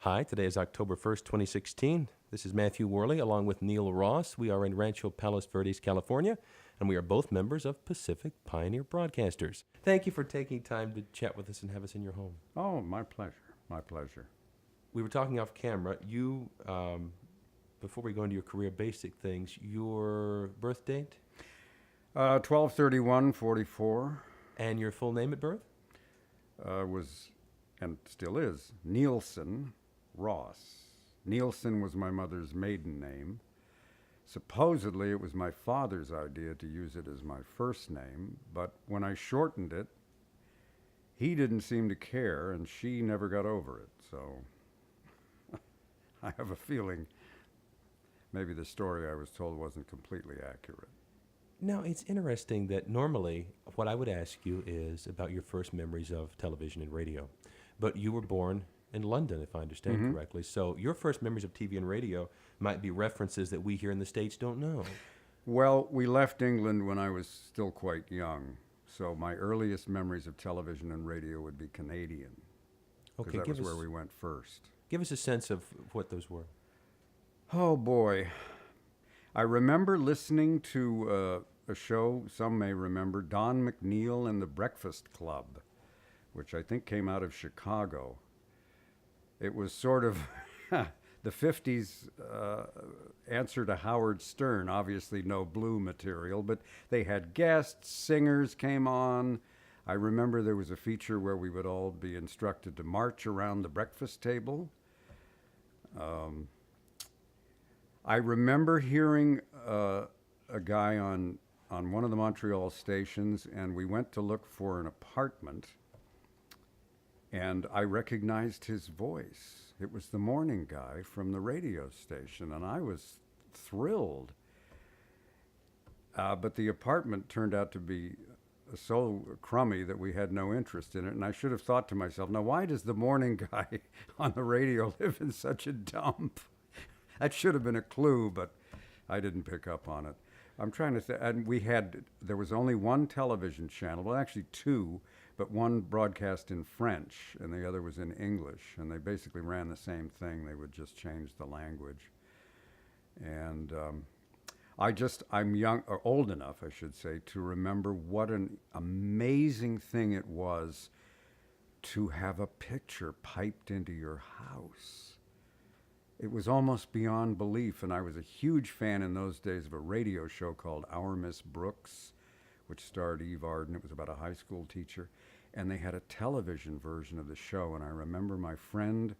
Hi, today is October 1st, 2016. This is Matthew Worley along with Neil Ross. We are in Rancho Palos Verdes, California, and we are both members of Pacific Pioneer Broadcasters. Thank you for taking time to chat with us and have us in your home. Oh, my pleasure. My pleasure. We were talking off camera. Before we go into your career basic things, your birth date 12/31/44 and your full name at birth? was, and still is, Nielsen Ross. Nielsen was my mother's maiden name. Supposedly, it was my father's idea to use it as my first name, but when I shortened it, he didn't seem to care, and she never got over it. So I have a feeling maybe the story I was told wasn't completely accurate. Now, it's interesting that normally what I would ask you is about your first memories of television and radio. But you were born in London, if I understand correctly. So your first memories of TV and radio might be references that we here in the States don't know. Well, we left England when I was still quite young, so my earliest memories of television and radio would be Canadian, because Okay, that was where we went first. give us a sense of what those were. Oh boy. I remember listening to a show some may remember, Don McNeil and the Breakfast Club, which I think came out of Chicago. It was sort of the 50s answer to Howard Stern. Obviously no Blue material, but they had guests, singers came on. I remember there was a feature where we would all be instructed to march around the breakfast table. I remember hearing a guy on one of the Montreal stations, and we went to look for an apartment, and I recognized his voice. It was the morning guy from the radio station, and I was thrilled. But the apartment turned out to be so crummy that we had no interest in it, and I should have thought to myself, now why does the morning guy on the radio live in such a dump? That should have been a clue, but I didn't pick up on it. I'm trying to think, and there was only one television channel, well actually two, but one broadcast in French and the other was in English, and they basically ran the same thing. They would just change the language. And I'm young, or old enough, I should say, to remember what an amazing thing it was to have a picture piped into your house. It was almost beyond belief, and I was a huge fan in those days of a radio show called Our Miss Brooks, which starred Eve Arden. It was about a high school teacher, and they had a television version of the show, and I remember my friend,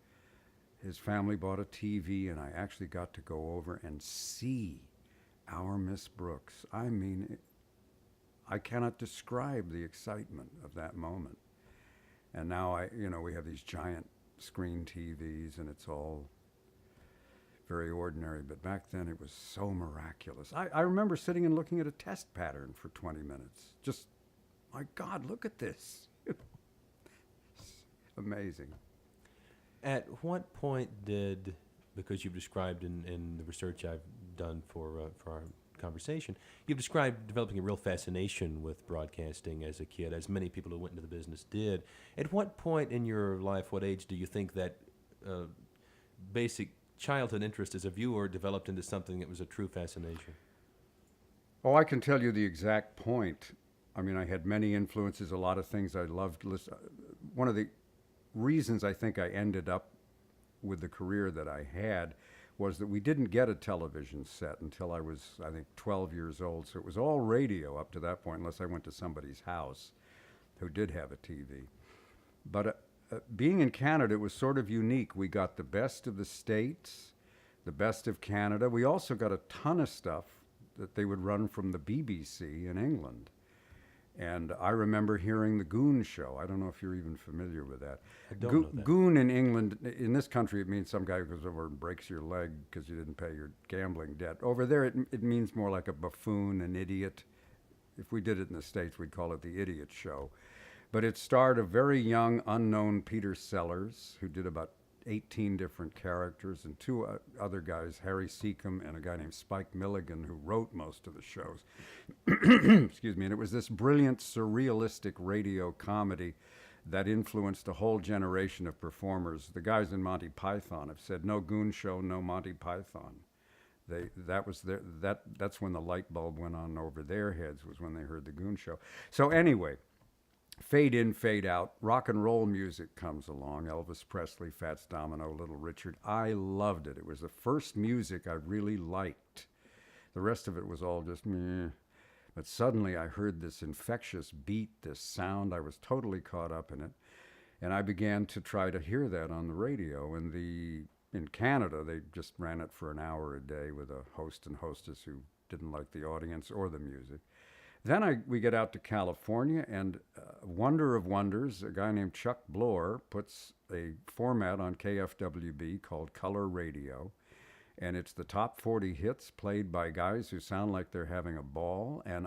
his family bought a TV, and I actually got to go over and see Our Miss Brooks. I mean, I cannot describe the excitement of that moment. And now we have these giant screen TVs, and it's all very ordinary, but back then it was so miraculous. I remember sitting and looking at a test pattern for 20 minutes. Just, my God, look at this. It's amazing. At what point because you've described in the research I've done for our conversation, you've described developing a real fascination with broadcasting as a kid, as many people who went into the business did. At what point in your life, what age do you think that basic childhood interest as a viewer developed into something that was a true fascination? Oh, I can tell you the exact point. I mean, I had many influences, a lot of things I loved. One of the reasons I think I ended up with the career that I had was that we didn't get a television set until I was, I think, 12 years old. So it was all radio up to that point, unless I went to somebody's house who did have a TV. But being in Canada, it was sort of unique. We got the best of the States, the best of Canada. We also got a ton of stuff that they would run from the BBC in England. And I remember hearing the Goon Show. I don't know if you're even familiar with that. I don't know that. Goon in England, in this country, it means some guy who goes over and breaks your leg because you didn't pay your gambling debt. Over there, it means more like a buffoon, an idiot. If we did it in the States, we'd call it the Idiot Show. But it starred a very young, unknown Peter Sellers, who did about 18 different characters, and two other guys, Harry Seacombe and a guy named Spike Milligan, who wrote most of the shows. Excuse me. And it was this brilliant, surrealistic radio comedy that influenced a whole generation of performers. The guys in Monty Python have said, no Goon Show, no Monty Python. That's when the light bulb went on over their heads, was when they heard the Goon Show. So anyway, fade in, fade out, rock and roll music comes along. Elvis Presley, Fats Domino, Little Richard. I loved it. It was the first music I really liked. The rest of it was all just meh. But suddenly I heard this infectious beat, this sound. I was totally caught up in it. And I began to try to hear that on the radio. And in Canada, they just ran it for an hour a day with a host and hostess who didn't like the audience or the music. Then we get out to California, and wonder of wonders, a guy named Chuck Bloor puts a format on KFWB called Color Radio. And it's the top 40 hits played by guys who sound like they're having a ball. And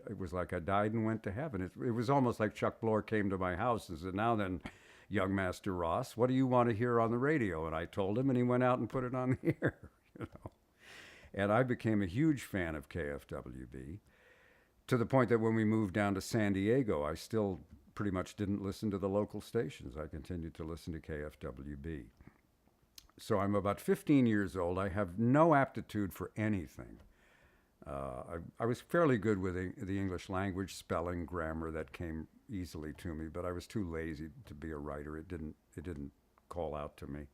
it was like I died and went to heaven. It was almost like Chuck Bloor came to my house and said, now then, young Master Ross, what do you want to hear on the radio? And I told him, and he went out and put it on the air, And I became a huge fan of KFWB, to the point that when we moved down to San Diego, I still pretty much didn't listen to the local stations. I continued to listen to KFWB. So I'm about 15 years old. I have no aptitude for anything. I was fairly good with the English language, spelling, grammar. That came easily to me, but I was too lazy to be a writer. It didn't call out to me.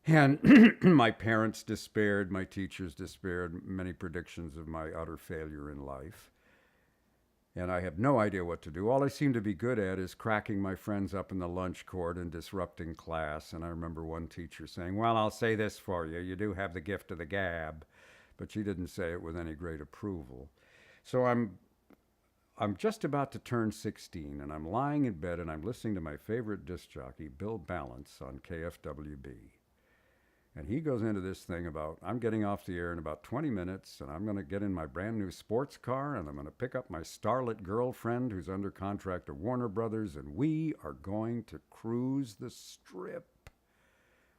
And my parents despaired, my teachers despaired, many predictions of my utter failure in life. And I have no idea what to do. All I seem to be good at is cracking my friends up in the lunch court and disrupting class. And I remember one teacher saying, well, I'll say this for you. You do have the gift of the gab. But she didn't say it with any great approval. So I'm just about to turn 16, and I'm lying in bed, and I'm listening to my favorite disc jockey, Bill Balance, on KFWB. And he goes into this thing about, I'm getting off the air in about 20 minutes, and I'm going to get in my brand new sports car, and I'm going to pick up my starlet girlfriend who's under contract to Warner Brothers, and we are going to cruise the Strip.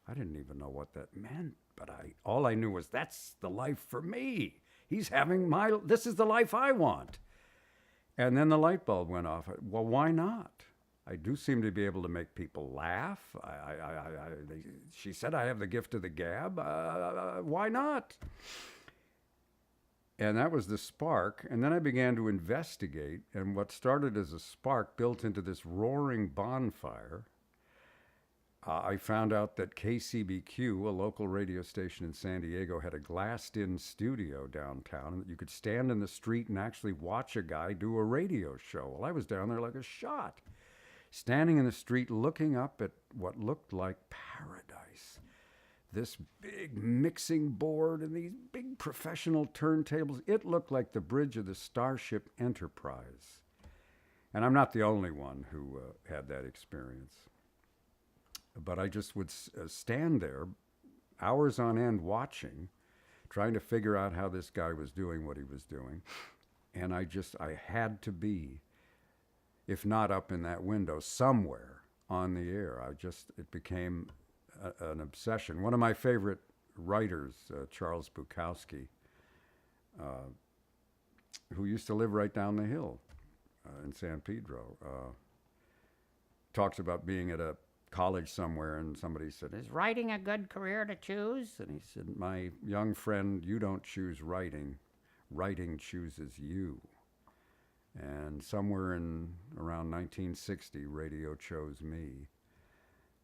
I didn't even know what that meant, but all I knew was that's the life for me. This is the life I want. And then the light bulb went off. Well, why not? I do seem to be able to make people laugh. She said I have the gift of the gab. Why not? And that was the spark. And then I began to investigate. And what started as a spark built into this roaring bonfire. I found out that KCBQ, a local radio station in San Diego, had a glassed-in studio downtown, and that you could stand in the street and actually watch a guy do a radio show. Well, I was down there like a shot, standing in the street looking up at what looked like paradise. This big mixing board and these big professional turntables. It looked like the bridge of the Starship Enterprise. And I'm not the only one who had that experience. But I just would stand there hours on end watching, trying to figure out how this guy was doing what he was doing. And I had to be, if not up in that window, somewhere on the air. It became an obsession. One of my favorite writers, Charles Bukowski, who used to live right down the hill in San Pedro, talks about being at a college somewhere, and somebody said, is writing a good career to choose? And he said, my young friend, you don't choose writing. Writing chooses you. And somewhere in around 1960, radio chose me.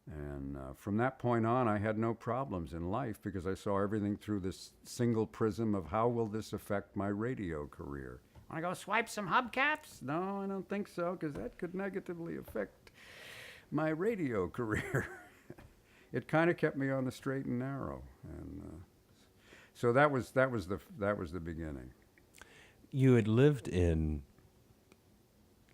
And from that point on, I had no problems in life because I saw everything through this single prism of how will this affect my radio career. Want to go swipe some hubcaps? No, I don't think so, because that could negatively affect my radio career. It kind of kept me on the straight and narrow, and so that was the beginning. You had lived in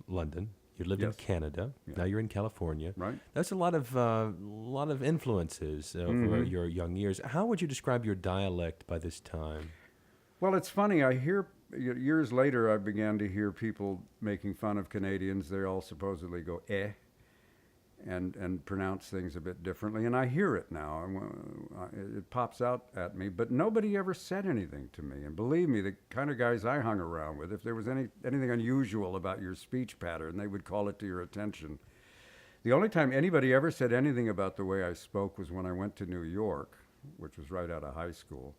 London. You lived in Yes. Canada. Yeah. Now you're in California. Right. That's a lot of influences over your young years. How would you describe your dialect by this time? Well, it's funny. I hear years later, I began to hear people making fun of Canadians. They all supposedly go and pronounce things a bit differently. And I hear it now. It pops out at me. But nobody ever said anything to me. And believe me, the kind of guys I hung around with, if there was anything unusual about your speech pattern, they would call it to your attention The only time anybody ever said anything about the way I spoke was when I went to New York, which was right out of high school.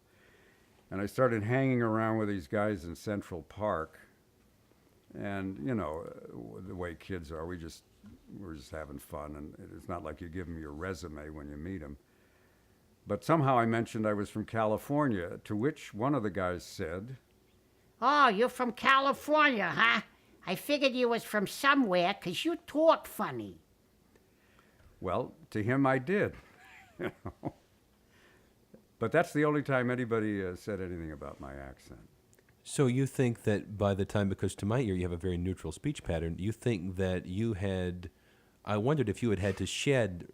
And I started hanging around with these guys in Central Park. And, you know, the way kids are, we're just having fun. And it's not like you give them your resume when you meet them. But somehow I mentioned I was from California, to which one of the guys said, Oh, you're from California, huh? I figured you was from somewhere 'cause you talk funny. well, to him I did. You know? But that's the only time anybody said anything about my accent. So you think that by the time, because to my ear you have a very neutral speech pattern, you think that you had, I wondered if you had to shed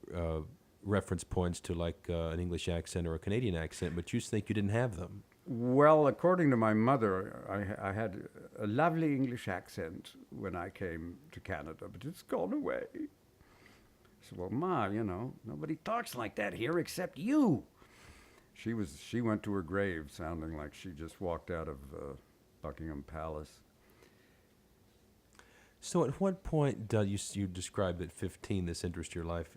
reference points to like an English accent or a Canadian accent, but you think you didn't have them. Well, according to my mother, I had a lovely English accent when I came to Canada, but it's gone away. I said, well, Ma, you know, nobody talks like that here except you. She went to her grave sounding like she just walked out of Buckingham Palace. So at what point do you described at 15 this enters your life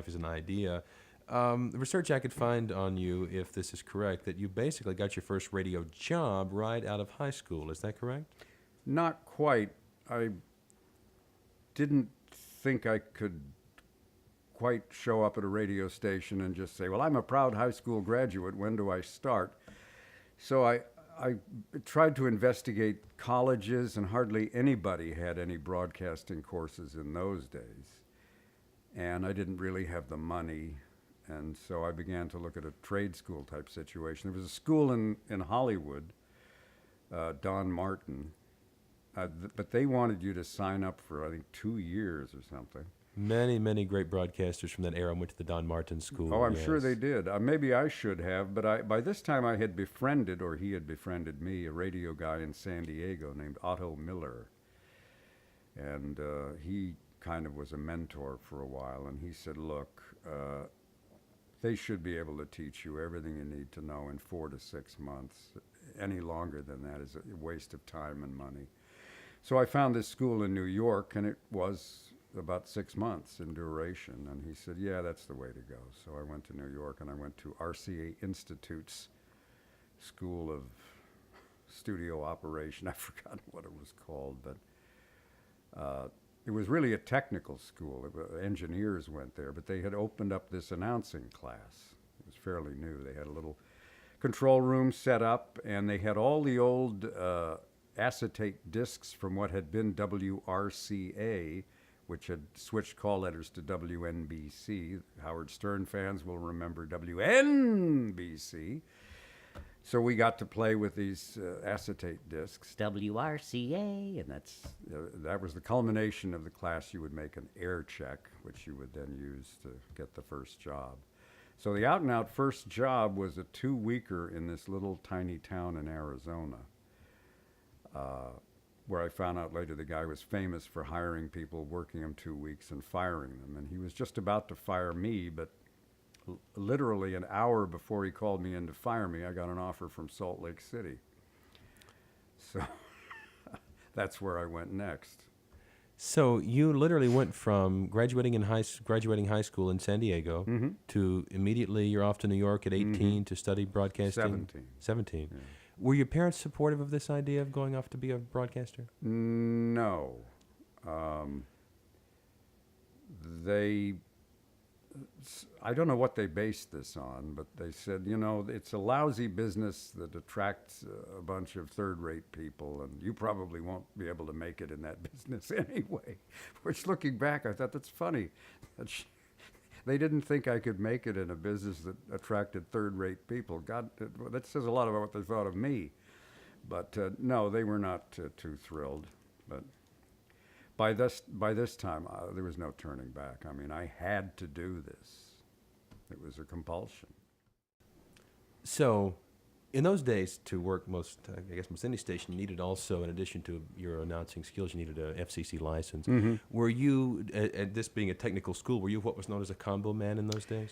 as an idea? The research I could find on you, if this is correct, that you basically got your first radio job right out of high school. Is that correct? Not quite. I didn't think I could quite show up at a radio station and just say, well, I'm a proud high school graduate. When do I start? So I tried to investigate colleges, and hardly anybody had any broadcasting courses in those days. And I didn't really have the money. And so I began to look at a trade school type situation. There was a school in Hollywood, Don Martin, but they wanted you to sign up for, I think, 2 years or something. Many, many great broadcasters from that era went to the Don Martin School. Oh, I'm yes. sure they did. Maybe I should have, but by this time I had befriended, or he had befriended me, a radio guy in San Diego named Otto Miller. And he kind of was a mentor for a while, and he said, look, they should be able to teach you everything you need to know in 4 to 6 months. Any longer than that is a waste of time and money. So I found this school in New York, and it was about 6 months in duration. And he said, yeah, that's the way to go. So I went to New York, and I went to RCA Institute's School of Studio Operation. I've forgotten what it was called, but it was really a technical school. Engineers went there, but they had opened up this announcing class. It was fairly new. They had a little control room set up, and they had all the old acetate discs from what had been WRCA, which had switched call letters to WNBC. Howard Stern fans will remember WNBC. So we got to play with these acetate discs. WRCA, and That was the culmination of the class. You would make an air check, which you would then use to get the first job. So the out-and-out first job was a 2-weeker in this little tiny town in Arizona, where I found out later the guy was famous for hiring people, working them 2 weeks, and firing them. And he was just about to fire me, but literally an hour before he called me in to fire me, I got an offer from Salt Lake City. So that's where I went next. So you literally went from graduating high school in San Diego to immediately you're off to New York at 18 to study broadcasting. 17. Yeah. Were your parents supportive of this idea of going off to be a broadcaster? No. I don't know what they based this on, but they said, you know, it's a lousy business that attracts a bunch of third-rate people, and you probably won't be able to make it in that business anyway. Which, looking back, I thought that's funny. They didn't think I could make it in a business that attracted third-rate people. God, that says a lot about what they thought of me. But no, they were not too thrilled. But by this time, there was no turning back. I mean, I had to do this. It was a compulsion. So, in those days, to work most any station, you needed also, in addition to your announcing skills, you needed a FCC license. Mm-hmm. Were you, at this being a technical school, were you what was known as a combo man in those days?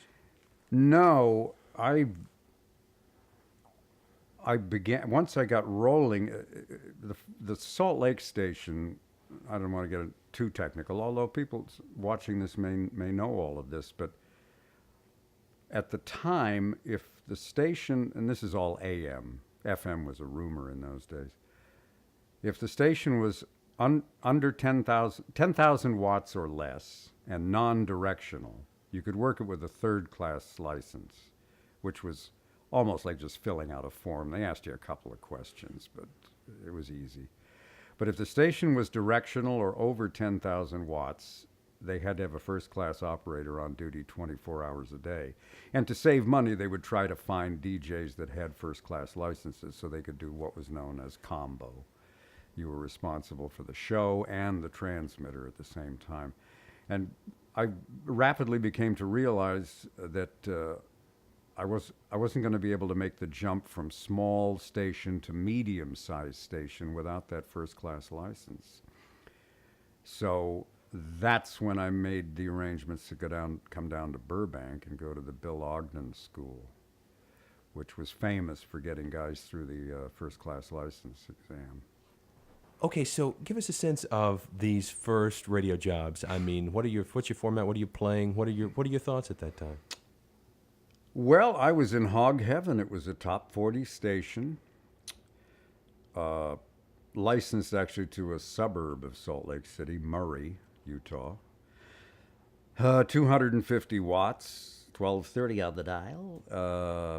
No, I began, once I got rolling, the Salt Lake station I don't want to get too technical, although people watching this may know all of this, but at the time, if the station, and this is all AM, FM was a rumor in those days, if the station was under 10,000 watts or less and non-directional, you could work it with a third-class license, which was almost like just filling out a form. They asked you a couple of questions, but it was easy. But if the station was directional or over 10,000 watts, they had to have a first-class operator on duty 24 hours a day. And to save money, they would try to find DJs that had first-class licenses so they could do what was known as combo. You were responsible for the show and the transmitter at the same time. And I rapidly became to realize that I wasn't going to be able to make the jump from small station to medium-sized station without that first-class license. So that's when I made the arrangements to come down to Burbank and go to the Bill Ogden School, which was famous for getting guys through the first-class license exam. Okay, so give us a sense of these first radio jobs. I mean, what's your format? What are you playing? What are your thoughts at that time? Well, I was in hog heaven. It was a top 40 station, licensed actually to a suburb of Salt Lake City, Murray, Utah. 250 watts, 1230 on the dial.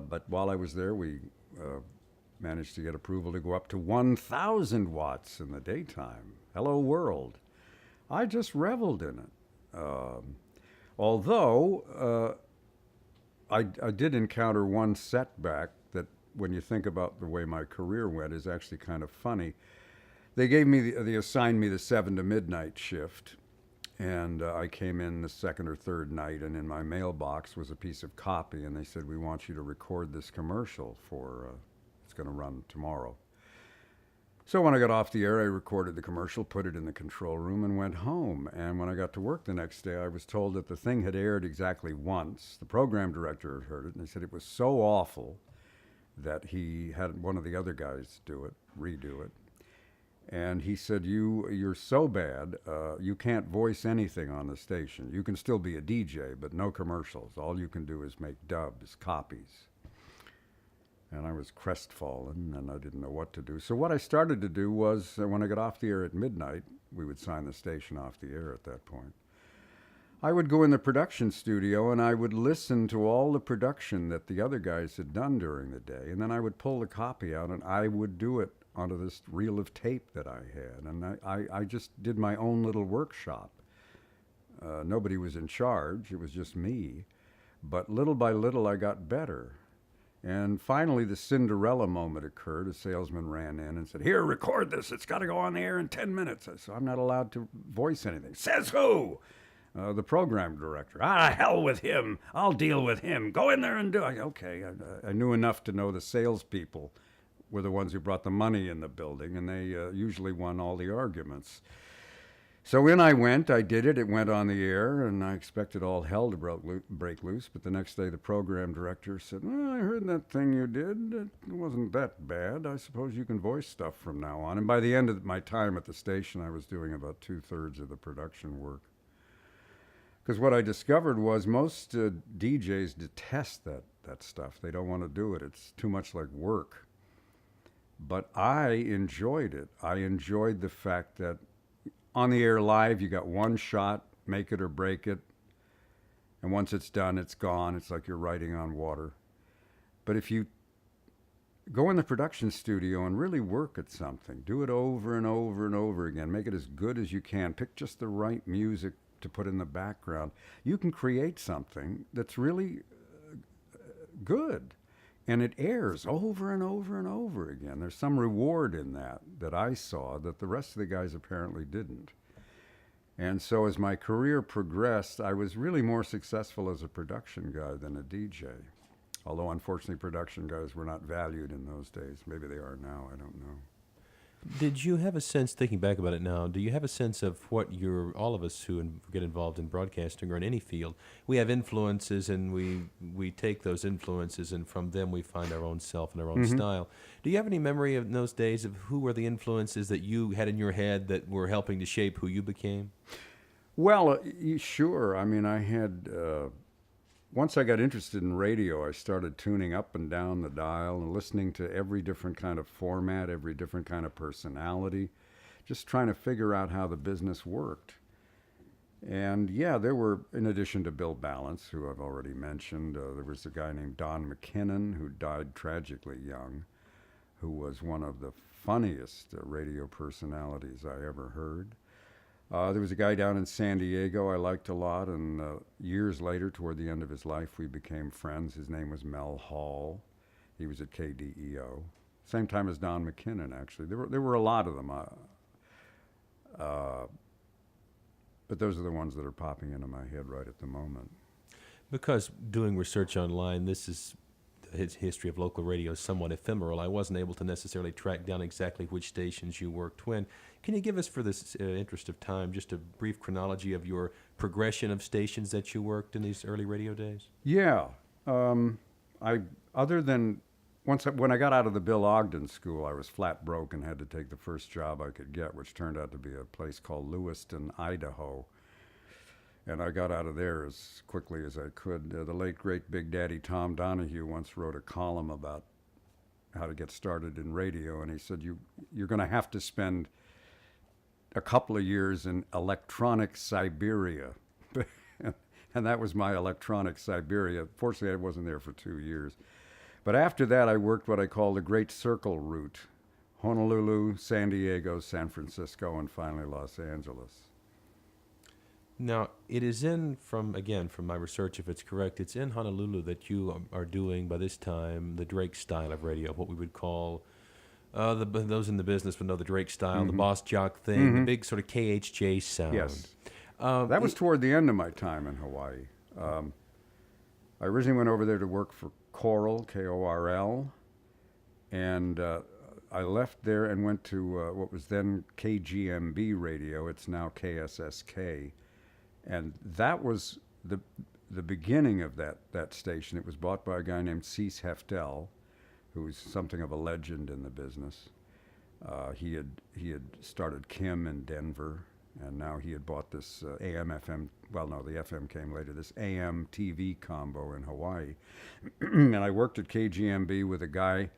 But while I was there, we managed to get approval to go up to 1,000 watts in the daytime. Hello, world. I just reveled in it. Although I did encounter one setback that, when you think about the way my career went, is actually kind of funny. They gave me they assigned me the 7 to midnight shift, and I came in the second or third night, and in my mailbox was a piece of copy, and they said, "We want you to record this commercial for it's going to run tomorrow." So when I got off the air, I recorded the commercial, put it in the control room, and went home. And when I got to work the next day, I was told that the thing had aired exactly once. The program director had heard it, and he said it was so awful that he had one of the other guys redo it. And he said, you're so bad, you can't voice anything on the station. You can still be a DJ, but no commercials. All you can do is make dubs, copies. And I was crestfallen, and I didn't know what to do. So what I started to do was, when I got off the air at midnight, we would sign the station off the air at that point, I would go in the production studio, and I would listen to all the production that the other guys had done during the day. And then I would pull the copy out, and I would do it onto this reel of tape that I had. And I just did my own little workshop. Nobody was in charge. It was just me. But little by little, I got better. And finally, the Cinderella moment occurred. A salesman ran in and said, "Here, record this. It's got to go on the air in 10 minutes. I said, "I'm not allowed to voice anything." "Says who?" The program director. "Ah, hell with him. I'll deal with him. Go in there and do it." Okay. I knew enough to know the salespeople were the ones who brought the money in the building, and they usually won all the arguments. So in I went, I did it, it went on the air, and I expected all hell to break loose, but the next day the program director said, "Well, I heard that thing you did. It wasn't that bad. I suppose you can voice stuff from now on." And by the end of my time at the station, I was doing about 2/3 of the production work. Because what I discovered was most DJs detest that stuff. They don't want to do it. It's too much like work. But I enjoyed it. I enjoyed the fact that on the air live, you got one shot, make it or break it. And once it's done, it's gone. It's like you're writing on water. But if you go in the production studio and really work at something, do it over and over and over again, make it as good as you can, pick just the right music to put in the background, you can create something that's really good. And it airs over and over and over again. There's some reward in that I saw that the rest of the guys apparently didn't. And so as my career progressed, I was really more successful as a production guy than a DJ. Although, unfortunately, production guys were not valued in those days. Maybe they are now, I don't know. Did you have a sense, thinking back about it now, do you have a sense of what all of us who get involved in broadcasting or in any field, we have influences and we take those influences and from them we find our own self and our own style. Do you have any memory of in those days of who were the influences that you had in your head that were helping to shape who you became? Well, sure. I mean, I had, once I got interested in radio, I started tuning up and down the dial and listening to every different kind of format, every different kind of personality, just trying to figure out how the business worked. And yeah, there were, in addition to Bill Balance, who I've already mentioned, there was a guy named Don McKinnon, who died tragically young, who was one of the funniest radio personalities I ever heard. There was a guy down in San Diego I liked a lot, and years later, toward the end of his life, we became friends. His name was Mel Hall. He was at KDEO. Same time as Don McKinnon, actually. There were a lot of them. But those are the ones that are popping into my head right at the moment. Because doing research online, this is his history of local radio is somewhat ephemeral. I wasn't able to necessarily track down exactly which stations you worked when. Can you give us, for this interest of time, just a brief chronology of your progression of stations that you worked in these early radio days? Yeah. When I got out of the Bill Ogden School, I was flat broke and had to take the first job I could get, which turned out to be a place called Lewiston, Idaho. And I got out of there as quickly as I could. The late, great Big Daddy Tom Donahue once wrote a column about how to get started in radio, and he said, you're going to have to spend a couple of years in electronic Siberia. And that was my electronic Siberia. Fortunately, I wasn't there for 2 years. But after that, I worked what I call the Great Circle route: Honolulu, San Diego, San Francisco, and finally Los Angeles. Now, it is from my research, if it's correct, it's in Honolulu that you are doing, by this time, the Drake style of radio, what we would call, those in the business would know the Drake style, the Boss Jock thing, the big sort of KHJ sound. Yes. That was toward the end of my time in Hawaii. I originally went over there to work for Coral, K-O-R-L, and I left there and went to what was then KGMB radio. It's now KSSK. And that was the beginning of that station. It was bought by a guy named Cease Heftel, who was something of a legend in the business. He had started Kim in Denver, and now he had bought this AM/FM. Well, no, the FM came later. This AM TV combo in Hawaii, and I worked at KGMB with a guy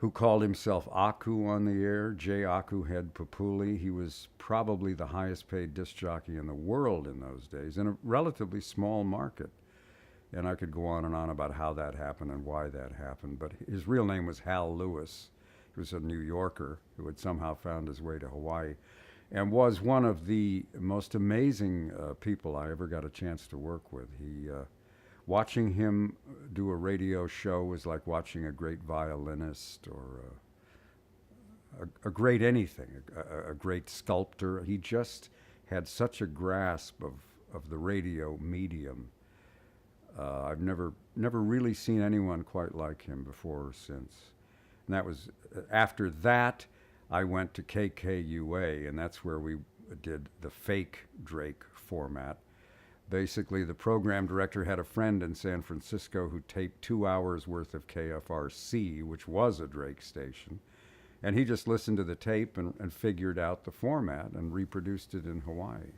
who called himself Aku on the air, J. Aku Head Papuli. He was probably the highest paid disc jockey in the world in those days, in a relatively small market. And I could go on and on about how that happened and why that happened. But his real name was Hal Lewis. He was a New Yorker who had somehow found his way to Hawaii and was one of the most amazing people I ever got a chance to work with. Watching him do a radio show was like watching a great violinist or a great anything, a great sculptor. He just had such a grasp of the radio medium. I've never really seen anyone quite like him before or since. And that was, after that, I went to KKUA, and that's where we did the fake Drake format. Basically, the program director had a friend in San Francisco who taped 2 hours worth of KFRC, which was a Drake station. And he just listened to the tape and figured out the format and reproduced it in Hawaii.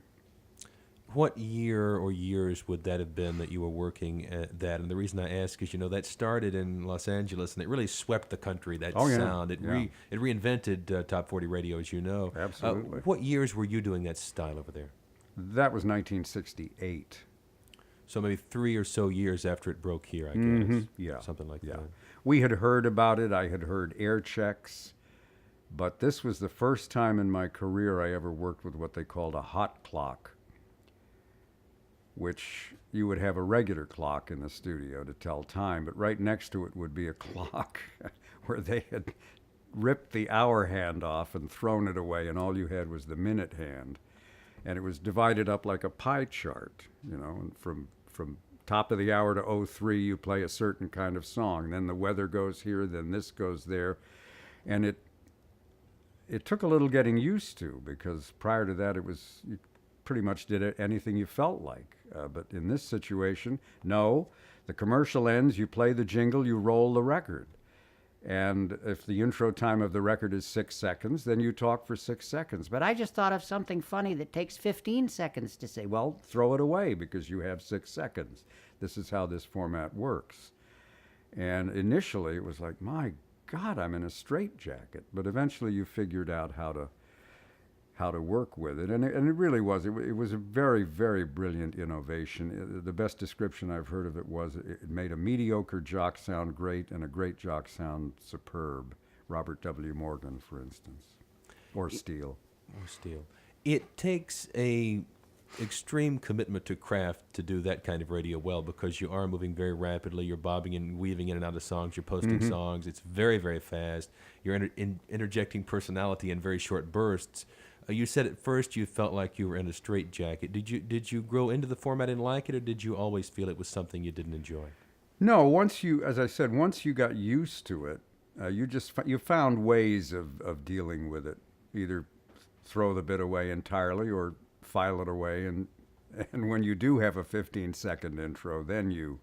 What year or years would that have been that you were working at that? And the reason I ask is, that started in Los Angeles, and it really swept the country, that sound. It reinvented Top 40 radio, as you know. Absolutely. What years were you doing that style over there? That was 1968. So maybe 3 or so years after it broke here, I guess. Yeah. Something like that. We had heard about it. I had heard air checks. But this was the first time in my career I ever worked with what they called a hot clock, which you would have a regular clock in the studio to tell time, but right next to it would be a clock where they had ripped the hour hand off and thrown it away, and all you had was the minute hand. And it was divided up like a pie chart, and from top of the hour to 03, you play a certain kind of song. Then the weather goes here, then this goes there. And it took a little getting used to, because prior to that, you pretty much did anything you felt like. But in this situation, no, the commercial ends, you play the jingle, you roll the record. And if the intro time of the record is 6 seconds, then you talk for 6 seconds. But I just thought of something funny that takes 15 seconds to say. Well, throw it away because you have 6 seconds. This is how this format works. And initially it was like, my God, I'm in a straitjacket. But eventually you figured out how to work with it. And it really was. It was a very, very brilliant innovation. The best description I've heard of it was it made a mediocre jock sound great and a great jock sound superb. Robert W. Morgan, for instance. Or Steele. Or Steele. It takes a extreme commitment to craft to do that kind of radio well, because you are moving very rapidly. You're bobbing and weaving in and out of songs. You're posting songs. It's very, very fast. You're interjecting personality in very short bursts. You said at first you felt like you were in a straitjacket. Did you grow into the format and like it, or did you always feel it was something you didn't enjoy? No, as I said, once you got used to it, you found ways of dealing with it. Either throw the bit away entirely or file it away, and when you do have a 15-second intro, then you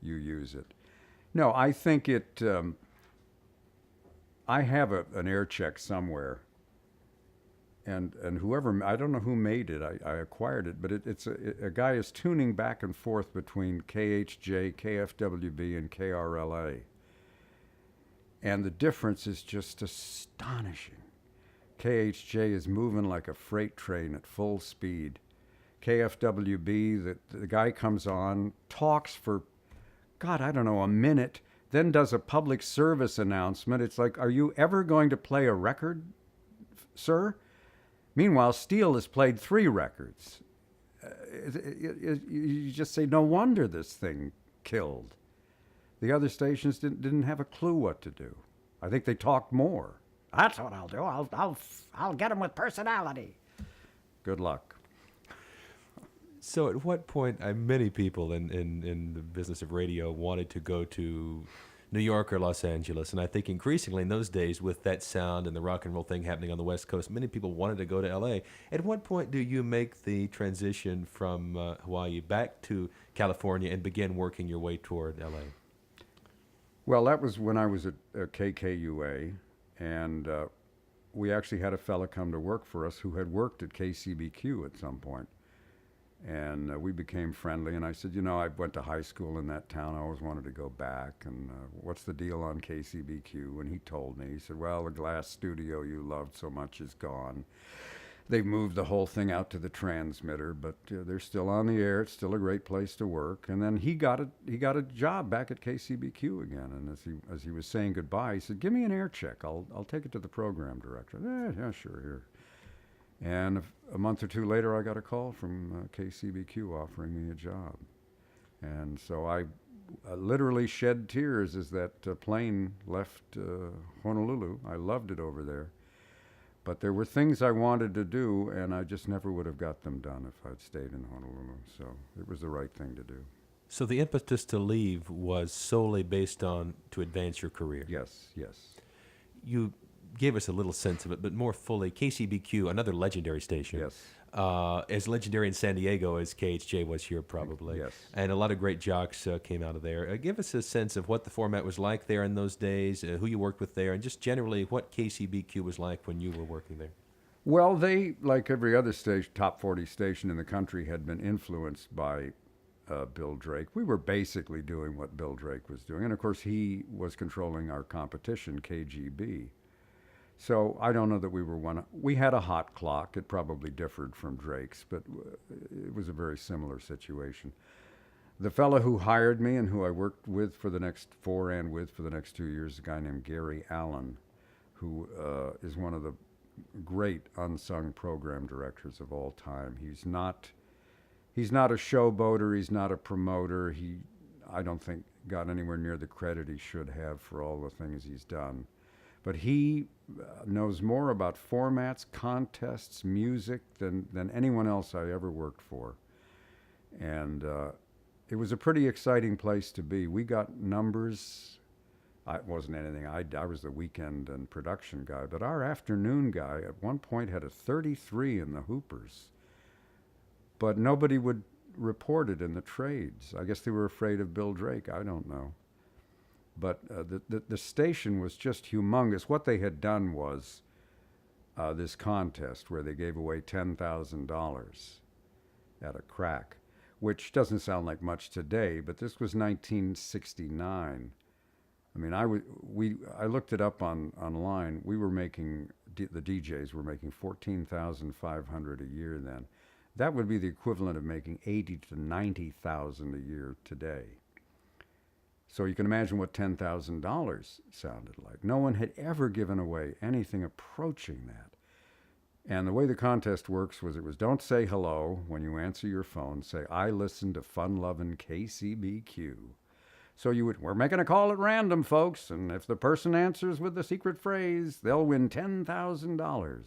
use it. No, I think it. I have an air check somewhere. And whoever, I don't know who made it, I acquired it, but it's a guy is tuning back and forth between KHJ, KFWB, and KRLA. And the difference is just astonishing. KHJ is moving like a freight train at full speed. KFWB, the guy comes on, talks for, God, I don't know, a minute, then does a public service announcement. It's like, are you ever going to play a record, sir? Meanwhile, Steele has played 3 records. You just say, no wonder this thing killed. The other stations didn't have a clue what to do. I think they talked more. That's what I'll do. I'll get him with personality. Good luck. So at what point, many people in the business of radio wanted to go to New York or Los Angeles, and I think increasingly in those days, with that sound and the rock and roll thing happening on the West Coast, many people wanted to go to L.A. At what point do you make the transition from Hawaii back to California and begin working your way toward L.A.? Well, that was when I was at KKUA, and we actually had a fella come to work for us who had worked at KCBQ at some point. And we became friendly, and I said, I went to high school in that town. I always wanted to go back, and what's the deal on KCBQ? And he told me. He said, well, the glass studio you loved so much is gone. They've moved the whole thing out to the transmitter, but they're still on the air. It's still a great place to work. And then he got a job back at KCBQ again, and as he was saying goodbye, he said, give me an air check. I'll take it to the program director. Yeah, sure, here. And a month or two later, I got a call from KCBQ offering me a job. And so I literally shed tears as that plane left Honolulu. I loved it over there. But there were things I wanted to do, and I just never would have got them done if I'd stayed in Honolulu. So it was the right thing to do. So the impetus to leave was solely based on to advance your career? Yes. You gave us a little sense of it, but more fully, KCBQ, another legendary station. Yes. As legendary in San Diego as KHJ was here, probably. Yes. And a lot of great jocks came out of there. Give us a sense of what the format was like there in those days, who you worked with there, and just generally what KCBQ was like when you were working there. Well, they, like every other station, top 40 station in the country, had been influenced by Bill Drake. We were basically doing what Bill Drake was doing. And, of course, he was controlling our competition, KGB. So I don't know that we were one. We had a hot clock. It probably differed from Drake's, but it was a very similar situation. The fellow who hired me and who I worked with for the next 2 years, a guy named Gary Allen, who is one of the great unsung program directors of all time. He's not a showboater. He's not a promoter. I don't think, got anywhere near the credit he should have for all the things he's done. But he knows more about formats, contests, music than anyone else I ever worked for. And it was a pretty exciting place to be. We got numbers. I wasn't anything. I was the weekend and production guy. But our afternoon guy at one point had a 33 in the Hoopers. But nobody would report it in the trades. I guess they were afraid of Bill Drake. I don't know. But the station was just humongous. What they had done was this contest where they gave away $10,000 at a crack, which doesn't sound like much today, but this was 1969. I mean, I looked it up online. We were making, the DJs were making $14,500 a year then. That would be the equivalent of making $80,000 to $90,000 a year today. So you can imagine what $10,000 sounded like. No one had ever given away anything approaching that. And the way the contest works was don't say hello when you answer your phone. Say, I listen to fun-loving KCBQ. So we're making a call at random, folks, and if the person answers with the secret phrase, they'll win $10,000.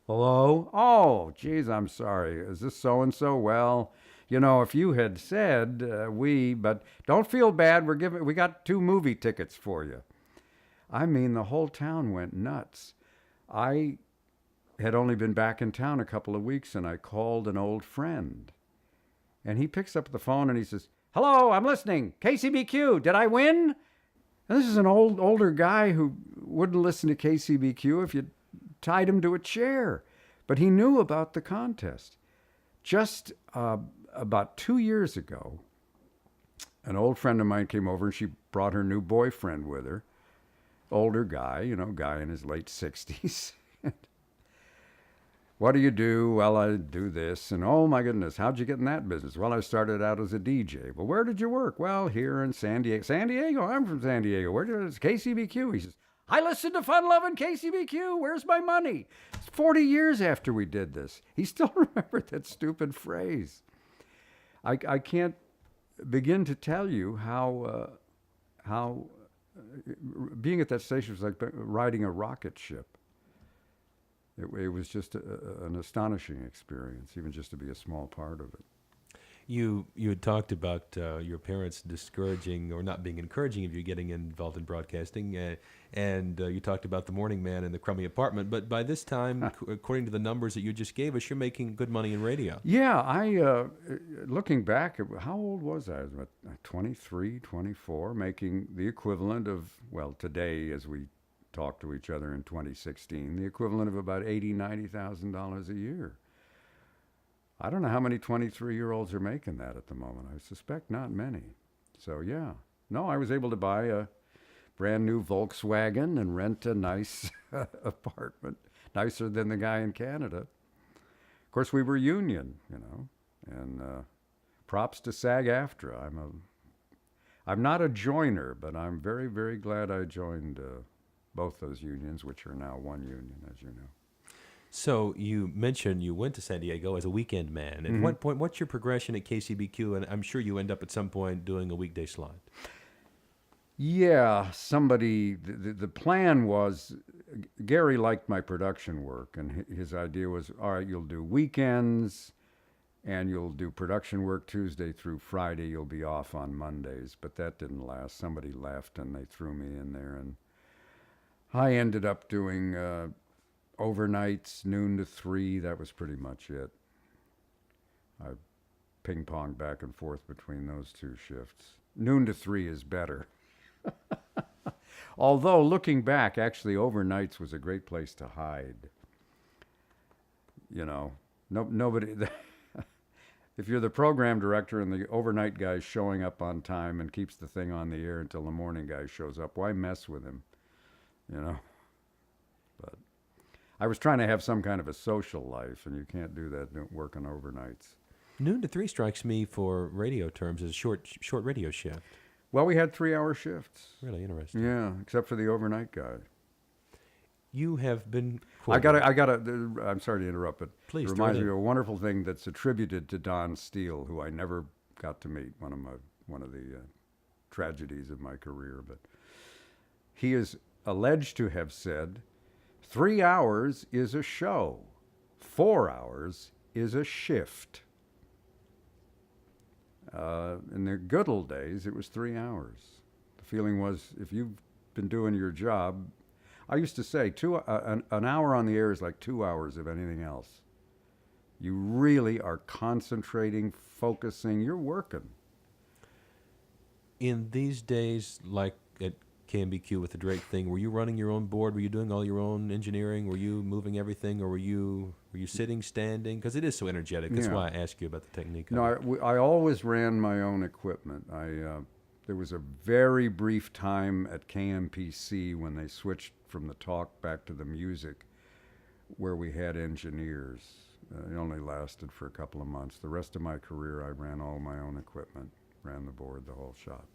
Hello? Oh, geez, I'm sorry. Is this so-and-so? Well, you know, if you had said but don't feel bad. We got 2 movie tickets for you. I mean, the whole town went nuts. I had only been back in town a couple of weeks, and I called an old friend. And he picks up the phone and he says, hello, I'm listening. KCBQ, did I win? And this is an older guy who wouldn't listen to KCBQ if you tied him to a chair. But he knew about the contest. Just about 2 years ago, an old friend of mine came over and she brought her new boyfriend with her. Older guy, guy in his late 60s. What do you do? Well, I do this. And oh my goodness, how'd you get in that business? Well, I started out as a DJ. Well, where did you work? Well, here in San Diego. San Diego? I'm from San Diego. Where did it's KCBQ? He says, I listened to fun-loving KCBQ. Where's my money? It's 40 years after we did this. He still remembered that stupid phrase. I can't begin to tell you how being at that station was like riding a rocket ship. It was just an astonishing experience, even just to be a small part of it. You had talked about your parents discouraging or not being encouraging of you getting involved in broadcasting, and you talked about the morning man and the crummy apartment. But by this time, according to the numbers that you just gave us, you're making good money in radio. Yeah, looking back, how old was I? I was about 23, 24, making the equivalent of, well, today as we talk to each other in 2016, the equivalent of about $80,000, $90,000 a year. I don't know how many 23-year-olds are making that at the moment. I suspect not many. So, yeah. No, I was able to buy a brand new Volkswagen and rent a nice apartment, nicer than the guy in Canada. Of course, we were union, and props to SAG-AFTRA. I'm not a joiner, but I'm very, very glad I joined both those unions, which are now one union, as you know. So you mentioned you went to San Diego as a weekend man. At what point, what's your progression at KCBQ? And I'm sure you end up at some point doing a weekday slot. Yeah, the plan was, Gary liked my production work, and his idea was, all right, you'll do weekends, and you'll do production work Tuesday through Friday. You'll be off on Mondays. But that didn't last. Somebody left, and they threw me in there, and I ended up doing overnights, noon to 3. That was pretty much it. I ping-ponged back and forth between those 2 shifts. Noon to 3 is better. Although, looking back, actually, overnights was a great place to hide. Nobody... If you're the program director and the overnight guy's showing up on time and keeps the thing on the air until the morning guy shows up, why mess with him? But I was trying to have some kind of a social life, and you can't do that working overnights. Noon to 3 strikes me for radio terms as a short radio shift. Well, we had 3-hour shifts. Really interesting. Yeah, except for the overnight guy. You have been quoted. I'm sorry to interrupt, but please, it reminds me of a wonderful thing that's attributed to Don Steele, who I never got to meet, one of the tragedies of my career. But he is alleged to have said, 3 hours is a show, 4 hours is a shift. In the good old days, it was 3 hours. The feeling was, if you've been doing your job, I used to say an hour on the air is like 2 hours of anything else. You really are concentrating, focusing, you're working. In these days, like at KMBQ with the Drake thing, were you running your own board? Were you doing all your own engineering? Were you moving everything, or were you sitting, standing? Because it is so energetic. That's why I asked you about the technique. No, I always ran my own equipment. There was a very brief time at KMPC when they switched from the talk back to the music, where we had engineers. It only lasted for a couple of months. The rest of my career, I ran all my own equipment, ran the board, the whole shop.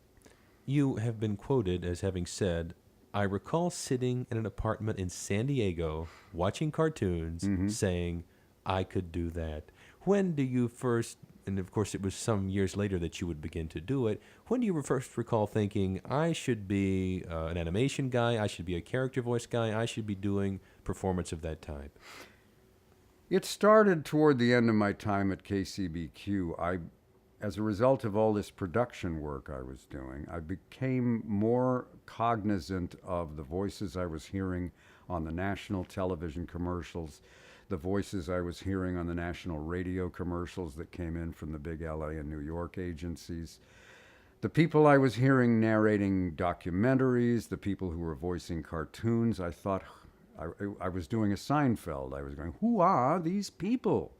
You have been quoted as having said, "I recall sitting in an apartment in San Diego watching cartoons, saying, I could do that." When do you first, and of course it was some years later that you would begin to do it, when do you first recall thinking, I should be an animation guy, I should be a character voice guy, I should be doing performance of that type? It started toward the end of my time at KCBQ. As a result of all this production work I was doing, I became more cognizant of the voices I was hearing on the national television commercials, the voices I was hearing on the national radio commercials that came in from the big LA and New York agencies, the people I was hearing narrating documentaries, the people who were voicing cartoons. I thought I was doing a Seinfeld. I was going, who are these people?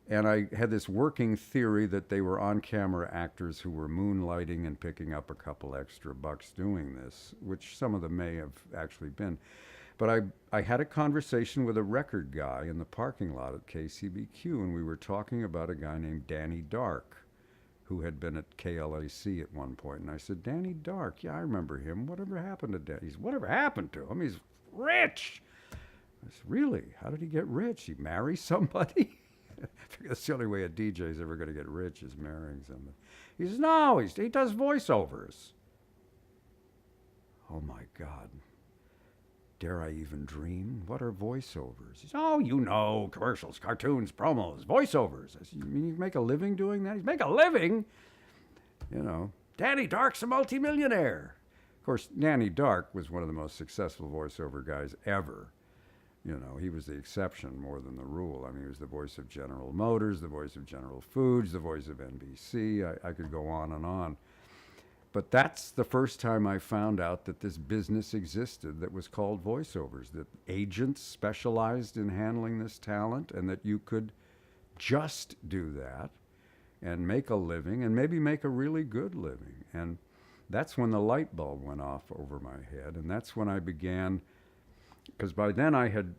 And I had this working theory that they were on-camera actors who were moonlighting and picking up a couple extra bucks doing this, which some of them may have actually been. But I had a conversation with a record guy in the parking lot at KCBQ, and we were talking about a guy named Danny Dark, who had been at KLAC at one point. And I said, Danny Dark, yeah, I remember him. Whatever happened to Danny? He said, whatever happened to him? He's rich. I said, really? How did he get rich? He marry somebody? I figure that's the only way a DJ's ever going to get rich is marrying somebody. He says, no, he does voiceovers. Oh, my God. Dare I even dream? What are voiceovers? He says, oh, you know, commercials, cartoons, promos, voiceovers. I said, you mean you make a living doing that? He's make a living? You know, Danny Dark's a multimillionaire. Of course, Danny Dark was one of the most successful voiceover guys ever. You know, he was the exception more than the rule. I mean, he was the voice of General Motors, the voice of General Foods, the voice of NBC. I could go on and on. But that's the first time I found out that this business existed that was called voiceovers, that agents specialized in handling this talent, and that you could just do that and make a living, and maybe make a really good living. And that's when the light bulb went off over my head, and that's when I began, because by then I had,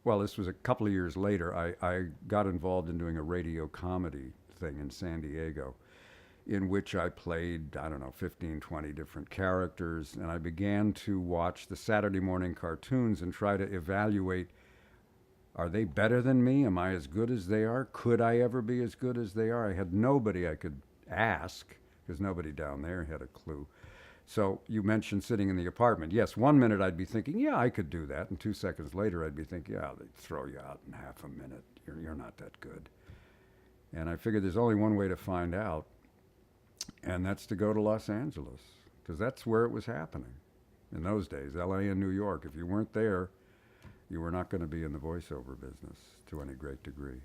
well, this was a couple of years later, I got involved in doing a radio comedy thing in San Diego, in which I played, 15, 20 different characters, and I began to watch the Saturday morning cartoons and try to evaluate, are they better than me? Am I as good as they are? Could I ever be as good as they are? I had nobody I could ask, because nobody down there had a clue. So you mentioned sitting in the apartment. Yes, 1 minute I'd be thinking, yeah, I could do that, and 2 seconds later I'd be thinking, yeah, they'd throw you out in half a minute. You're not that good. And I figured there's only one way to find out, and that's to go to Los Angeles, because that's where it was happening in those days, LA and New York. If you weren't there, you were not going to be in the voiceover business to any great degree.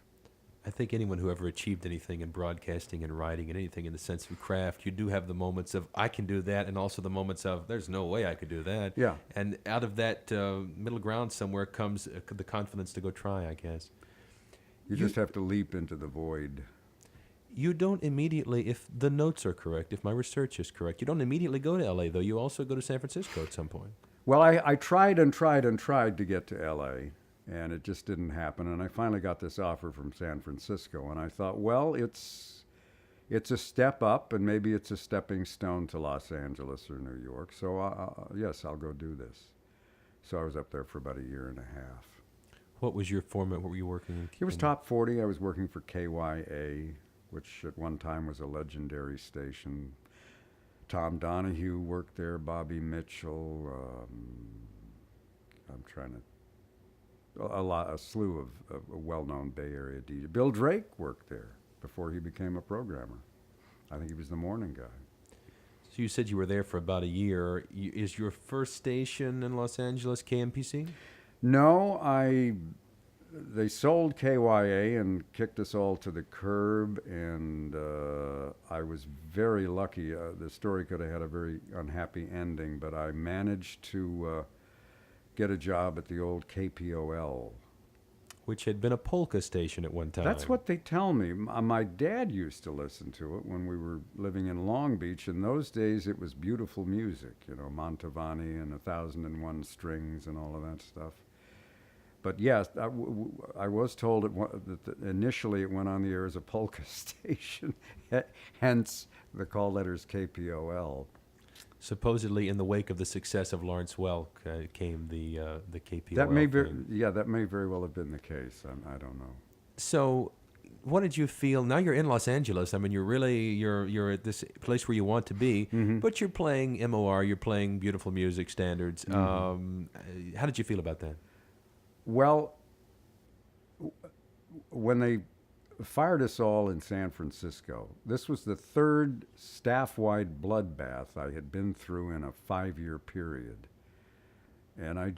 I think anyone who ever achieved anything in broadcasting and writing and anything in the sense of craft, you do have the moments of, I can do that, and also the moments of, there's no way I could do that. Yeah. And out of that middle ground somewhere comes the confidence to go try, I guess. You just have to leap into the void. You don't immediately, if the notes are correct, if my research is correct, you don't immediately go to L.A., though. You also go to San Francisco at some point. Well, I tried and tried and tried to get to L.A., and it just didn't happen. And I finally got this offer from San Francisco, and I thought, well, it's a step up, and maybe it's a stepping stone to Los Angeles or New York. So, yes, I'll go do this. So I was up there for about a year and a half. What was your format? What were you working in? It was Top 40. I was working for KYA, which at one time was a legendary station. Tom Donahue worked there, Bobby Mitchell, a slew of well-known Bay Area DJs. Bill Drake worked there before he became a programmer. I think he was the morning guy. So So you said you were there for about a year. Is your first station in Los Angeles KMPC? No, they sold KYA and kicked us all to the curb, and I was very lucky. The story could have had a very unhappy ending, but I managed to get a job at the old KPOL. Which had been a polka station at one time. That's what they tell me. My dad used to listen to it when we were living in Long Beach. In those days, it was beautiful music, Mantovani and 1001 Strings and all of that stuff. But yes, I was told that initially it went on the air as a polka station, hence the call letters KPOL. Supposedly, in the wake of the success of Lawrence Welk, came the KPOL. That may thing. that may very well have been the case. I don't know. So, what did you feel? Now you're in Los Angeles. I mean, you're at this place where you want to be, but you're playing MOR. You're playing beautiful music standards. How did you feel about that? Well, when they fired us all in San Francisco, this was the third staff-wide bloodbath I had been through in a 5-year period. And I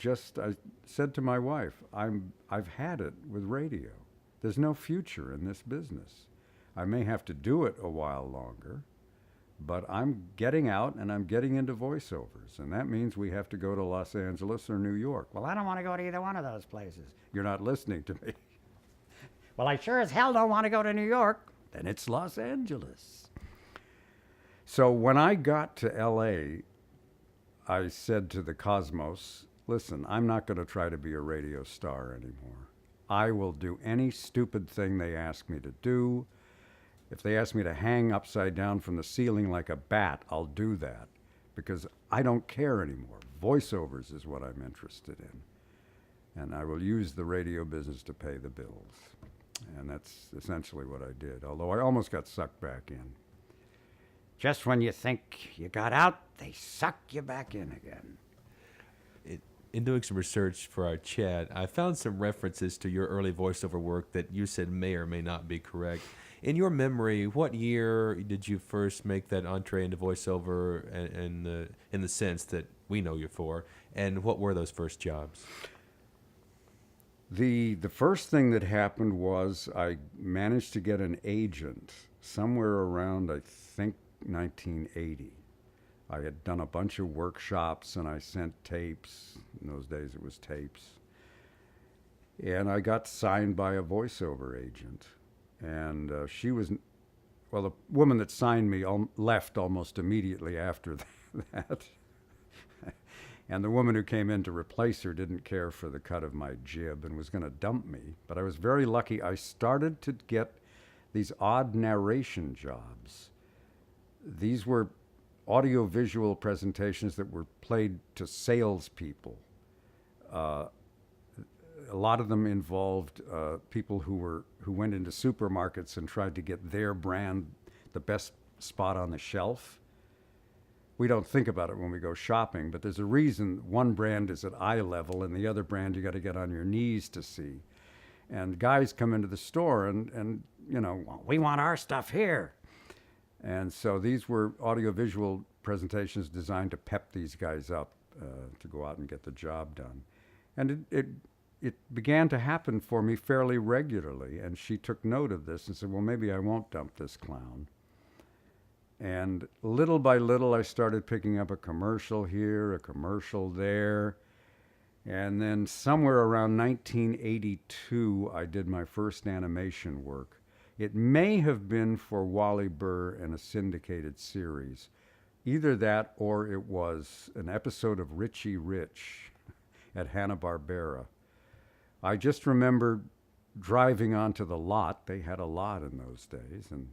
said to my wife, I've had it with radio. There's no future in this business. I may have to do it a while longer, but I'm getting out and I'm getting into voiceovers. And that means we have to go to Los Angeles or New York. Well, I don't want to go to either one of those places. You're not listening to me. Well, I sure as hell don't want to go to New York. Then it's Los Angeles. So when I got to L.A., I said to the Cosmos, listen, I'm not going to try to be a radio star anymore. I will do any stupid thing they ask me to do. If they ask me to hang upside down from the ceiling like a bat, I'll do that because I don't care anymore. Voiceovers is what I'm interested in. And I will use the radio business to pay the bills. And that's essentially what I did, although I almost got sucked back in. Just when you think you got out, they suck you back in again. In doing some research for our chat, I found some references to your early voiceover work that you said may or may not be correct. In your memory, what year did you first make that entree into voiceover and in the sense that we know you for, and what were those first jobs? The first thing that happened was I managed to get an agent somewhere around, I think, 1980. I had done a bunch of workshops and I sent tapes. In those days it was tapes. And I got signed by a voiceover agent. And she was, well, the woman that signed me left almost immediately after that. And the woman who came in to replace her didn't care for the cut of my jib and was going to dump me. But I was very lucky. I started to get these odd narration jobs. These were audio-visual presentations that were played to salespeople. A lot of them involved people who went into supermarkets and tried to get their brand the best spot on the shelf. We don't think about it when we go shopping, but there's a reason one brand is at eye level and the other brand you got to get on your knees to see. And guys come into the store and well, we want our stuff here. And so these were audiovisual presentations designed to pep these guys up to go out and get the job done. And it began to happen for me fairly regularly. And she took note of this and said, well, maybe I won't dump this clown. And little by little, I started picking up a commercial here, a commercial there. And then somewhere around 1982, I did my first animation work. It may have been for Wally Burr and a syndicated series. Either that or it was an episode of Richie Rich at Hanna-Barbera. I just remember driving onto the lot. They had a lot in those days, and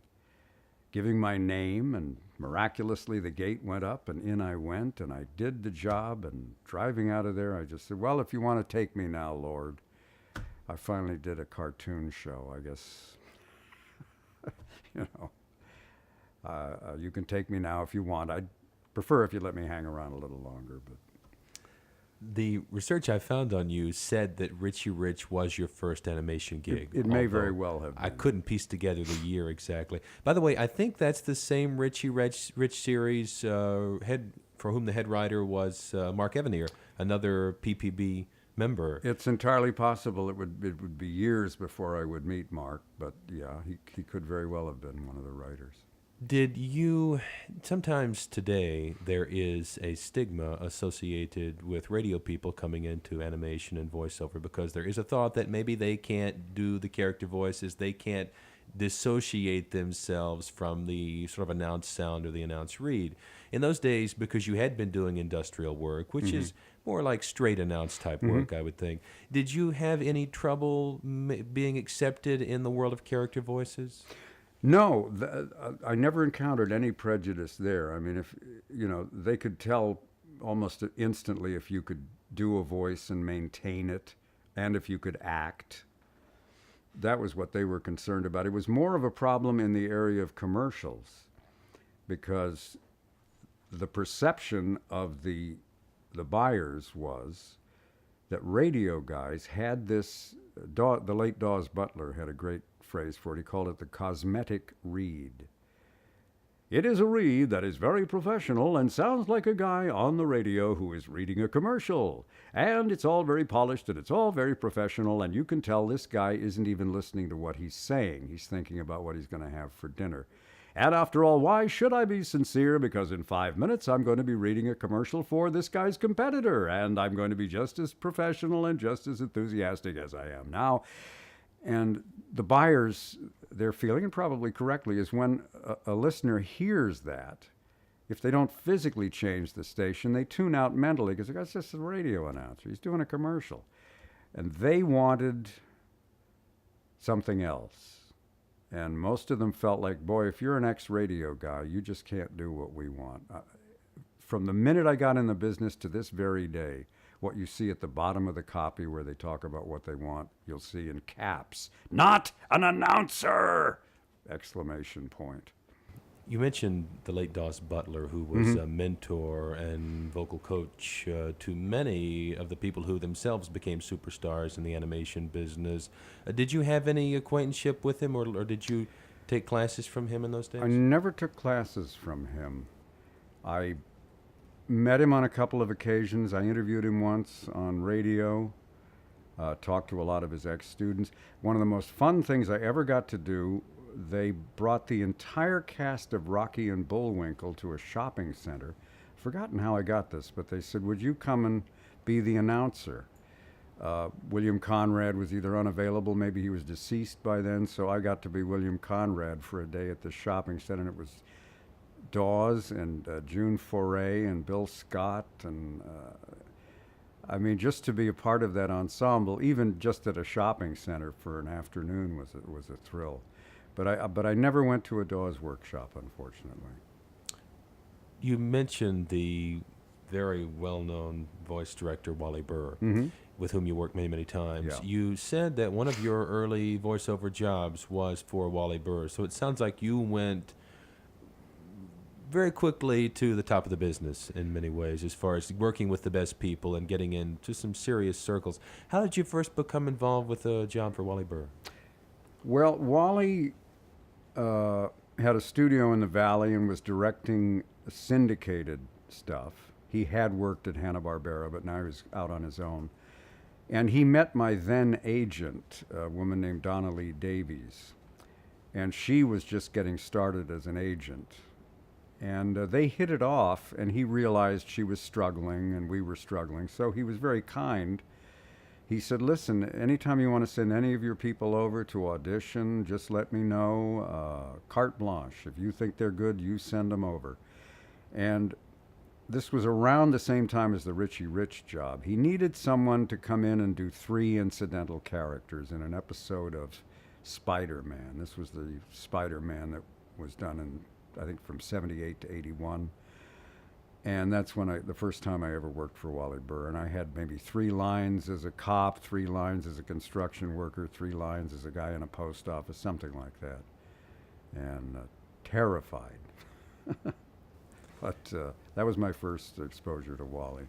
giving my name, and miraculously the gate went up and in I went and I did the job, and driving out of there I just said, well, if you want to take me now, Lord. I finally did a cartoon show, I guess. You can take me now if you want. I'd prefer if you'd let me hang around a little longer. But The research I found on you said that Richie Rich was your first animation gig. It may very although well have I been. couldn't piece together the year exactly. By the way, I think that's the same Rich series head for whom the head writer was Mark Evanier, another PPB member. It's entirely possible it would be years before I would meet Mark, but yeah, he could very well have been one of the writers. Did you, sometimes today there is a stigma associated with radio people coming into animation and voiceover because there is a thought that maybe they can't do the character voices, they can't dissociate themselves from the sort of announced sound or the announced read. In those days, because you had been doing industrial work, which is more like straight announce type work, I would think, did you have any trouble being accepted in the world of character voices? No, I never encountered any prejudice there. I mean, if they could tell almost instantly if you could do a voice and maintain it, and if you could act. That was what they were concerned about. It was more of a problem in the area of commercials, because the perception of the buyers was that radio guys had this. The late Dawes Butler had a great phrase for it. He called it the cosmetic read. It is a read that is very professional and sounds like a guy on the radio who is reading a commercial. And it's all very polished and it's all very professional, and you can tell this guy isn't even listening to what he's saying. He's thinking about what he's going to have for dinner. And after all, why should I be sincere? Because in 5 minutes, I'm going to be reading a commercial for this guy's competitor, and I'm going to be just as professional and just as enthusiastic as I am now. And the buyers, their feeling, and probably correctly, is when a listener hears that, if they don't physically change the station, they tune out mentally because that's just a radio announcer. He's doing a commercial. And they wanted something else. And most of them felt like, boy, if you're an ex-radio guy, you just can't do what we want. From the minute I got in the business to this very day, what you see at the bottom of the copy where they talk about what they want, you'll see in caps, "Not an announcer!" Exclamation point. You mentioned the late Dawes Butler, who was a mentor and vocal coach to many of the people who themselves became superstars in the animation business. Did you have any acquaintanceship with him, or did you take classes from him in those days? I never took classes from him. I met him on a couple of occasions. I interviewed him once on radio, talked to a lot of his ex-students. One of the most fun things I ever got to do, they brought the entire cast of Rocky and Bullwinkle to a shopping center. Forgotten how I got this, but they said, would you come and be the announcer? William Conrad was either unavailable, maybe he was deceased by then, so I got to be William Conrad for a day at the shopping center, and it was Dawes and June Foray and Bill Scott, and I mean, just to be a part of that ensemble, even just at a shopping center for an afternoon, was a thrill. But I never went to a Dawes workshop, unfortunately. You mentioned the very well-known voice director, Wally Burr, with whom you worked many, many times. Yeah. You said that one of your early voiceover jobs was for Wally Burr, so it sounds like you went very quickly to the top of the business in many ways, as far as working with the best people and getting into some serious circles. How did you first become involved with a job for Wally Burr? Well, Wally had a studio in the Valley and was directing syndicated stuff. He had worked at Hanna-Barbera, but now he was out on his own. And he met my then agent, a woman named Donna Lee Davies. And she was just getting started as an agent. And they hit it off, and he realized she was struggling and we were struggling. So he was very kind. He said, listen, anytime you want to send any of your people over to audition, just let me know. Carte blanche. If you think they're good, you send them over. And this was around the same time as the Richie Rich job. He needed someone to come in and do 3 incidental characters in an episode of Spider-Man. This was the Spider-Man that was done in, I think, from 78 to 81. And that's when the first time I ever worked for Wally Burr. And I had maybe 3 lines as a cop, 3 lines as a construction worker, 3 lines as a guy in a post office, something like that. And terrified. But that was my first exposure to Wally.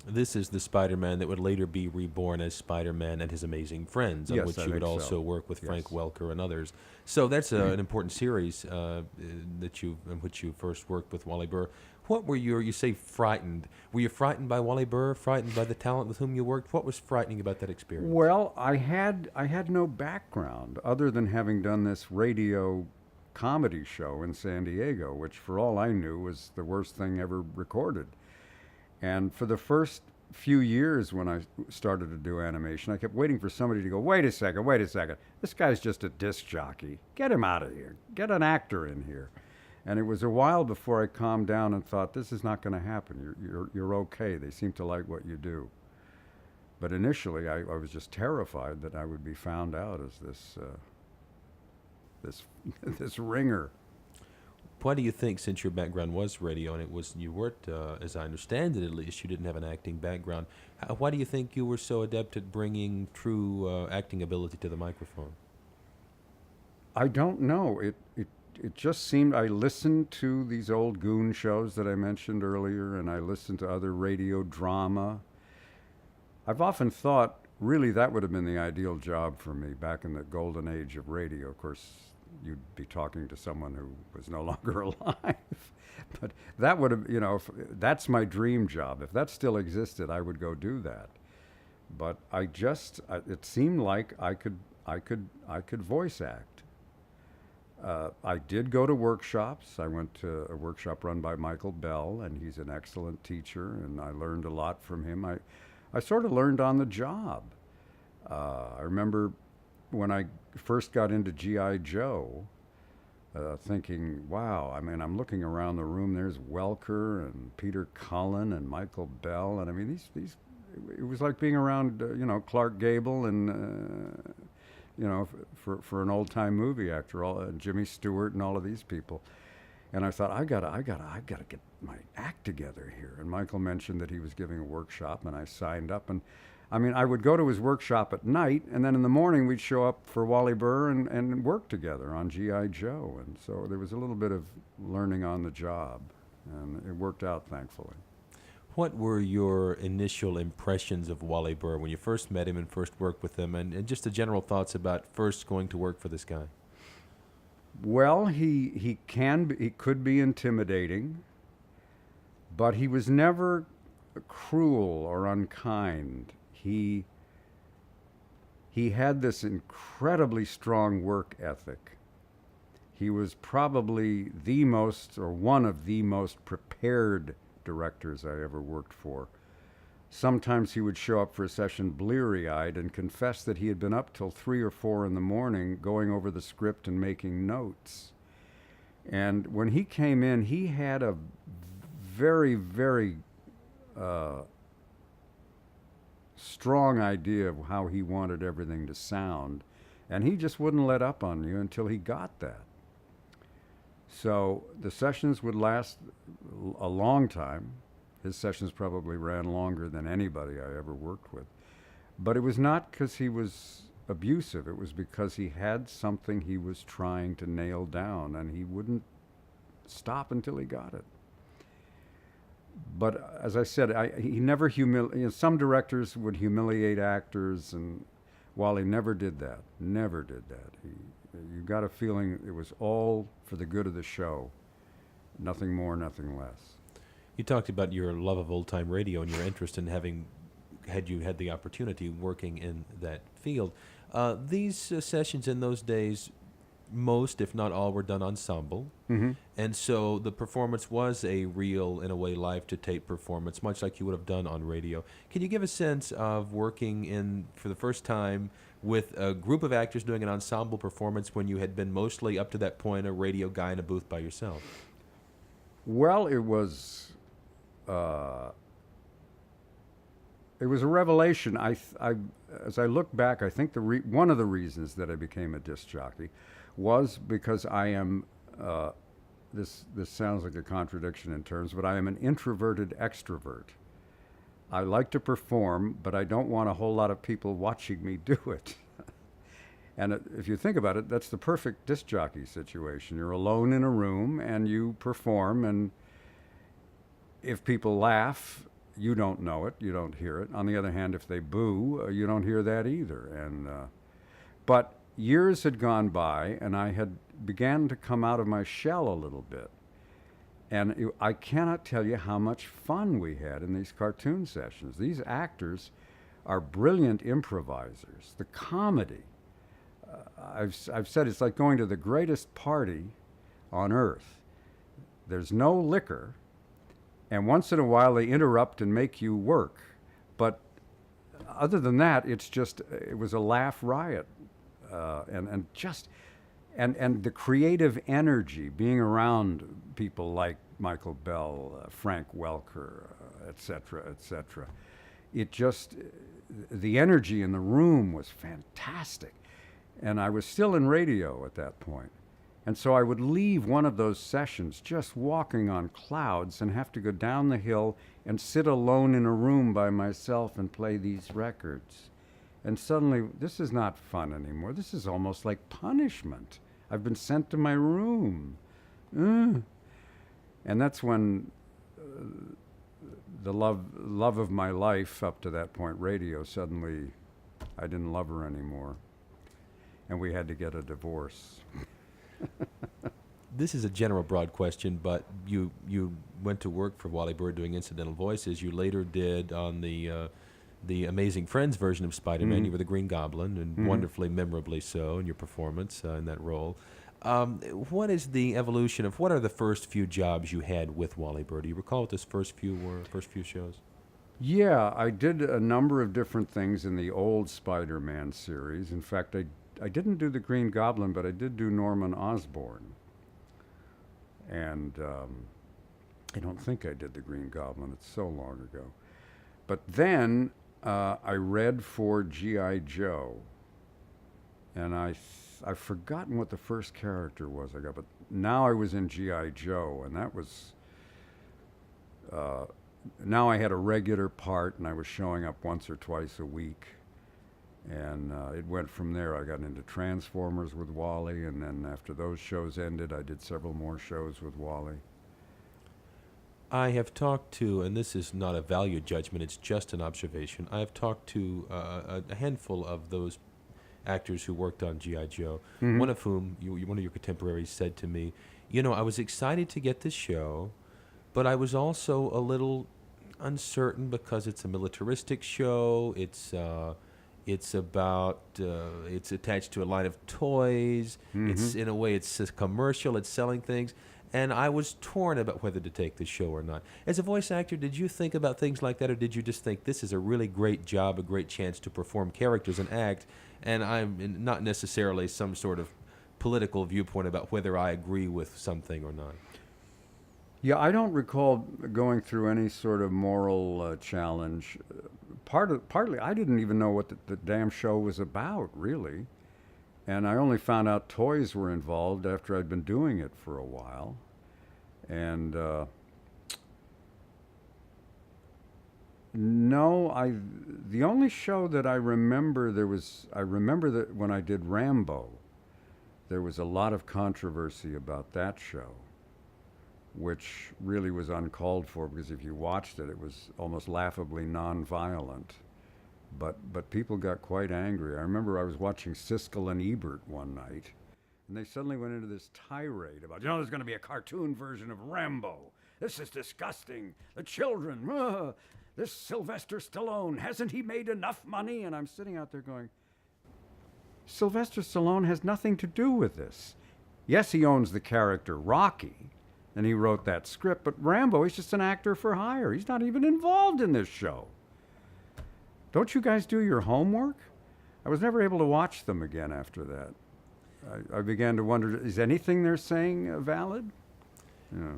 This is the Spider-Man that would later be reborn as Spider-Man and His Amazing Friends, on Yes, which I you would think also so. work with Frank Yes. Welker and others. So that's an important series in which you first worked with Wally Burr. What were you say frightened? Were you frightened by Wally Burr, frightened by the talent with whom you worked? What was frightening about that experience? Well, I had no background other than having done this radio comedy show in San Diego, which for all I knew was the worst thing ever recorded. And for the first few years when I started to do animation, I kept waiting for somebody to go, wait a second, this guy's just a disc jockey. Get him out of here. Get an actor in here. And it was a while before I calmed down and thought, this is not going to happen. You're okay. They seem to like what you do. But initially, I was just terrified that I would be found out as this this ringer. Why do you think, since your background was radio and you weren't, as I understand it at least, you didn't have an acting background, why do you think you were so adept at bringing true acting ability to the microphone? I don't know. It just seemed I listened to these old goon shows that I mentioned earlier, and I listened to other radio drama. I've often thought, really, that would have been the ideal job for me back in the golden age of radio. Of course, you'd be talking to someone who was no longer alive. But that would have, that's my dream job. If that still existed, I would go do that. But it seemed like I could voice act. I did go to workshops. I went to a workshop run by Michael Bell, and he's an excellent teacher, and I learned a lot from him. I sort of learned on the job. I remember when I first got into G.I. Joe, thinking, wow, I mean, I'm looking around the room, there's Welker and Peter Cullen and Michael Bell, and I mean, it was like being around, Clark Gable and, for an old-time movie, after all, Jimmy Stewart and all of these people. And I thought, I gotta get my act together here. And Michael mentioned that he was giving a workshop, and I signed up. And I mean, I would go to his workshop at night, and then in the morning we'd show up for Wally Burr and work together on G.I. Joe. And so there was a little bit of learning on the job, and it worked out, thankfully. What were your initial impressions of Wally Burr when you first met him and first worked with him, and just the general thoughts about first going to work for this guy? Well, he could be intimidating, but he was never cruel or unkind. He had this incredibly strong work ethic. He was probably the most, or one of the most prepared directors I ever worked for. Sometimes he would show up for a session bleary-eyed and confess that he had been up till 3 or 4 in the morning going over the script and making notes. And when he came in, he had a very, very strong idea of how he wanted everything to sound. And he just wouldn't let up on you until he got that. So the sessions would last a long time. His sessions probably ran longer than anybody I ever worked with. But it was not because he was abusive. It was because he had something he was trying to nail down, and he wouldn't stop until he got it. But as I said, he never some directors would humiliate actors, and Wally never did that. Never did that. You got a feeling it was all for the good of the show. Nothing more, nothing less. You talked about your love of old-time radio and your interest in had you had the opportunity working in that field. These sessions in those days, most, if not all, were done ensemble. Mm-hmm. And so the performance was a real, in a way, live-to-tape performance, much like you would have done on radio. Can you give a sense of working for the first time with a group of actors doing an ensemble performance when you had been mostly, up to that point, a radio guy in a booth by yourself? Well, it was a revelation. As I look back, I think one of the reasons that I became a disc jockey was because I am, this sounds like a contradiction in terms, but I am an introverted extrovert. I like to perform, but I don't want a whole lot of people watching me do it. And if you think about it, that's the perfect disc jockey situation. You're alone in a room and you perform, and if people laugh, you don't know it, you don't hear it. On the other hand, if they boo, you don't hear that either. But years had gone by, and I had began to come out of my shell a little bit. And I cannot tell you how much fun we had in these cartoon sessions. These actors are brilliant improvisers. The comedy, I've said it's like going to the greatest party on earth. There's no liquor, and once in a while they interrupt and make you work. But other than that, it was a laugh riot. And the creative energy, being around people like Michael Bell, Frank Welker, et cetera, the energy in the room was fantastic. And I was still in radio at that point. And so I would leave one of those sessions just walking on clouds and have to go down the hill and sit alone in a room by myself and play these records. And suddenly, this is not fun anymore. This is almost like punishment. I've been sent to my room. And that's when the love of my life, up to that point, radio, suddenly I didn't love her anymore. And we had to get a divorce. This is a general broad question, but you went to work for Wally Bird doing incidental voices. You later did on the Amazing Friends version of Spider-Man. You were the Green Goblin, and wonderfully, memorably so in your performance in that role. What is the evolution of, what are the first few jobs you had with Wally Bird? Do you recall what those first few were, first few shows? Yeah, I did a number of different things in the old Spider-Man series. In fact, I didn't do the Green Goblin, but I did do Norman Osborn. And I don't think I did the Green Goblin. It's so long ago. But then I read for G.I. Joe, and I've forgotten what the first character was I got, but now I was in G.I. Joe, and that was, now I had a regular part, and I was showing up once or twice a week, and it went from there. I got into Transformers with Wally, and then after those shows ended, I did several more shows with Wally. I have talked to, and this is not a value judgment, it's just an observation. I have talked to a handful of those actors who worked on G.I. Joe, one of whom, one of your contemporaries, said to me, I was excited to get this show, but I was also a little uncertain because it's a militaristic show. It's about, it's attached to a line of toys. It's, in a way, it's a commercial. It's selling things. And I was torn about whether to take the show or not. As a voice actor, did you think about things like that, or did you just think this is a really great job, a great chance to perform characters and act, and I'm not necessarily some sort of political viewpoint about whether I agree with something or not? Yeah, I don't recall going through any sort of moral challenge. Partly, I didn't even know what the damn show was about, really. And I only found out toys were involved after I'd been doing it for a while. And the only show that I remember that when I did Rambo, there was a lot of controversy about that show, which really was uncalled for, because if you watched it, it was almost laughably nonviolent. But people got quite angry. I remember I was watching Siskel and Ebert one night, and they suddenly went into this tirade about, there's going to be a cartoon version of Rambo. This is disgusting. The children, this Sylvester Stallone, hasn't he made enough money? And I'm sitting out there going, Sylvester Stallone has nothing to do with this. Yes, he owns the character Rocky, and he wrote that script, but Rambo, he's just an actor for hire. He's not even involved in this show. Don't you guys do your homework? I was never able to watch them again after that. I began to wonder, is anything they're saying valid? Yeah.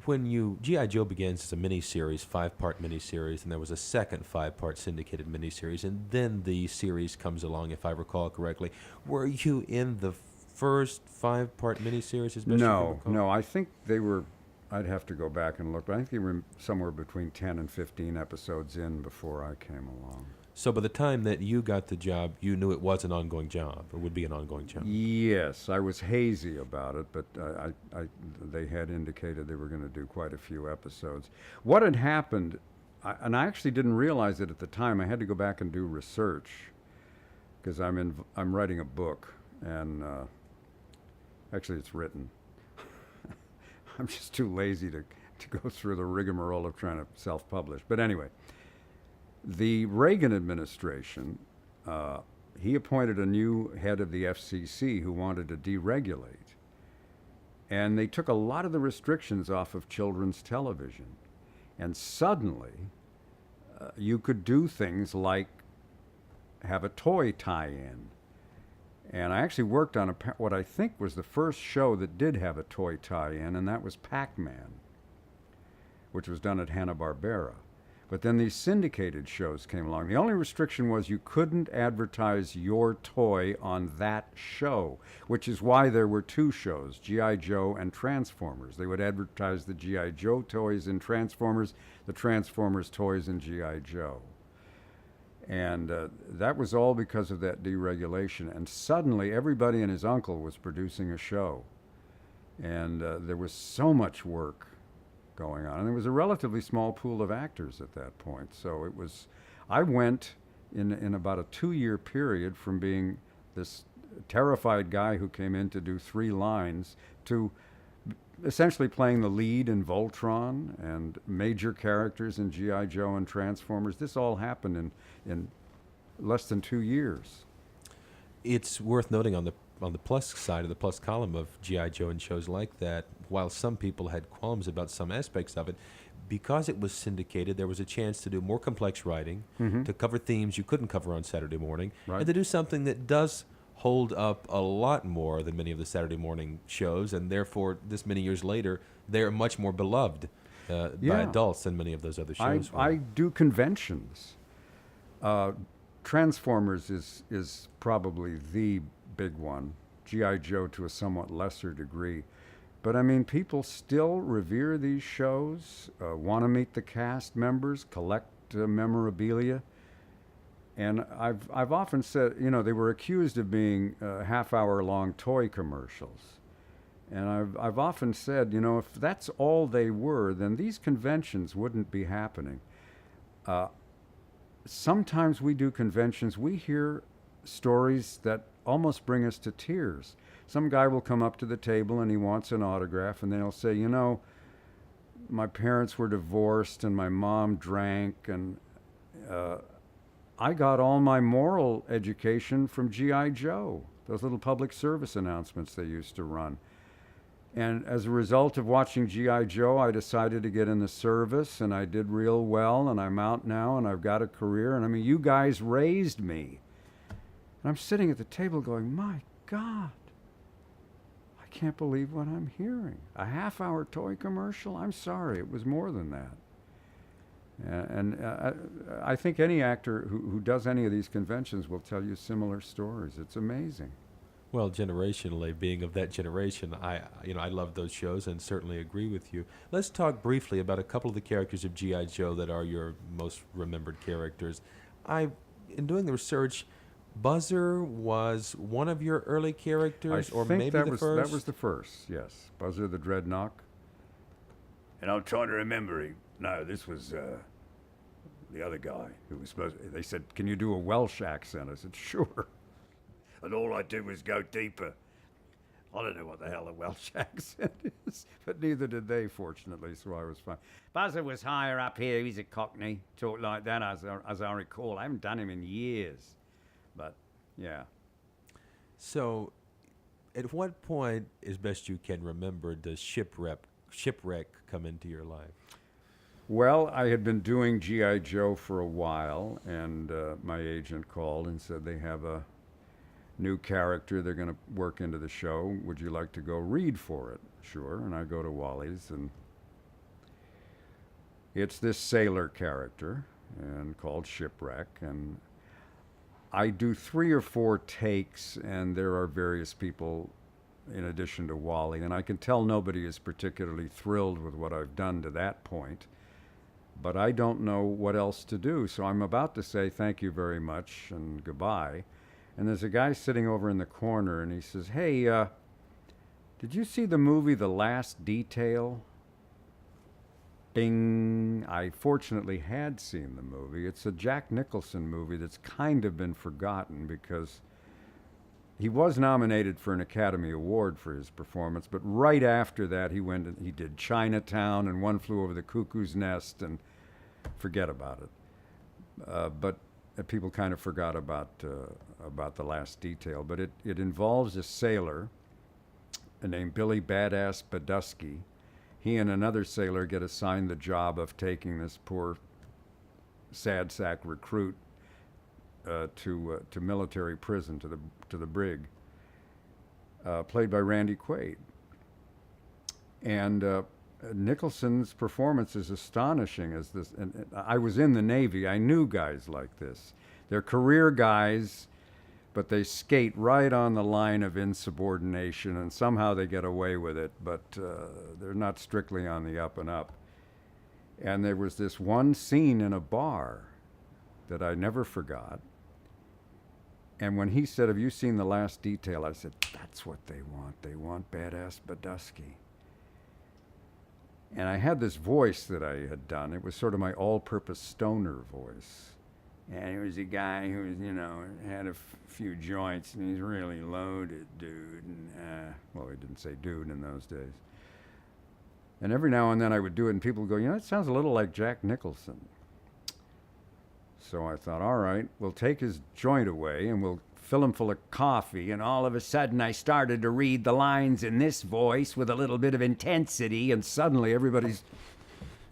When G.I. Joe begins as a miniseries, 5-part miniseries, and there was a second 5-part syndicated miniseries, and then the series comes along, if I recall correctly. Were you in the first 5-part miniseries as best you can recall? No, I think they were, I'd have to go back and look, but I think they were somewhere between 10 and 15 episodes in before I came along. So by the time that you got the job, you knew it was an ongoing job, or would be an ongoing job? Yes, I was hazy about it, but they had indicated they were going to do quite a few episodes. What had happened, and I actually didn't realize it at the time. I had to go back and do research because I'm writing a book, and actually it's written. I'm just too lazy to go through the rigmarole of trying to self-publish. But anyway, the Reagan administration, he appointed a new head of the FCC who wanted to deregulate. And they took a lot of the restrictions off of children's television. And suddenly, you could do things like have a toy tie-in. And I actually worked on what I think was the first show that did have a toy tie-in, and that was Pac-Man, which was done at Hanna-Barbera. But then these syndicated shows came along. The only restriction was you couldn't advertise your toy on that show, which is why there were two shows, G.I. Joe and Transformers. They would advertise the G.I. Joe toys in Transformers, the Transformers toys in G.I. Joe. And that was all because of that deregulation. And suddenly everybody and his uncle was producing a show. And there was so much work going on. And there was a relatively small pool of actors at that point. So it was, I went in about a 2-year period from being this terrified guy who came in to do 3 lines to essentially playing the lead in Voltron and major characters in G.I. Joe and Transformers. This all happened in less than 2 years. It's worth noting on the plus side of the plus column of G.I. Joe and shows like that, while some people had qualms about some aspects of it, because it was syndicated, there was a chance to do more complex writing, to cover themes you couldn't cover on Saturday morning, and to do something that does hold up a lot more than many of the Saturday morning shows, and therefore, this many years later, they're much more beloved by adults than many of those other shows were. I do conventions. Transformers is probably the big one. G.I. Joe to a somewhat lesser degree. But I mean, people still revere these shows, want to meet the cast members, collect memorabilia. And I've often said, you know, they were accused of being half-hour-long toy commercials. And I've often said, you know, if that's all they were, then these conventions wouldn't be happening. Sometimes we do conventions, we hear stories that almost bring us to tears. Some guy will come up to the table and he wants an autograph, and then he'll say, you know, my parents were divorced and my mom drank, and I got all my moral education from G.I. Joe, those little public service announcements they used to run. And as a result of watching G.I. Joe, I decided to get in the service, and I did real well, and I'm out now, and I've got a career, and I mean, you guys raised me. And I'm sitting at the table going, my God, I can't believe what I'm hearing. A half-hour toy commercial? I'm sorry, it was more than that. And I think any actor who does any of these conventions will tell you similar stories. It's amazing. Well, generationally, being of that generation, I love those shows and certainly agree with you. Let's talk briefly about a couple of the characters of G.I. Joe that are your most remembered characters. In doing the research, Buzzer was one of your early characters, or maybe the first? That was the first, yes. Buzzer the Dreadnought. And I'm trying to remember him. No, this was the other guy who was supposed to, they said, can you do a Welsh accent? I said, sure. And all I did was go deeper. I don't know what the hell a Welsh accent is, but neither did they, fortunately, so I was fine. Buzzer was higher up here. He's a Cockney. Talked like that, as I recall. I haven't done him in years. But, yeah. So, at what point, as best you can remember, does shipwreck come into your life? Well, I had been doing G.I. Joe for a while, and my agent called and said they have a new character they're going to work into the show. Would you like to go read for it? Sure. And I go to Wally's, and it's this sailor character and called Shipwreck, and I do 3 or 4 takes, and there are various people in addition to Wally, and I can tell nobody is particularly thrilled with what I've done to that point, but I don't know what else to do, so I'm about to say thank you very much and goodbye, and there's a guy sitting over in the corner, and he says, hey, did you see the movie The Last Detail? Bing. I fortunately had seen the movie. It's a Jack Nicholson movie that's kind of been forgotten because he was nominated for an Academy Award for his performance, but right after that he went and he did Chinatown and One Flew Over the Cuckoo's Nest, and forget about it. But people kind of forgot about The Last Detail. But it involves a sailor named Billy Badass Badusky. He and another sailor get assigned the job of taking this poor sad sack recruit to military prison, to the brig, played by Randy Quaid. And Nicholson's performance is astonishing as this. And I was in the Navy. I knew guys like this. They're career guys, but they skate right on the line of insubordination, and somehow they get away with it, but they're not strictly on the up and up. And there was this one scene in a bar that I never forgot. And when he said, "Have you seen The Last Detail?" I said, "That's what they want. They want Badass Badusky." And I had this voice that I had done. It was sort of my all-purpose stoner voice. And it was a guy who was, had a few joints, and he's really loaded, dude. And, well, he didn't say dude in those days. And every now and then I would do it, and people would go, it sounds a little like Jack Nicholson. So I thought, all right, we'll take his joint away, and we'll fill him full of coffee. And all of a sudden I started to read the lines in this voice with a little bit of intensity, and suddenly everybody's,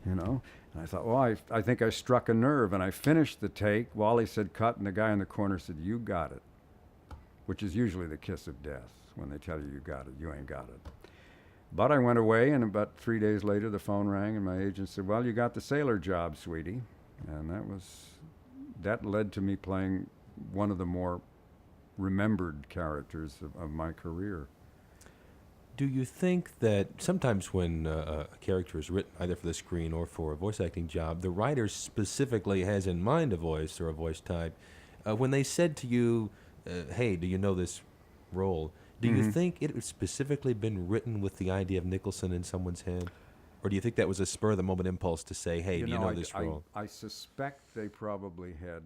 And I thought, well, I think I struck a nerve, and I finished the take. Wally said cut, and the guy in the corner said, "You got it," which is usually the kiss of death. When they tell you got it, you ain't got it. But I went away, and about 3 days later, the phone rang, and my agent said, "Well, you got the sailor job, sweetie." And that led to me playing one of the more remembered characters of my career. Do you think that sometimes when a character is written either for the screen or for a voice acting job, the writer specifically has in mind a voice or a voice type? When they said to you, "Hey, do you know this role?" Do you think it had specifically been written with the idea of Nicholson in someone's head? Or do you think that was a spur of the moment impulse to say, "Hey, do you know this role?" I suspect they probably had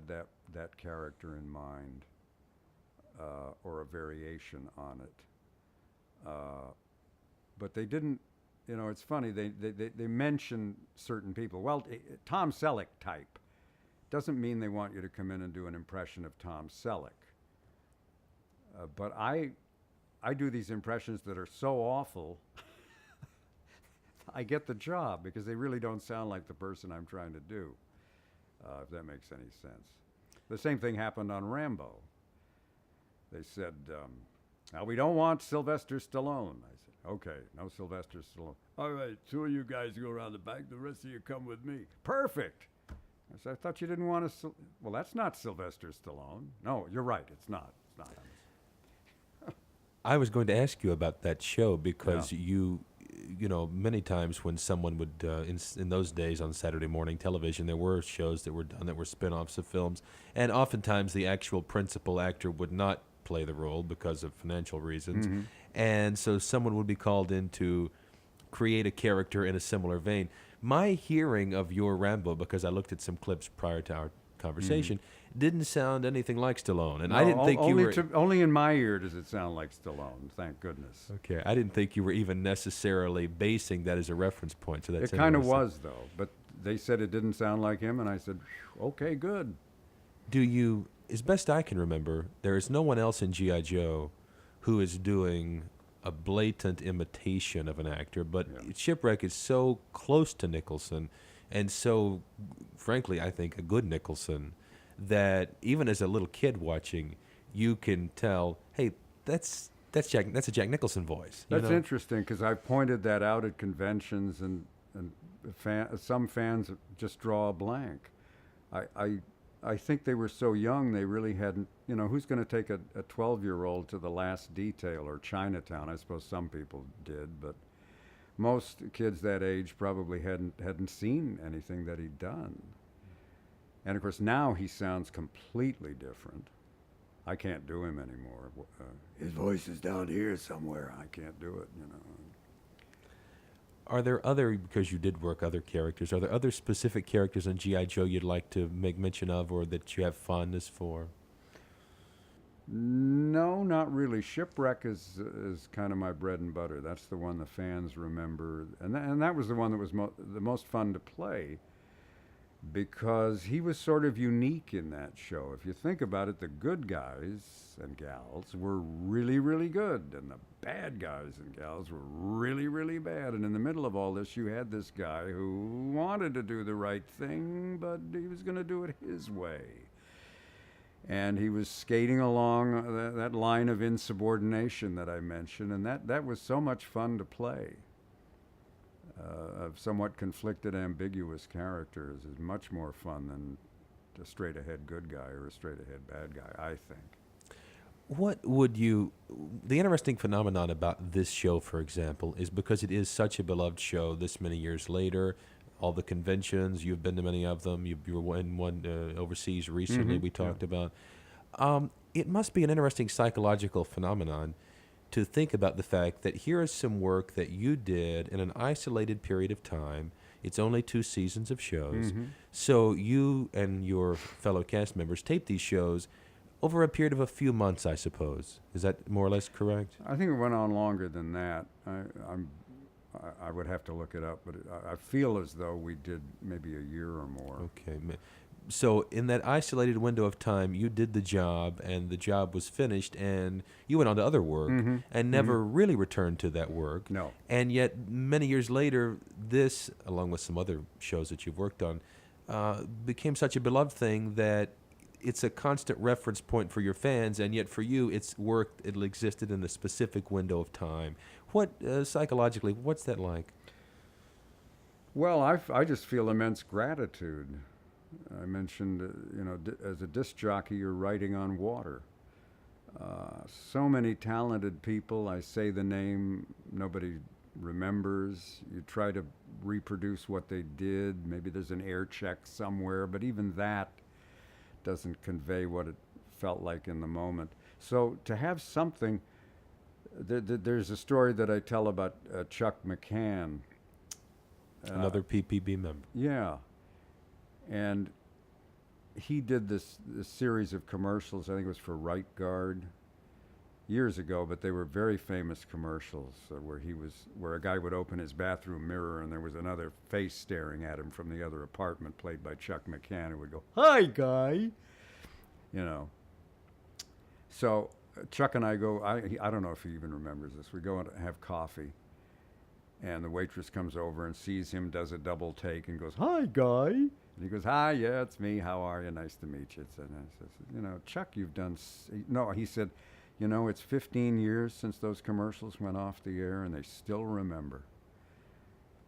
that character in mind, or a variation on it. But they didn't, it's funny, they mention certain people. Well, Tom Selleck type doesn't mean they want you to come in and do an impression of Tom Selleck. But I do these impressions that are so awful, I get the job because they really don't sound like the person I'm trying to do, if that makes any sense. The same thing happened on Rambo. They said, "We don't want Sylvester Stallone." I said, "Okay, no Sylvester Stallone." "All right, 2 of you guys go around the back, the rest of you come with me." "Perfect." I said, "I thought you didn't want to." "Well, that's not Sylvester Stallone." "No, you're right, it's not. It's not." I was going to ask you about that show because many times when someone would, in those days on Saturday morning television, there were shows that were done that were spin-offs of films, and oftentimes the actual principal actor would not play the role because of financial reasons, and so someone would be called in to create a character in a similar vein. My hearing of your Rambo, because I looked at some clips prior to our conversation, didn't sound anything like Stallone, and No, I didn't think you were. Only in my ear does it sound like Stallone. Thank goodness. Okay, I didn't think you were even necessarily basing that as a reference point. So that's It kind of was, though. But they said it didn't sound like him, and I said, "Okay, good." Do you, as best I can remember, there is no one else in G.I. Joe who is doing a blatant imitation of an actor, but Shipwreck is so close to Nicholson, and so, frankly, I think a good Nicholson, that even as a little kid watching, you can tell, hey, that's a Jack Nicholson voice. That's interesting because I've pointed that out at conventions, and some fans just draw a blank. I think they were so young they really hadn't. Who's going to take a 12-year-old to The Last Detail or Chinatown? I suppose some people did, but most kids that age probably hadn't seen anything that he'd done. And of course now he sounds completely different. I can't do him anymore. Uh, His voice is down here somewhere. I can't do it, Are there other, because you did work other characters, are there other specific characters on G.I. Joe you'd like to make mention of or that you have fondness for? No, not really. Shipwreck is kind of my bread and butter. That's the one the fans remember, and that was the one that was the most fun to play, because he was sort of unique in that show. If you think about it, the good guys and gals were really, really good, and the bad guys and gals were really, really bad. And in the middle of all this, you had this guy who wanted to do the right thing, but he was going to do it his way. And he was skating along that line of insubordination that I mentioned, and that was so much fun to play. Of somewhat conflicted, ambiguous characters is much more fun than a straight-ahead good guy or a straight-ahead bad guy, I think. What would you... The interesting phenomenon about this show, for example, is because it is such a beloved show this many years later, all the conventions, you've been to many of them, you were in one overseas recently we talked about. It must be an interesting psychological phenomenon to think about the fact that here is some work that you did in an isolated period of time. It's only 2 seasons of shows. So you and your fellow cast members taped these shows over a period of a few months, I suppose. Is that more or less correct? I think it went on longer than that. I would have to look it up, but I feel as though we did maybe a year or more. Okay. So in that isolated window of time, you did the job, and the job was finished, and you went on to other work and never really returned to that work. No. And yet, many years later, this, along with some other shows that you've worked on, became such a beloved thing that it's a constant reference point for your fans, and yet for you, it's work, it existed in a specific window of time. What, psychologically, what's that like? Well, I just feel immense gratitude. I mentioned, as a disc jockey, you're riding on water. So many talented people. I say the name, nobody remembers. You try to reproduce what they did. Maybe there's an air check somewhere, but even that doesn't convey what it felt like in the moment. So to have something, there's a story that I tell about Chuck McCann. Another PPB member. Yeah. And he did this series of commercials, I think it was for Right Guard, years ago, but they were very famous commercials where a guy would open his bathroom mirror and there was another face staring at him from the other apartment, played by Chuck McCann, who would go, "Hi, guy." So Chuck and I go, I don't know if he even remembers this, we go and have coffee, and the waitress comes over and sees him, does a double take, and goes, "Hi, guy." And he goes, "Hi, yeah, it's me. How are you? Nice to meet you." And I said, "Chuck, you've done..." No, he said, "It's 15 years since those commercials went off the air, and they still remember."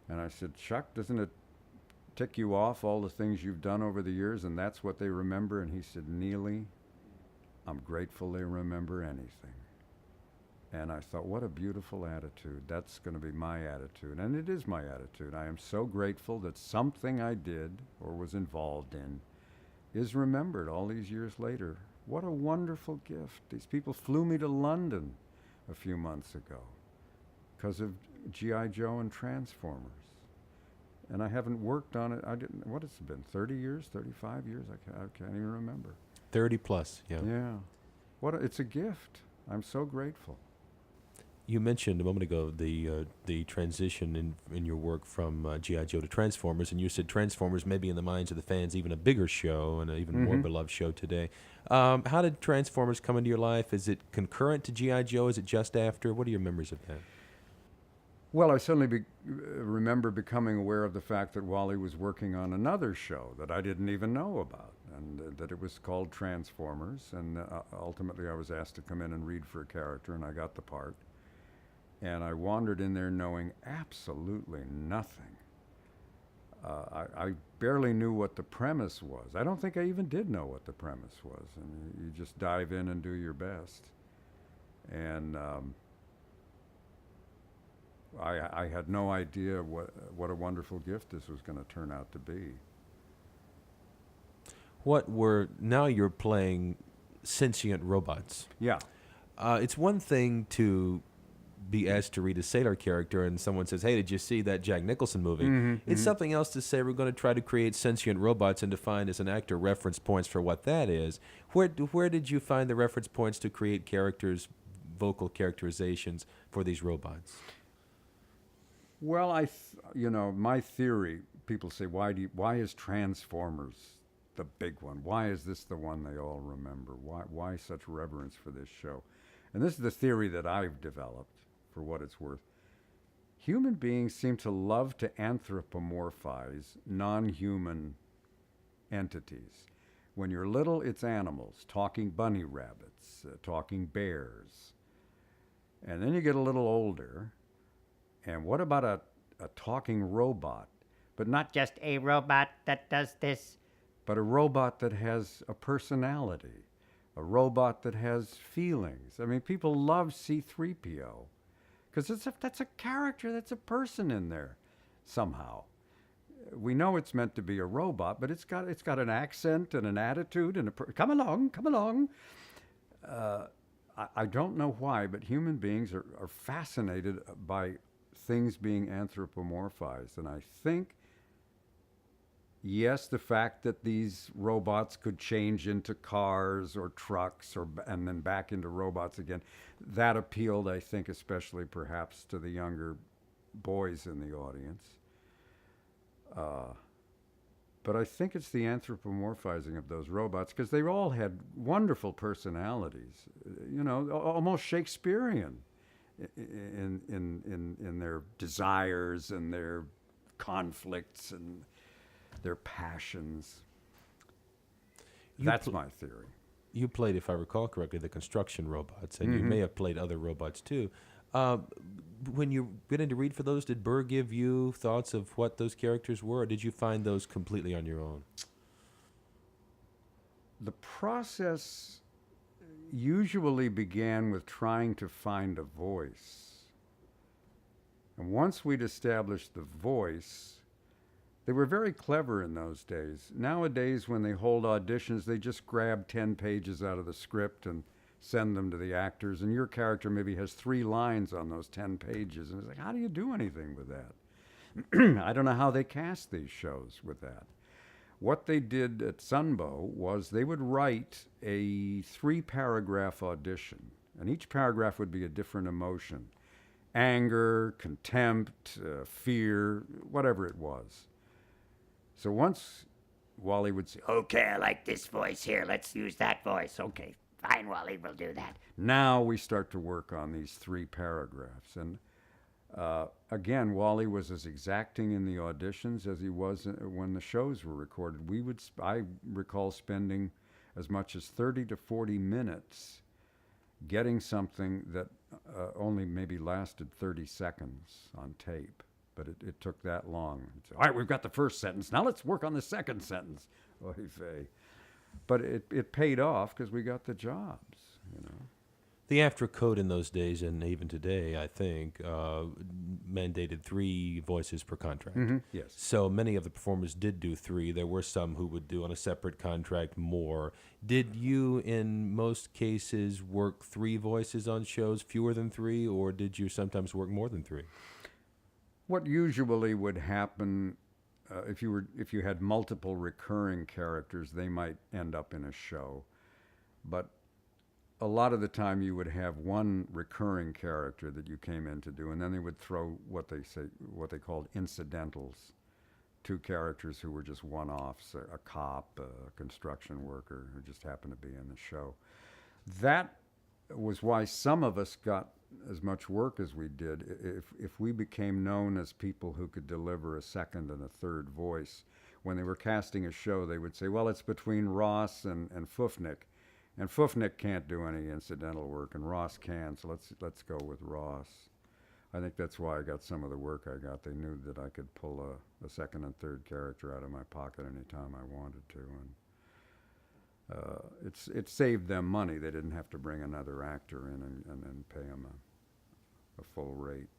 And I said, "Chuck, doesn't it tick you off, all the things you've done over the years, and that's what they remember?" And he said, "Neely, I'm grateful they remember anything." And I thought, what a beautiful attitude. That's going to be my attitude. And it is my attitude. I am so grateful that something I did or was involved in is remembered all these years later. What a wonderful gift. These people flew me to London a few months ago because of G.I. Joe and Transformers. And I haven't worked on it. What has it been, 30 years, 35 years? I can't even remember. 30 plus, yeah. Yeah. It's a gift. I'm so grateful. You mentioned a moment ago the transition in your work from G.I. Joe to Transformers, and you said Transformers may be in the minds of the fans even a bigger show and an even more beloved show today. How did Transformers come into your life? Is it concurrent to G.I. Joe? Is it just after? What are your memories of that? Well, I certainly remember becoming aware of the fact that Wally was working on another show that I didn't even know about, and that it was called Transformers, and ultimately I was asked to come in and read for a character, and I got the part. And I wandered in there knowing absolutely nothing. I barely knew what the premise was. I don't think I even did know what the premise was. And you just dive in and do your best. And I had no idea what a wonderful gift this was going to turn out to be. Now you're playing sentient robots. Yeah. It's one thing to be asked to read a sailor character and someone says, "Hey, did you see that Jack Nicholson movie?" It's something else to say we're going to try to create sentient robots and to find as an actor reference points for what that is. Where did you find the reference points to create characters, vocal characterizations for these robots? Well, my theory, people say, why is Transformers the big one? Why is this the one they all remember? Why such reverence for this show? And this is the theory that I've developed, for what it's worth. Human beings seem to love to anthropomorphize non-human entities. When you're little, it's animals, talking bunny rabbits, talking bears. And then you get a little older, and what about a talking robot? But not Just a robot that does this. but a robot that has a personality, a robot that has feelings. I mean, people love C-3PO because that's a character, that's a person in there somehow. We know it's meant to be a robot, but it's got an accent and an attitude and come along, come along. I don't know why, but human beings are fascinated by things being anthropomorphized, and I think, yes, the fact that these robots could change into cars or trucks and then back into robots again, that appealed, I think, especially perhaps to the younger boys in the audience. But I think it's the anthropomorphizing of those robots because they all had wonderful personalities, almost Shakespearean in their desires and their conflicts and their passions. That's my theory. You played, if I recall correctly, the construction robots, and you may have played other robots too. When you get in to read for those, did Burr give you thoughts of what those characters were, or did you find those completely on your own? The process usually began with trying to find a voice. And once we'd established the voice, they were very clever in those days. Nowadays, when they hold auditions, they just grab 10 pages out of the script and send them to the actors, and your character maybe has 3 lines on those 10 pages. And it's like, how do you do anything with that? I don't know how they cast these shows with that. What they did at Sunbow was they would write a 3-paragraph audition, and each paragraph would be a different emotion. Anger, contempt, fear, whatever it was. So once Wally would say, Okay, I like this voice here. Let's use that voice. Okay, fine, Wally, we'll do that. now we start to work on these 3 paragraphs. And again, Wally was as exacting in the auditions as he was when the shows were recorded. I recall spending as much as 30 to 40 minutes getting something that only maybe lasted 30 seconds on tape. But it took that long. All right, we've got the first sentence. Now let's work on the second sentence. Oy vey. But it paid off because we got the jobs, The AFTRA code in those days, and even today, I think, mandated 3 voices per contract. Yes. So many of the performers did do 3. There were some who would do on a separate contract more. Did you, in most cases, work 3 voices on shows, fewer than 3, or did you sometimes work more than 3? What usually would happen if you had multiple recurring characters, they might end up in a show. But a lot of the time you would have one recurring character that you came in to do, and then they would throw what they called incidentals, 2 characters who were just one-offs, a cop, a construction worker who just happened to be in the show. That was why some of us got as much work as we did. If we became known as people who could deliver a second and a third voice, when they were casting a show, they would say, well, it's between Ross and Fufnik. And Fufnik can't do any incidental work, and Ross can, so let's go with Ross. I think that's why I got some of the work I got. They knew that I could pull a second and third character out of my pocket anytime I wanted to, and it saved them money. They didn't have to bring another actor in and pay him a full rate.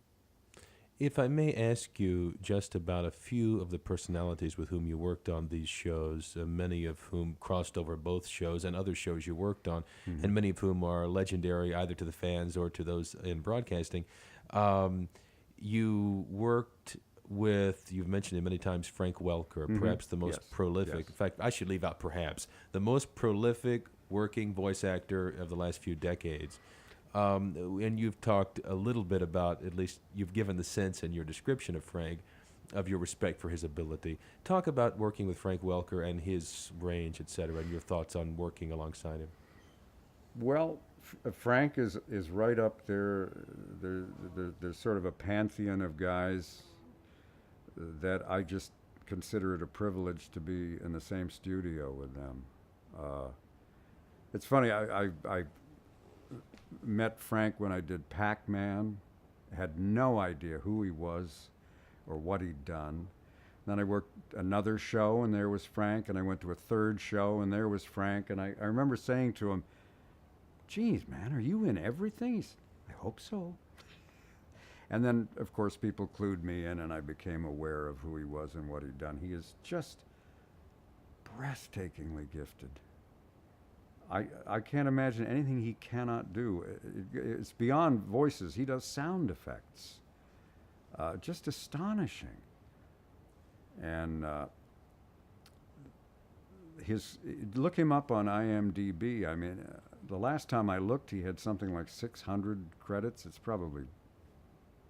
If I may ask you just about a few of the personalities with whom you worked on these shows, many of whom crossed over both shows and other shows you worked on, and many of whom are legendary either to the fans or to those in broadcasting. You worked with, you've mentioned it many times, Frank Welker, perhaps the most Yes, prolific. yes. In fact, I should leave out perhaps, the most prolific working voice actor of the last few decades. And you've talked a little bit about, at least you've given the sense in your description of Frank, of your respect for his ability. Talk about working with Frank Welker and his range, et cetera, and your thoughts on working alongside him. Well, Frank is right up there. There's sort of a pantheon of guys that I just consider it a privilege to be in the same studio with them. It's funny, I met Frank when I did Pac-Man, had no idea who he was or what he'd done. Then I worked another show, and there was Frank, and I went to a third show, and there was Frank, and I remember saying to him, "Geez, man, are you in everything?" He said, "I hope so." And then, of course, people clued me in, and I became aware of who he was and what he'd done. He is just breathtakingly gifted. I can't imagine anything he cannot do. It's beyond voices. He does sound effects. Just astonishing. And look him up on IMDb. I mean, the last time I looked, he had something like 600 credits. It's probably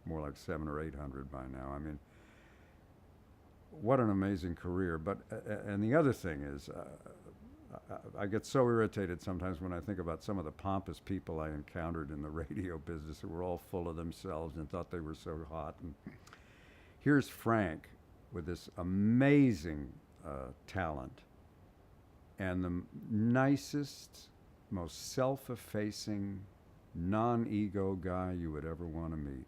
more like 700 or 800 by now. I mean, what an amazing career. But and the other thing is, I get so irritated sometimes when I think about some of the pompous people I encountered in the radio business who were all full of themselves and thought they were so hot. And here's Frank with this amazing talent and the nicest, most self-effacing, non-ego guy you would ever want to meet.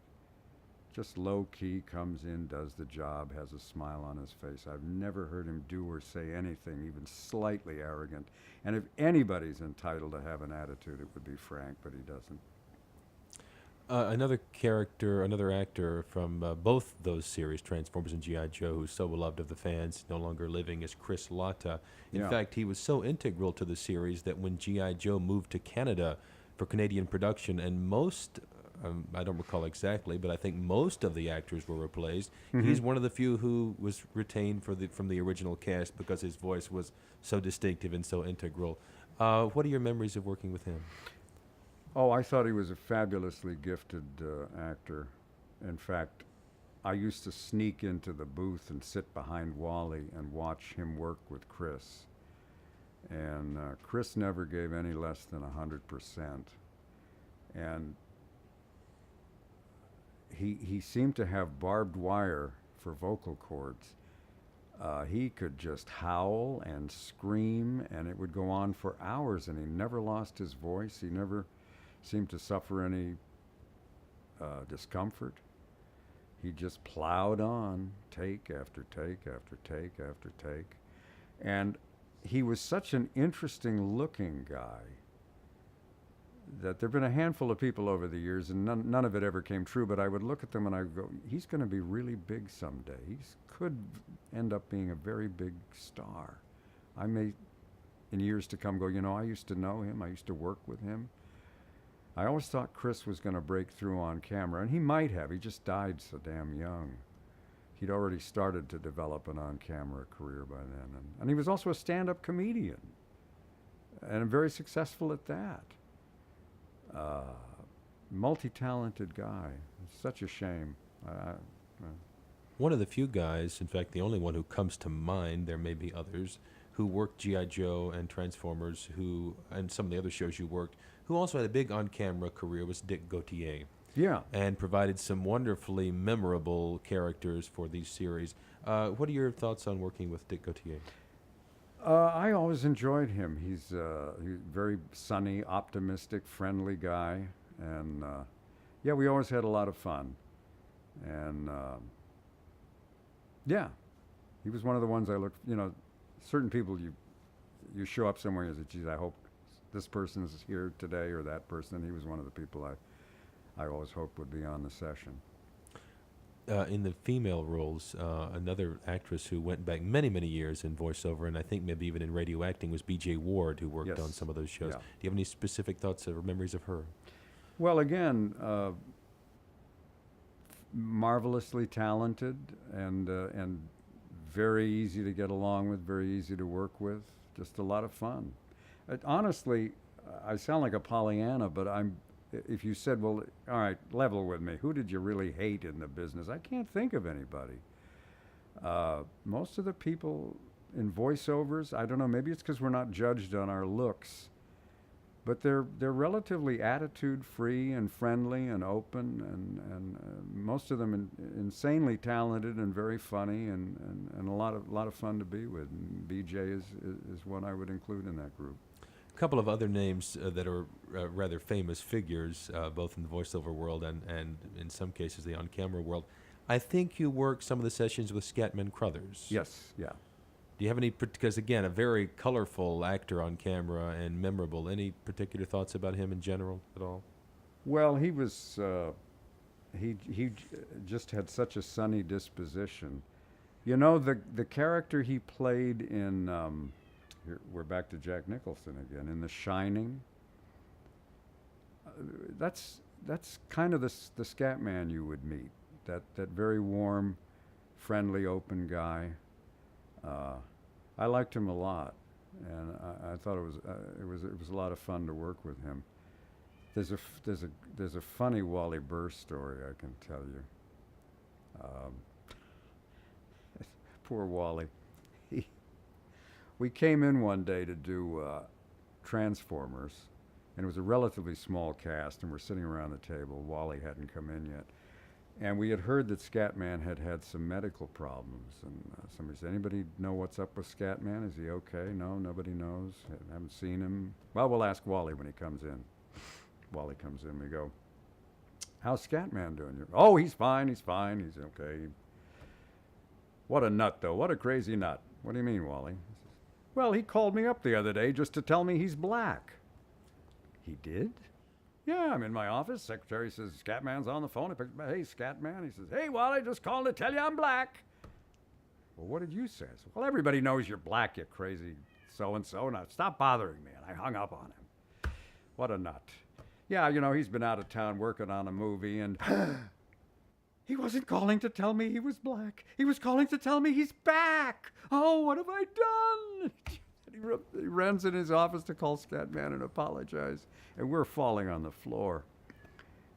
Just low-key, comes in, does the job, has a smile on his face. I've never heard him do or say anything even slightly arrogant. And if anybody's entitled to have an attitude, it would be Frank, but he doesn't. Another character, another actor from both those series, Transformers and G.I. Joe, who's so beloved of the fans, no longer living, is Chris Latta. In Yeah. fact, he was so integral to the series that when G.I. Joe moved to Canada for Canadian production, and most, I don't recall exactly, but I think most of the actors were replaced, he's one of the few who was retained from the original cast because his voice was so distinctive and so integral. What are your memories of working with him? Oh, I thought he was a fabulously gifted actor. In fact, I used to sneak into the booth and sit behind Wally and watch him work with Chris. And Chris never gave any less than 100%. And he seemed to have barbed wire for vocal cords. He could just howl and scream, and it would go on for hours, and he never lost his voice. He never seemed to suffer any discomfort. He just plowed on, take after take after take after take. And he was such an interesting looking guy that there have been a handful of people over the years, and none of it ever came true, but I would look at them and I would go, he's going to be really big someday. He could end up being a very big star. I may, in years to come, go, you know, I used to know him, I used to work with him. I always thought Chris was going to break through on camera, and he might have. He just died so damn young. He'd already started to develop an on-camera career by then. And he was also a stand-up comedian, and very successful at that. Multi-talented guy. It's such a shame. One of the few guys, in fact, the only one who comes to mind, there may be others, who worked G.I. Joe and Transformers, and some of the other shows you worked, who also had a big on-camera career, was Dick Gautier. Yeah. And provided some wonderfully memorable characters for these series. What are your thoughts on working with Dick Gautier? I always enjoyed him. He's very sunny, optimistic, friendly guy. And, yeah, we always had a lot of fun. And, yeah, he was one of the ones I looked, you know, certain people you show up somewhere and you say, geez, I hope this person is here today or that person. And he was one of the people I always hoped would be on the session. In the female roles, another actress who went back many, many years in voiceover, and I think maybe even in radio acting, was B.J. Ward, who worked Yes. on some of those shows. Yeah. Do you have any specific thoughts or memories of her? Well, again, marvelously talented and very easy to get along with, very easy to work with. Just a lot of fun. Honestly, I sound like a Pollyanna, but if you said, well, all right, level with me. Who did you really hate in the business? I can't think of anybody. Most of the people in voiceovers, I don't know, maybe it's because we're not judged on our looks, but they're relatively attitude-free and friendly and open, and most of them insanely talented and very funny, and a lot of fun to be with. And BJ is one I would include in that group. A couple of other names that are rather famous figures, both in the voiceover world and in some cases the on-camera world. I think you worked some of the sessions with Scatman Crothers. Yes, yeah. Do you have any, because again, a very colorful actor on camera and memorable, any particular thoughts about him in general at all? Well, he was, just had such a sunny disposition. You know, the character he played in, here, we're back to Jack Nicholson again, in The Shining. That's kind of the scat man you would meet. That very warm, friendly, open guy. I liked him a lot, and I thought it was a lot of fun to work with him. There's a funny Wally Burr story I can tell you. Poor Wally. We came in one day to do Transformers, and it was a relatively small cast, and we're sitting around the table. Wally hadn't come in yet. And we had heard that Scatman had some medical problems, and somebody said, anybody know what's up with Scatman? Is he okay? No, nobody knows. Haven't seen him. Well, we'll ask Wally when he comes in. Wally comes in, we go, how's Scatman doing? Oh, he's fine, he's okay. What a nut, though, what a crazy nut. What do you mean, Wally? He says, well, he called me up the other day just to tell me he's black. He did? Yeah, I'm in my office. Secretary says, Scatman's on the phone. I picked up, hey, Scatman. He says, hey, Wally, just calling to tell you I'm black. Well, what did you say? I said, well, everybody knows you're black, you crazy so-and-so. Now, stop bothering me. And I hung up on him. What a nut. Yeah, you know, he's been out of town working on a movie, and he wasn't calling to tell me he was black. He was calling to tell me he's back. Oh, what have I done? He runs in his office to call Scatman and apologize. And we're falling on the floor.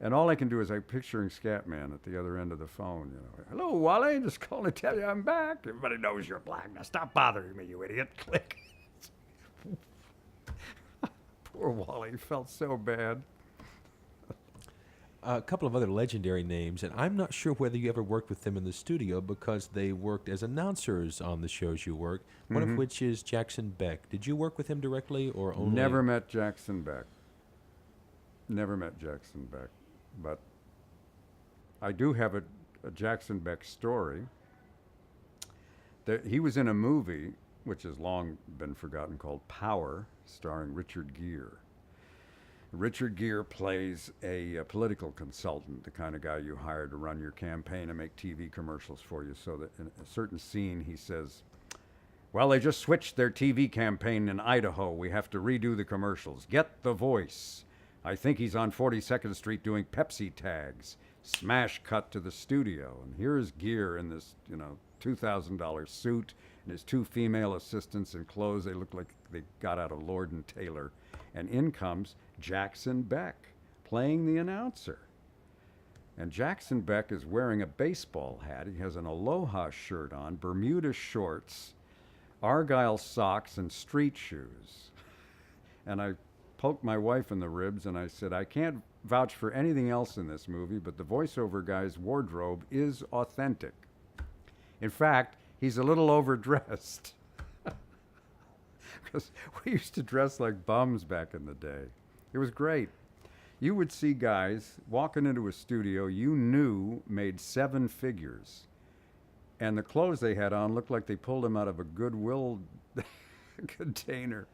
And all I can do is I'm picturing Scatman at the other end of the phone. You know, hello, Wally, just calling to tell you I'm back. Everybody knows you're black. Now stop bothering me, you idiot. Click. Poor Wally felt so bad. A couple of other legendary names, and I'm not sure whether you ever worked with them in the studio because they worked as announcers on the shows you worked, one of which is Jackson Beck. Did you work with him directly or only? Never met Jackson Beck. Never met Jackson Beck. But I do have a Jackson Beck story. He was in a movie, which has long been forgotten, called Power, starring Richard Gere. Richard Gere plays a political consultant, the kind of guy you hire to run your campaign and make TV commercials for you, so that in a certain scene he says, well, they just switched their TV campaign in Idaho. We have to redo the commercials. Get the voice. I think he's on 42nd Street doing Pepsi tags. Smash cut to the studio. And here's Gere in this, $2,000 suit and his two female assistants in clothes. They look like they got out of Lord and Taylor. And in comes Jackson Beck playing the announcer. And Jackson Beck is wearing a baseball hat. He has an Aloha shirt on, Bermuda shorts, Argyle socks, and street shoes. And I poked my wife in the ribs and I said, I can't vouch for anything else in this movie, but the voiceover guy's wardrobe is authentic. In fact, he's a little overdressed. Because we used to dress like bums back in the day. It was great. You would see guys walking into a studio you knew made 7 figures. And the clothes they had on looked like they pulled them out of a Goodwill container.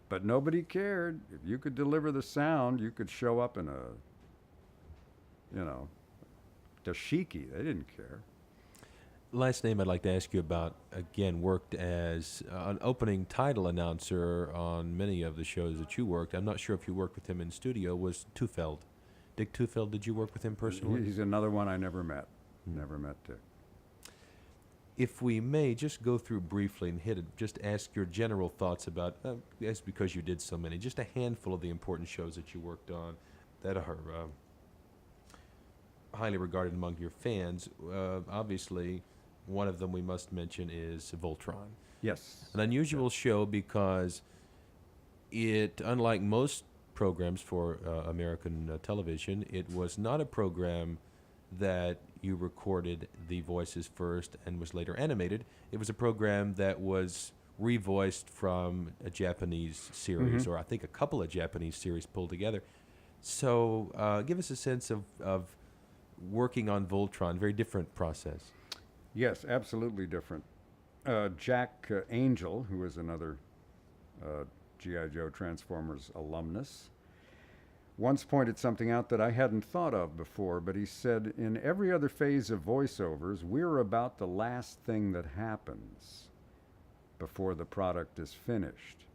But nobody cared. If you could deliver the sound, you could show up in a, dashiki. They didn't care. Last name I'd like to ask you about, again, worked as an opening title announcer on many of the shows that you worked. I'm not sure if you worked with him in studio, was Tufeld. Dick Tufeld, did you work with him personally? He's another one I never met. Never met Dick. If we may just go through briefly and hit it, just ask your general thoughts about, that's because you did so many, just a handful of the important shows that you worked on that are highly regarded among your fans. Obviously, one of them we must mention is Voltron. Yes. An unusual show because it, unlike most programs for American television, it was not a program that you recorded the voices first and was later animated. It was a program that was revoiced from a Japanese series, or I think a couple of Japanese series pulled together. So give us a sense of working on Voltron, very different process. Yes, absolutely different. Jack Angel, who is another G.I. Joe Transformers alumnus, once pointed something out that I hadn't thought of before, but he said, in every other phase of voiceovers, we're about the last thing that happens before the product is finished,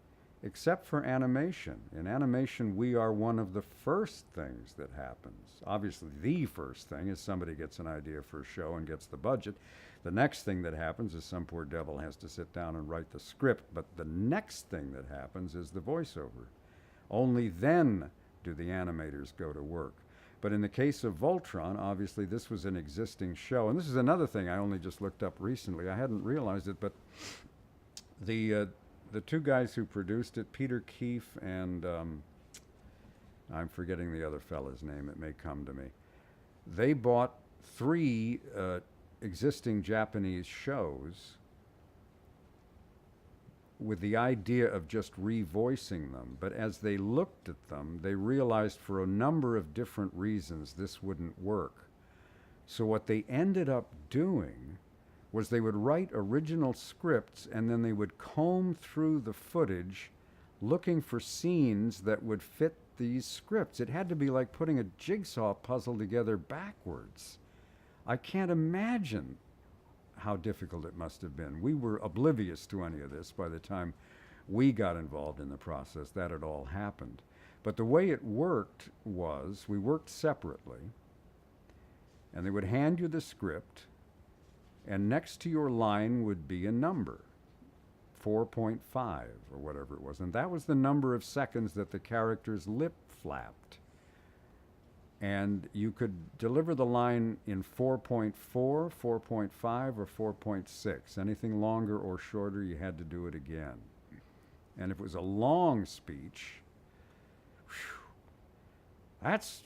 except for animation. In animation, we are one of the first things that happens. Obviously, the first thing is somebody gets an idea for a show and gets the budget. The next thing that happens is some poor devil has to sit down and write the script, but the next thing that happens is the voiceover. Only then do the animators go to work. But in the case of Voltron, obviously this was an existing show. And this is another thing I only just looked up recently. I hadn't realized it, but the two guys who produced it, Peter Keefe and I'm forgetting the other fella's name. It may come to me. They bought 3 existing Japanese shows with the idea of just revoicing them. But as they looked at them, they realized for a number of different reasons this wouldn't work. So what they ended up doing was they would write original scripts and then they would comb through the footage looking for scenes that would fit these scripts. It had to be like putting a jigsaw puzzle together backwards. I can't imagine how difficult it must have been. We were oblivious to any of this by the time we got involved in the process. That had all happened. But the way it worked was we worked separately, and they would hand you the script, and next to your line would be a number, 4.5 or whatever it was, and that was the number of seconds that the character's lip flapped. And you could deliver the line in 4.4, 4.5, or 4.6. Anything longer or shorter, you had to do it again. And if it was a long speech, that's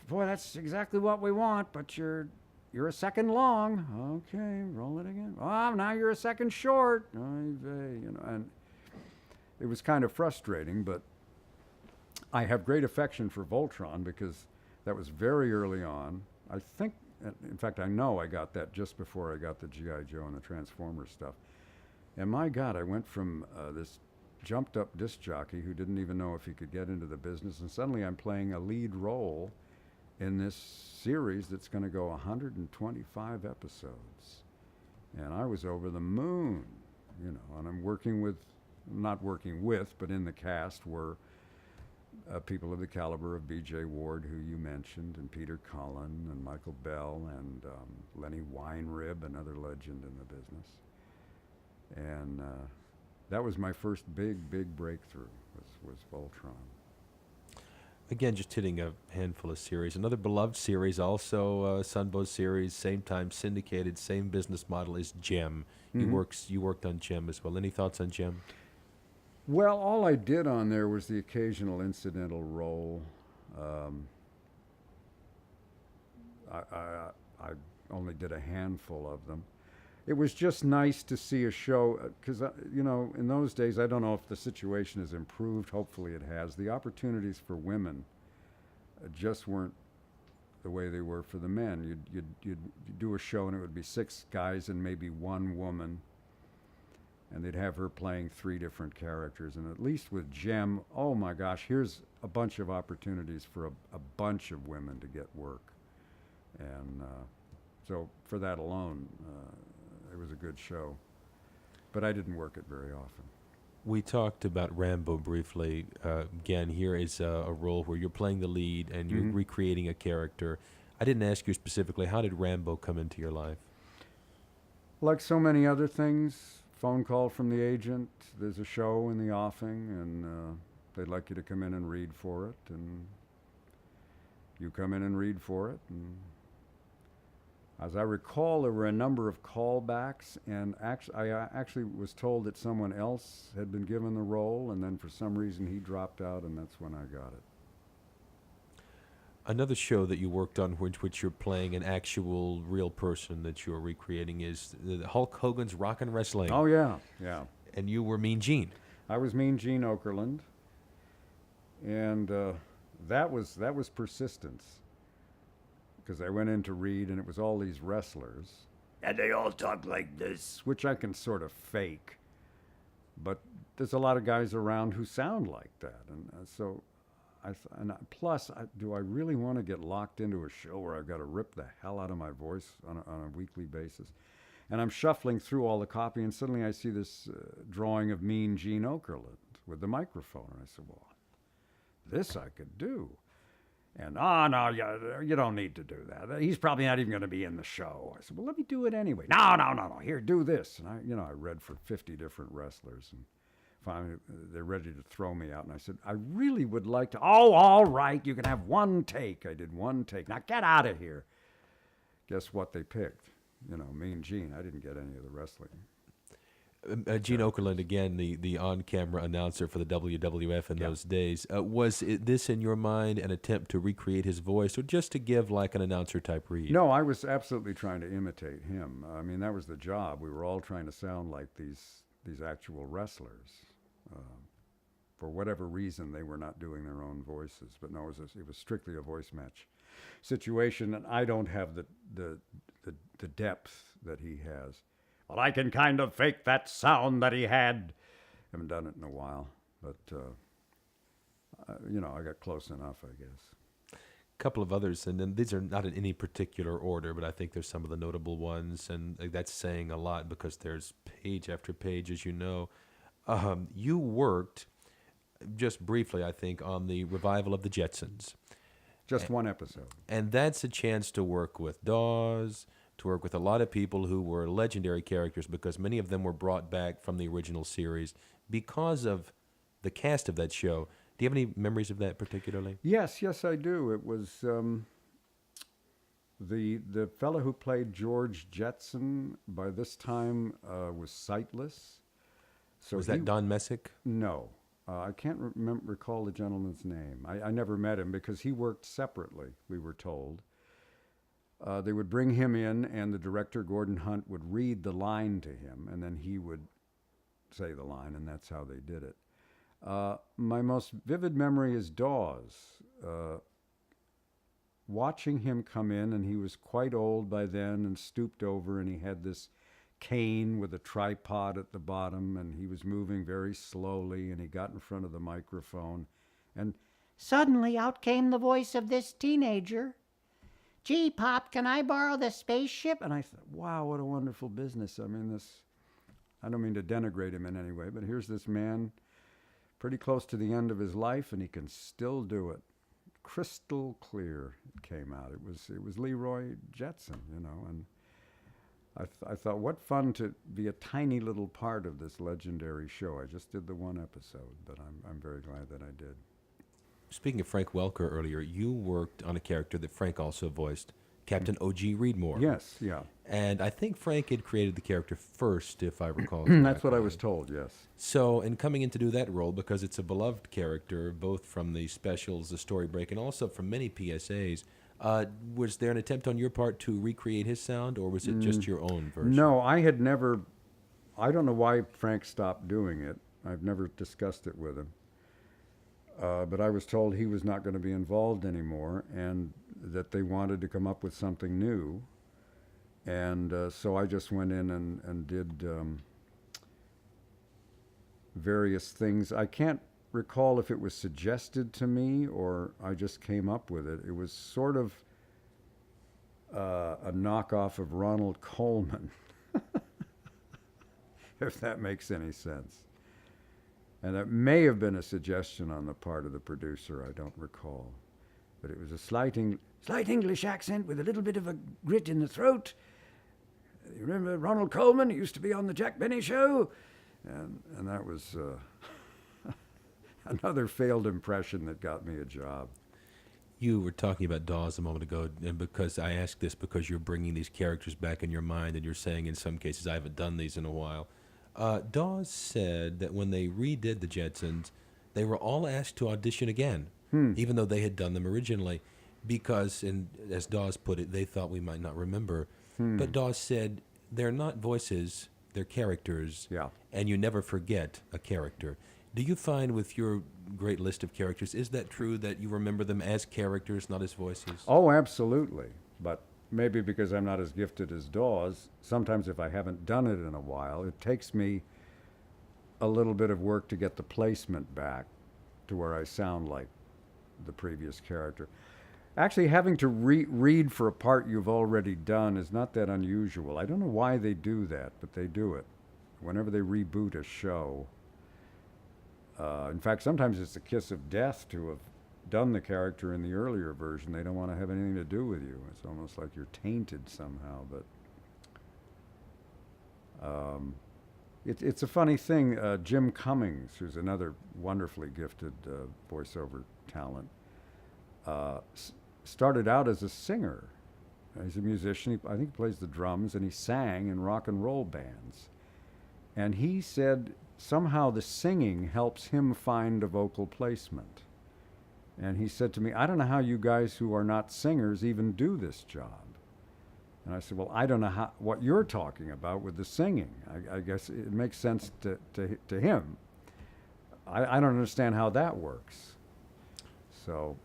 exactly what we want, but you're a second long. Okay, roll it again. Oh, now you're a second short. And it was kind of frustrating, but I have great affection for Voltron because that was very early on. I think, in fact, I know I got that just before I got the G.I. Joe and the Transformers stuff. And my God, I went from this jumped-up disc jockey who didn't even know if he could get into the business, and suddenly I'm playing a lead role in this series that's going to go 125 episodes. And I was over the moon, and I'm not working with, but in the cast were people of the caliber of B.J. Ward, who you mentioned, and Peter Cullen, and Michael Bell, and Lenny Weinrib, another legend in the business. And that was my first big breakthrough, was Voltron. Again, just hitting a handful of series. Another beloved series, also Sunbow series, same time syndicated, same business model, is Gem. Mm-hmm. You worked on Gem as well. Any thoughts on Gem? Well, all I did on there was the occasional incidental role. I only did a handful of them. It was just nice to see a show, because, in those days, I don't know if the situation has improved. Hopefully it has. The opportunities for women just weren't the way they were for the men. You'd do a show and it would be 6 guys and maybe 1 woman. And they'd have her playing 3 different characters. And at least with Gem, oh my gosh, here's a bunch of opportunities for a bunch of women to get work. And so for that alone, it was a good show. But I didn't work it very often. We talked about Rambo briefly. Again, here is a role where you're playing the lead and you're recreating a character. I didn't ask you specifically, how did Rambo come into your life? Like so many other things, phone call from the agent, there's a show in the offing, and they'd like you to come in and read for it, and you come in and read for it. And as I recall, there were a number of callbacks, and I actually was told that someone else had been given the role, and then for some reason he dropped out, and that's when I got it. Another show that you worked on, which you're playing an actual real person that you're recreating, is Hulk Hogan's Rockin' Wrestling. Oh, yeah, yeah. And you were Mean Gene. I was Mean Gene Okerlund, and that was persistence, because I went in to read, and it was all these wrestlers, and they all talk like this, which I can sort of fake, but there's a lot of guys around who sound like that, and so plus, do I really want to get locked into a show where I've got to rip the hell out of my voice on a weekly basis? And I'm shuffling through all the copy, and suddenly I see this drawing of Mean Gene Okerlund with the microphone. And I said, well, this I could do. And, no, you don't need to do that. He's probably not even going to be in the show. I said, well, let me do it anyway. No. Here, do this. And I read for 50 different wrestlers, and finally, they're ready to throw me out, and I said, I really would like to. Oh, all right, you can have one take. I did one take. Now get out of here. Guess what they picked? Mean Gene. I didn't get any of the wrestling. Gene Okerlund, again, the on-camera announcer for the WWF in those days. Was this, in your mind, an attempt to recreate his voice, or just to give like an announcer-type read? No, I was absolutely trying to imitate him. I mean, that was the job. We were all trying to sound like these actual wrestlers. For whatever reason, they were not doing their own voices. But no, it was strictly a voice match situation, and I don't have the depth that he has. Well, I can kind of fake that sound that he had. Haven't done it in a while, but I got close enough, I guess. A couple of others, and then these are not in any particular order, but I think there's some of the notable ones, and that's saying a lot because there's page after page, as you know. You worked, just briefly, I think, on the revival of the Jetsons. Just one episode. And that's a chance to work with Dawes, to work with a lot of people who were legendary characters, because many of them were brought back from the original series because of the cast of that show. Do you have any memories of that particularly? Yes, I do. It was the fellow who played George Jetson, by this time was sightless. So was that Don Messick? No. I can't recall the gentleman's name. I never met him because he worked separately, we were told. They would bring him in, and the director, Gordon Hunt, would read the line to him, and then he would say the line, and that's how they did it. My most vivid memory is Dawes. Watching him come in, and he was quite old by then and stooped over, and he had this cane with a tripod at the bottom, and he was moving very slowly, and he got in front of the microphone, and Suddenly out came the voice of this teenager. Gee, Pop, can I borrow the spaceship? and I thought, wow, what a wonderful business. I mean, I don't mean to denigrate him in any way, but here's this man pretty close to the end of his life, and he can still do it. Crystal clear it came out. It was Leroy Jetson, and I thought, what fun to be a tiny little part of this legendary show. I just did the one episode, but I'm very glad that I did. Speaking of Frank Welker earlier, you worked on a character that Frank also voiced, Captain O.G. Reedmore. Yes, yeah. And I think Frank had created the character first, if I recall. That's what I was told, yes. So, in coming in to do that role, because it's a beloved character, both from the specials, the story break, and also from many PSAs, was there an attempt on your part to recreate his sound, or was it just your own version? No, I don't know why Frank stopped doing it. I've never discussed it with him. But I was told he was not going to be involved anymore, and that they wanted to come up with something new. And so I just went in and did various things. I can't recall if it was suggested to me or I just came up with it. It was sort of a knockoff of Ronald Coleman, if that makes any sense. And that may have been a suggestion on the part of the producer, I don't recall. But it was a slight English accent with a little bit of a grit in the throat. You remember Ronald Coleman? He used to be on the Jack Benny Show. And that was another failed impression that got me a job. You were talking about Dawes a moment ago, and because I asked this because you're bringing these characters back in your mind, and you're saying in some cases I haven't done these in a while. Dawes said that when they redid the Jetsons, they were all asked to audition again, even though they had done them originally, because, and as Dawes put it, they thought we might not remember. But Dawes said they're not voices, they're characters, Yeah. and you never forget a character. Do you find with your great list of characters, is that true that you remember them as characters, not as voices? Oh, absolutely. But maybe because I'm not as gifted as Dawes, sometimes if I haven't done it in a while, it takes me a little bit of work to get the placement back to where I sound like the previous character. Actually, having to read for a part you've already done is not that unusual. I don't know why they do that, but they do it. Whenever they reboot a show. In fact, sometimes it's a kiss of death to have done the character in the earlier version. They don't want to have anything to do with you. It's almost like you're tainted somehow. But it's a funny thing. Jim Cummings, who's another wonderfully gifted voiceover talent, started out as a singer. He's a musician. I think he plays the drums, and he sang in rock and roll bands. And he said somehow the singing helps him find a vocal placement. And he said to me, I don't know how you guys who are not singers even do this job. And I said, well, I don't know what you're talking about with the singing. I guess it makes sense to him. I don't understand how that works. So...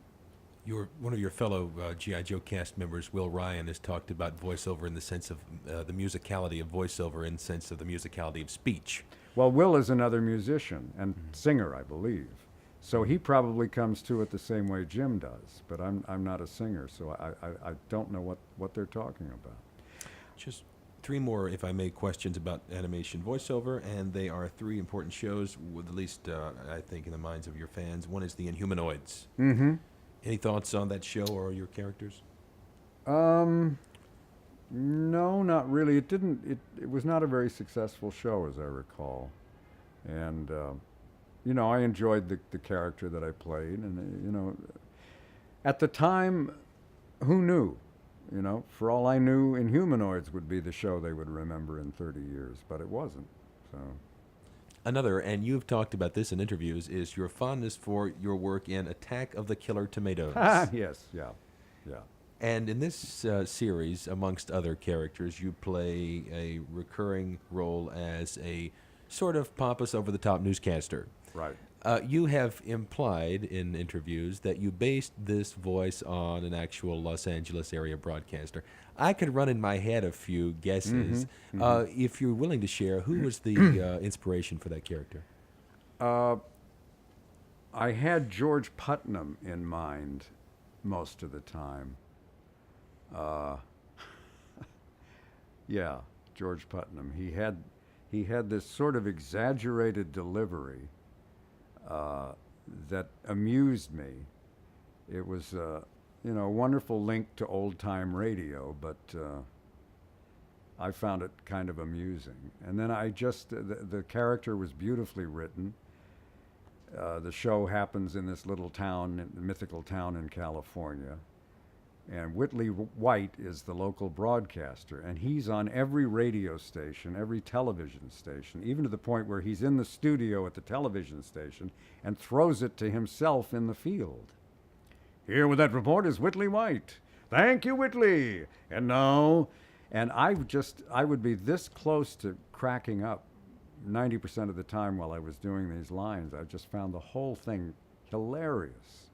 One of your fellow G.I. Joe cast members, Will Ryan, has talked about voiceover in the sense of the musicality of voiceover in the sense of the musicality of speech. Well, Will is another musician and singer, I believe. So he probably comes to it the same way Jim does. But I'm not a singer, so I don't know what they're talking about. Just three more, if I may, questions about animation voiceover, and they are three important shows, with at least, I think, in the minds of your fans. One is the Inhumanoids. Mm-hmm. Any thoughts on that show or your characters? No, not really. It was not a very successful show, as I recall. And, I enjoyed the character that I played. And, at the time, who knew? For all I knew, Inhumanoids would be the show they would remember in 30 years, but it wasn't. So... Another, and you've talked about this in interviews, is your fondness for your work in Attack of the Killer Tomatoes. Yes, yeah. And in this series, amongst other characters, you play a recurring role as a sort of pompous, over-the-top newscaster. Right. You have implied in interviews that you based this voice on an actual Los Angeles area broadcaster. I could run in my head a few guesses. If you're willing to share, who was the inspiration for that character? I had George Putnam in mind most of the time. Yeah, George Putnam. He had this sort of exaggerated delivery that amused me. It was, a wonderful link to old-time radio, but I found it kind of amusing. And then the character was beautifully written. The show happens in this little town, mythical town in California. And Whitley White is the local broadcaster, and he's on every radio station, every television station, even to the point where he's in the studio at the television station and throws it to himself in the field. Here with that report is Whitley White. Thank you, Whitley. And now, and I would be this close to cracking up 90% of the time while I was doing these lines. I just found the whole thing hilarious.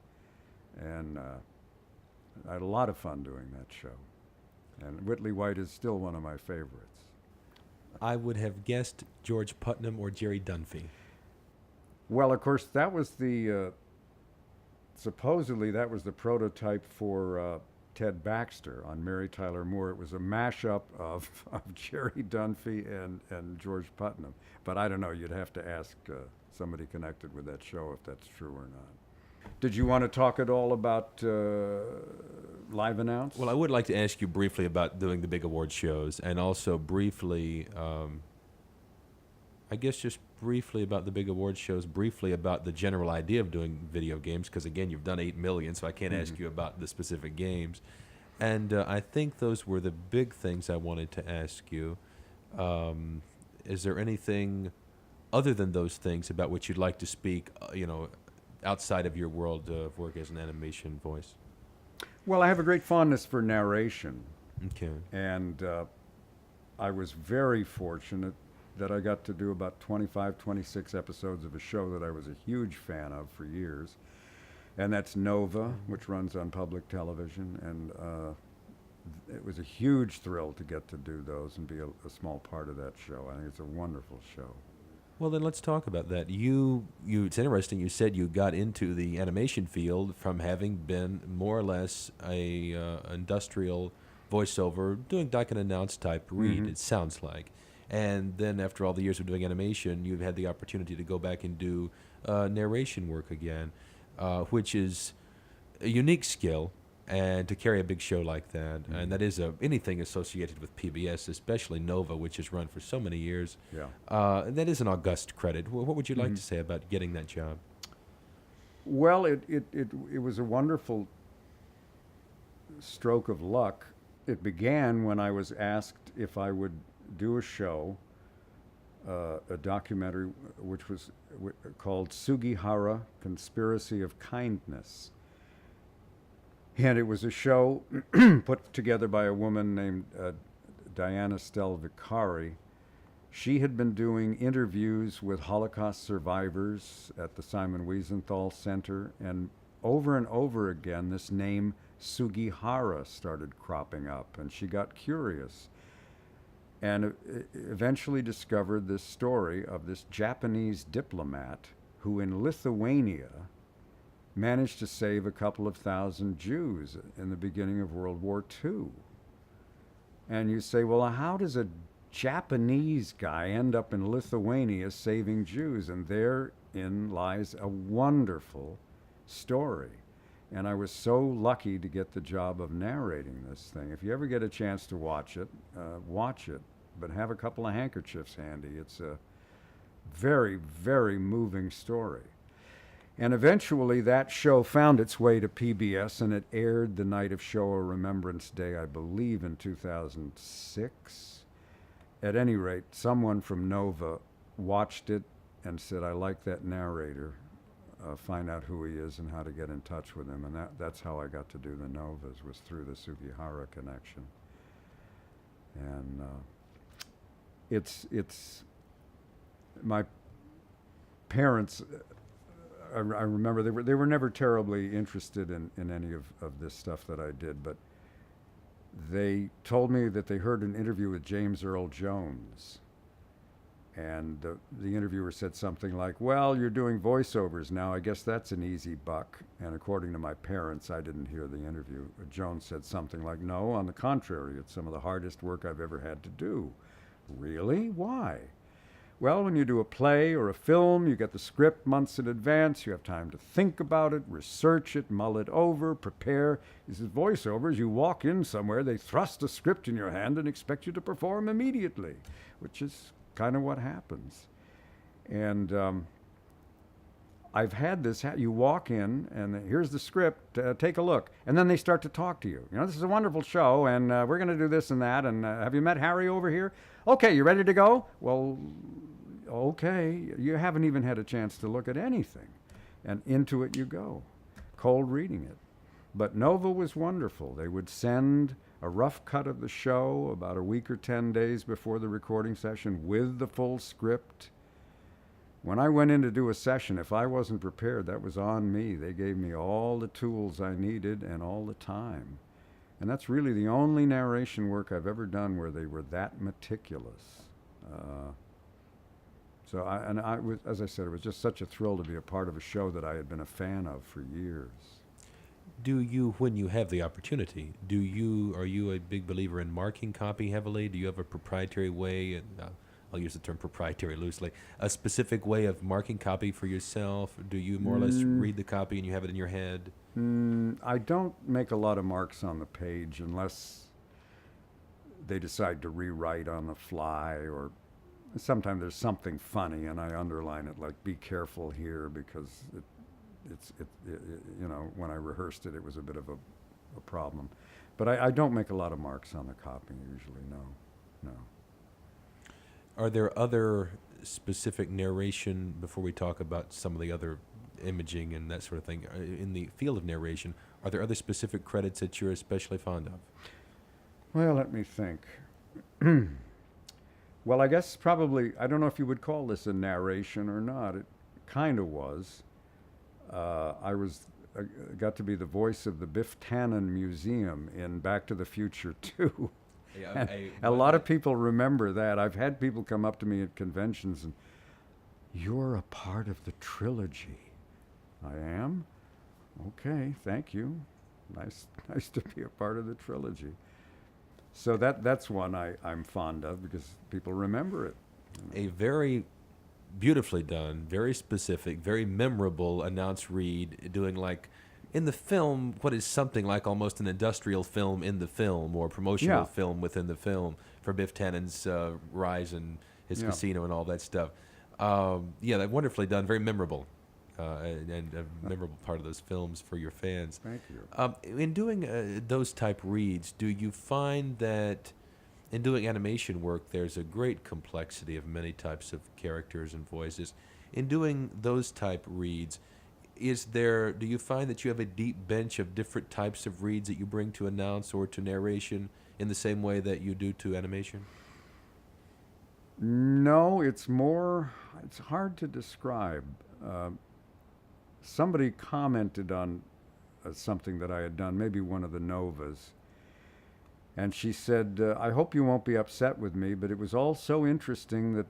And I had a lot of fun doing that show. And Whitley White is still one of my favorites. I would have guessed George Putnam or Jerry Dunphy. Well, of course, that was supposedly that was the prototype for Ted Baxter on Mary Tyler Moore. It was a mashup of Jerry Dunphy and George Putnam. But I don't know, you'd have to ask somebody connected with that show, if that's true or not. Did you want to talk at all about live announce? Well, I would like to ask you briefly about doing the big award shows, and also briefly, I guess just briefly about the big award shows, briefly about the general idea of doing video games, because again, you've done 8 million, so I can't ask you about the specific games. And I think those were the big things I wanted to ask you. Is there anything other than those things about which you'd like to speak, outside of your world of work as an animation voice? Well, I have a great fondness for narration. Okay. And I was very fortunate that I got to do about 25, 26 episodes of a show that I was a huge fan of for years. And that's Nova, which runs on public television. And it was a huge thrill to get to do those and be a small part of that show. I think it's a wonderful show. Well, then let's talk about that. It's interesting. You said you got into the animation field from having been more or less a industrial voiceover, doing like an announce type read. It sounds like, and then after all the years of doing animation, you've had the opportunity to go back and do narration work again, which is a unique skill. And to carry a big show like that, and that is anything associated with PBS, especially Nova, which has run for so many years, that is an august credit. What would you like to say about getting that job? Well, it was a wonderful stroke of luck. It began when I was asked if I would do a show, a documentary, which was called Sugihara, Conspiracy of Kindness. And it was a show put together by a woman named Diana Stelvicari. She had been doing interviews with Holocaust survivors at the Simon Wiesenthal Center, and over again, this name Sugihara started cropping up, and she got curious and eventually discovered this story of this Japanese diplomat who in Lithuania managed to save a couple of thousand Jews in the beginning of World War II. And you say, well, how does a Japanese guy end up in Lithuania saving Jews? And therein lies a wonderful story. And I was so lucky to get the job of narrating this thing. If you ever get a chance to watch it, but have a couple of handkerchiefs handy. It's a very, very moving story. And eventually that show found its way to PBS, and it aired the night of Shoah Remembrance Day, I believe in 2006. At any rate, someone from Nova watched it and said, I like that narrator. Find out who he is and how to get in touch with him. And that's how I got to do the Novas, was through the Sugihara connection. And it's my parents... I remember they were never terribly interested in any of this stuff that I did, but they told me that they heard an interview with James Earl Jones, and the interviewer said something like, well, you're doing voiceovers now, I guess that's an easy buck. And according to my parents, I didn't hear the interview. Jones said something like, no, on the contrary, it's some of the hardest work I've ever had to do. Really? Why? Well, when you do a play or a film, you get the script months in advance. You have time to think about it, research it, mull it over, prepare. He says, voiceovers, you walk in somewhere, they thrust a script in your hand and expect you to perform immediately, which is kind of what happens. And I've had this, you walk in and here's the script, take a look. And then they start to talk to you. You know, this is a wonderful show and we're going to do this and that. And have you met Harry over here? Okay, you ready to go? Well, okay. You haven't even had a chance to look at anything. And into it you go, cold reading it. But Nova was wonderful. They would send a rough cut of the show about a week or 10 days before the recording session with the full script. When I went in to do a session, if I wasn't prepared, that was on me. They gave me all the tools I needed and all the time. And that's really the only narration work I've ever done where they were that meticulous. As I said, it was just such a thrill to be a part of a show that I had been a fan of for years. Do you, when you have the opportunity, are you a big believer in marking copy heavily? Do you have a proprietary way I'll use the term proprietary loosely, a specific way of marking copy for yourself? Do you more or less read the copy and you have it in your head? I don't make a lot of marks on the page unless they decide to rewrite on the fly, or sometimes there's something funny and I underline it, like "be careful here," because when I rehearsed it, it was a bit of a problem. But I don't make a lot of marks on the copy usually. No. Are there other specific narration, before we talk about some of the other imaging and that sort of thing, in the field of narration, are there other specific credits that you're especially fond of? Well, let me think. Well, I guess probably, I don't know if you would call this a narration or not. It kind of was. I got to be the voice of the Biff Tannen Museum in Back to the Future 2. A lot of people remember that. I've had people come up to me at conventions and, "You're a part of the trilogy." I am? Okay, thank you. Nice to be a part of the trilogy. So that's one I'm fond of because people remember it. A very beautifully done, very specific, very memorable announce read, doing like in the film what is something like almost an industrial film in the film, or promotional film within the film, for Biff Tannen's rise and his casino and all that stuff. That wonderfully done, very memorable, and a memorable part of those films for your fans. Thank you. In doing those type reads, do you find that in doing animation work, there's a great complexity of many types of characters and voices? In doing those type reads, do you find that you have a deep bench of different types of reads that you bring to announce or to narration in the same way that you do to animation? No, it's hard to describe. Somebody commented on something that I had done, maybe one of the Novas, and she said, "I hope you won't be upset with me, but it was all so interesting that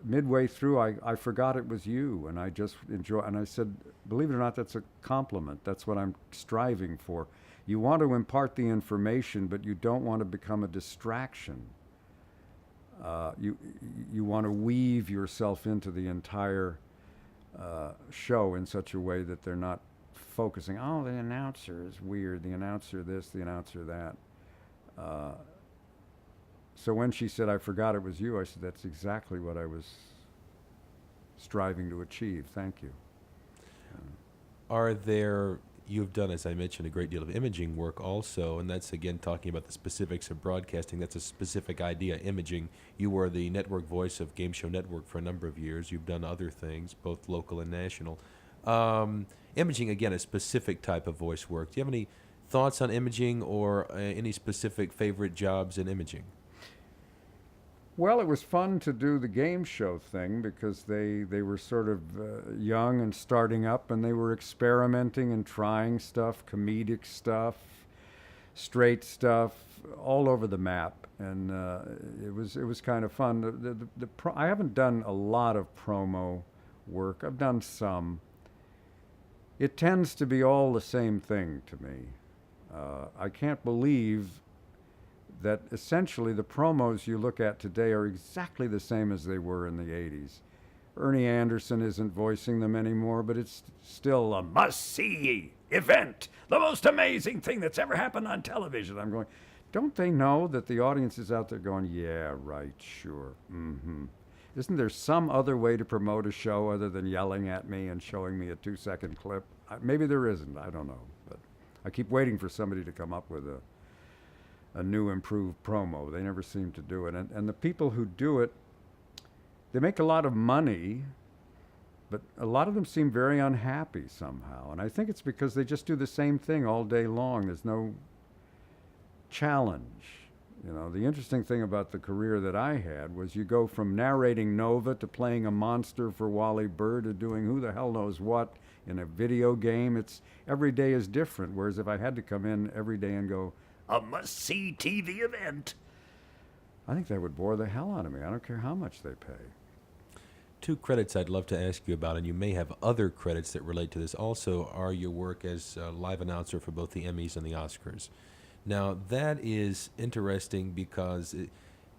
midway through I forgot it was you, and I just enjoy." And I said, "Believe it or not, that's a compliment. That's what I'm striving for. You want to impart the information, but you don't want to become a distraction. You want to weave yourself into the entire show in such a way that they're not focusing, oh, the announcer is weird, the announcer this, the announcer that." So when she said, "I forgot it was you," I said, "That's exactly what I was striving to achieve. Thank you." You've done, as I mentioned, a great deal of imaging work also, and that's, again, talking about the specifics of broadcasting. That's a specific idea, imaging. You were the network voice of Game Show Network for a number of years. You've done other things, both local and national. Imaging, again, a specific type of voice work. Do you have any thoughts on imaging or any specific favorite jobs in imaging? Well, it was fun to do the game show thing because they were sort of young and starting up, and they were experimenting and trying stuff, comedic stuff, straight stuff, all over the map, and it was kind of fun. I haven't done a lot of promo work. I've done some. It tends to be all the same thing to me. I can't believe that essentially the promos you look at today are exactly the same as they were in the 80s. Ernie Anderson isn't voicing them anymore, but it's still a must-see event, the most amazing thing that's ever happened on television. I'm going, don't they know that the audience is out there going, yeah, right, sure, mm-hmm. Isn't there some other way to promote a show other than yelling at me and showing me a 2-second clip? Maybe there isn't, I don't know. But I keep waiting for somebody to come up with a new improved promo. They never seem to do it. And the people who do it, they make a lot of money, but a lot of them seem very unhappy somehow. And I think it's because they just do the same thing all day long. There's no challenge. You know, the interesting thing about the career that I had was you go from narrating Nova to playing a monster for Wally Burr to doing who the hell knows what in a video game. It's every day is different. Whereas if I had to come in every day and go, a must-see TV event, I think that would bore the hell out of me. I don't care how much they pay. Two credits I'd love to ask you about, and you may have other credits that relate to this also, are your work as a live announcer for both the Emmys and the Oscars. Now, that is interesting because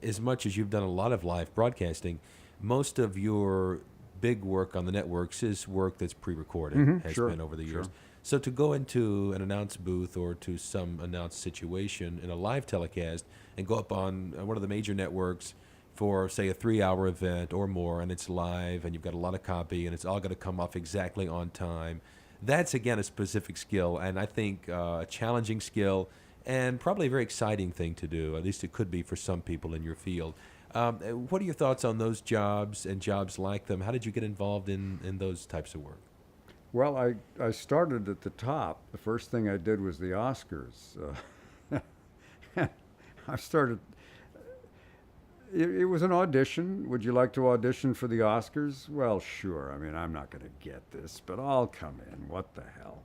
as much as you've done a lot of live broadcasting, most of your big work on the networks is work that's pre-recorded, has sure, been over the years. sure. So to go into an announce booth or to some announced situation in a live telecast and go up on one of the major networks for, say, a 3-hour event or more, and it's live, and you've got a lot of copy, and it's all going to come off exactly on time, that's, again, a specific skill, and I think a challenging skill, and probably a very exciting thing to do. At least it could be for some people in your field. What are your thoughts on those jobs and jobs like them? How did you get involved in those types of work? Well, I started at the top. The first thing I did was the Oscars. I started. It was an audition. Would you like to audition for the Oscars? Well, sure. I mean, I'm not going to get this, but I'll come in. What the hell?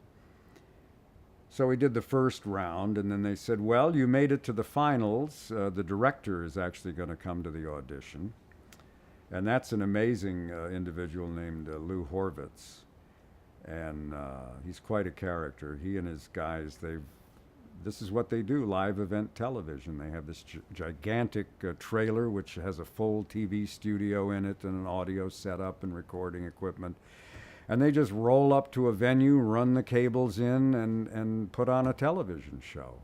So we did the first round, and then they said, well, you made it to the finals. The director is actually going to come to the audition. And that's an amazing individual named Lou Horvitz. And he's quite a character. He and his guys, this is what they do, live event television. They have this gigantic trailer which has a full TV studio in it and an audio setup and recording equipment. And they just roll up to a venue, run the cables in, and put on a television show.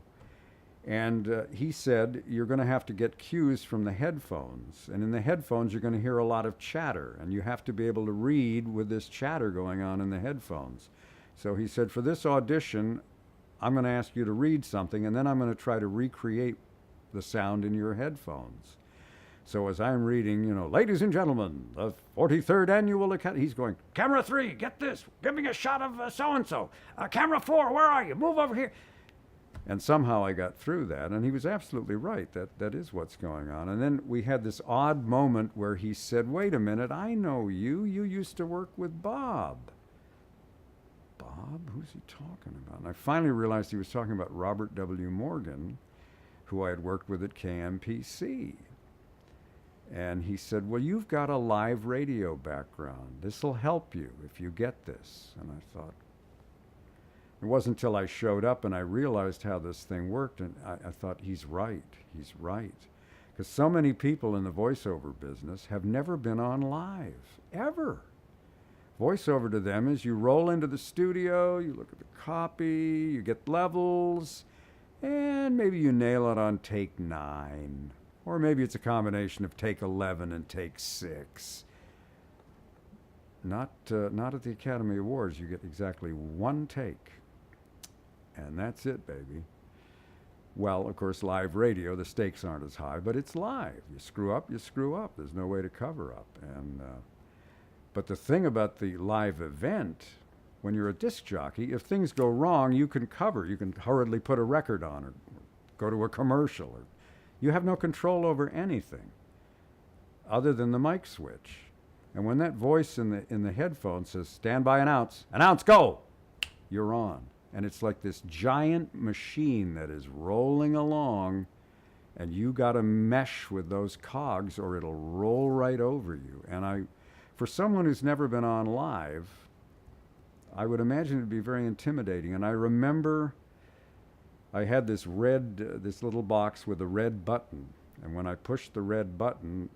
And he said, you're going to have to get cues from the headphones. And in the headphones, you're going to hear a lot of chatter. And you have to be able to read with this chatter going on in the headphones. So he said, for this audition, I'm going to ask you to read something, and then I'm going to try to recreate the sound in your headphones. So as I'm reading, ladies and gentlemen, the 43rd Annual Academy, he's going, camera 3, get this, give me a shot of so-and-so. Camera 4, where are you? Move over here. And somehow I got through that, and he was absolutely right. That is what's going on. And then we had this odd moment where he said, wait a minute, I know you. You used to work with Bob. Bob? Who's he talking about? And I finally realized he was talking about Robert W. Morgan, who I had worked with at KMPC. And he said, well, you've got a live radio background. This will help you if you get this. And I thought, it wasn't until I showed up and I realized how this thing worked, and I thought, he's right. Because so many people in the voiceover business have never been on live, ever. Voiceover to them is you roll into the studio, you look at the copy, you get levels, and maybe you nail it on take 9. Or maybe it's a combination of take 11 and take 6. Not at the Academy Awards. You get exactly one take. And that's it, baby. Well, of course, live radio, the stakes aren't as high, but it's live. You screw up, you screw up. There's no way to cover up. But the thing about the live event, when you're a disc jockey, if things go wrong, you can cover. You can hurriedly put a record on or go to a commercial. Or you have no control over anything other than the mic switch. And when that voice in the headphone says, stand by, announce, go, you're on. And it's like this giant machine that is rolling along, and you got to mesh with those cogs or it'll roll right over you. And for someone who's never been on live, I would imagine it'd be very intimidating. And I remember I had this this little box with a red button. And when I pushed the red button,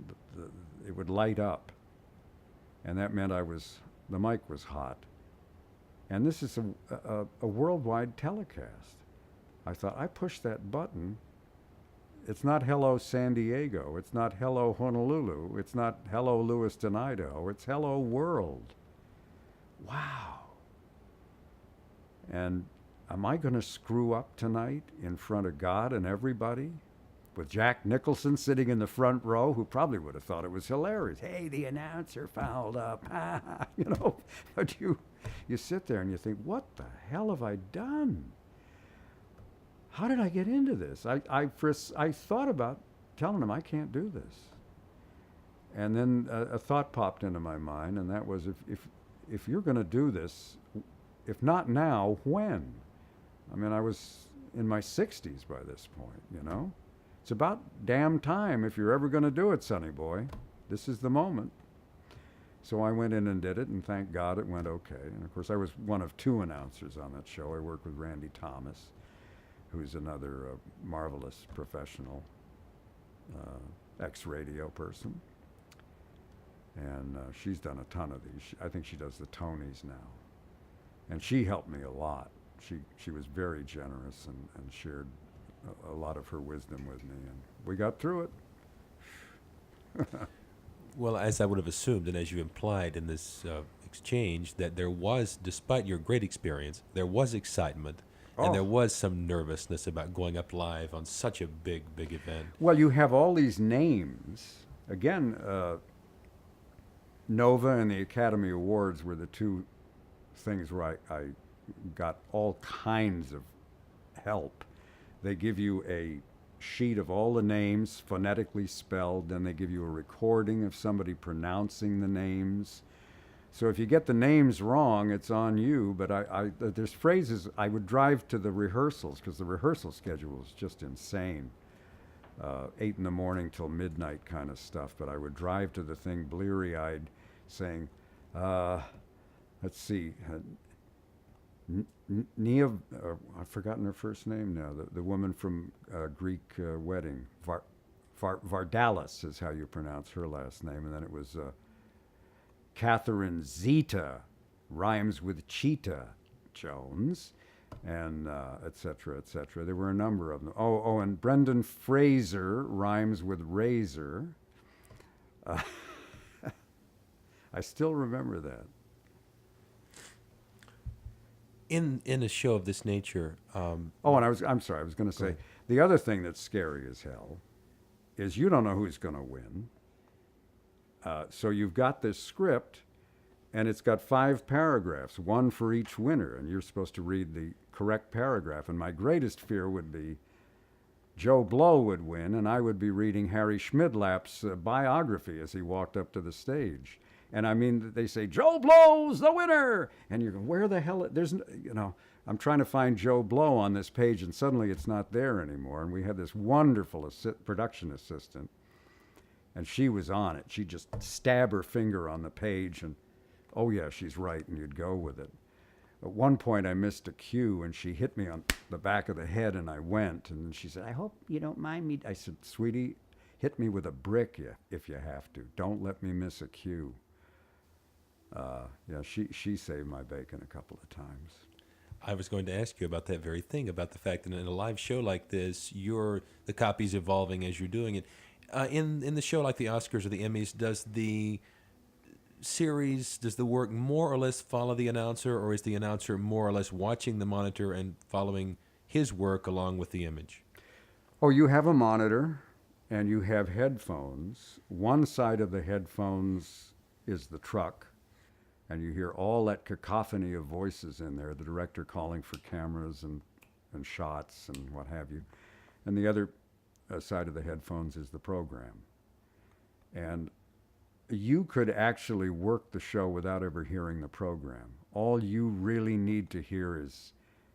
it would light up. And that meant the mic was hot. And this is a worldwide telecast. I thought, I pushed that button. It's not hello San Diego. It's not hello Honolulu. It's not hello Lewiston, Idaho. It's hello world. Wow. And am I going to screw up tonight in front of God and everybody? With Jack Nicholson sitting in the front row, who probably would have thought it was hilarious. Hey, the announcer fouled up. But you sit there and you think, what the hell have I done? How did I get into this? I thought about telling him I can't do this. And then a thought popped into my mind, and that was, if you're going to do this, if not now, when? I mean, I was in my 60s by this point, It's about damn time if you're ever going to do it, sonny boy. This is the moment. So I went in and did it, and thank God it went okay. And, of course, I was one of 2 announcers on that show. I worked with Randy Thomas, who's another marvelous professional. ex-radio person. And she's done a ton of these. I think she does the Tonys now. And she helped me a lot. She was very generous and shared a lot of her wisdom with me. And we got through it. Well, as I would have assumed, and as you implied in this exchange, that there was, despite your great experience, there was excitement, and there was some nervousness about going up live on such a big event. Well, you have all these names. Again, Nova and the Academy Awards were the two things where I got all kinds of help. They give you a sheet of all the names phonetically spelled, then they give you a recording of somebody pronouncing the names. So if you get the names wrong, it's on you. But there's phrases. I would drive to the rehearsals because the rehearsal schedule was just insane. 8 in the morning till midnight kind of stuff. But I would drive to the thing bleary-eyed saying, let's see, Nia, I've forgotten her first name now, the woman from Greek Wedding. Vardalos is how you pronounce her last name. And then it was Catherine Zeta, rhymes with cheetah Jones, and et cetera, et cetera. There were a number of them. Oh, and Brendan Fraser rhymes with razor. I still remember that. In a show of this nature, and I'm sorry, I was going to say, the other thing that's scary as hell is you don't know who's going to win. So you've got this script, and it's got 5 paragraphs, one for each winner, and you're supposed to read the correct paragraph. And my greatest fear would be Joe Blow would win, and I would be reading Harry Schmidlap's biography as he walked up to the stage. And I mean, they say, Joe Blow's the winner! And you go, where the hell? I'm trying to find Joe Blow on this page, and suddenly it's not there anymore. And we had this wonderful production assistant, and she was on it. She'd just stab her finger on the page, and, oh yeah, she's right, and you'd go with it. At one point, I missed a cue, and she hit me on the back of the head, and I went. And she said, I hope you don't mind me. I said, sweetie, hit me with a brick if you have to. Don't let me miss a cue. She saved my bacon a couple of times. I was going to ask you about that very thing, about the fact that in a live show like this, the copy's evolving as you're doing it. In the show like the Oscars or the Emmys, does the work more or less follow the announcer, or is the announcer more or less watching the monitor and following his work along with the image? Oh, you have a monitor and you have headphones. One side of the headphones is the truck, and you hear all that cacophony of voices in there, the director calling for cameras and shots and what have you. And the other side of the headphones is the program. And you could actually work the show without ever hearing the program. All you really need to hear is,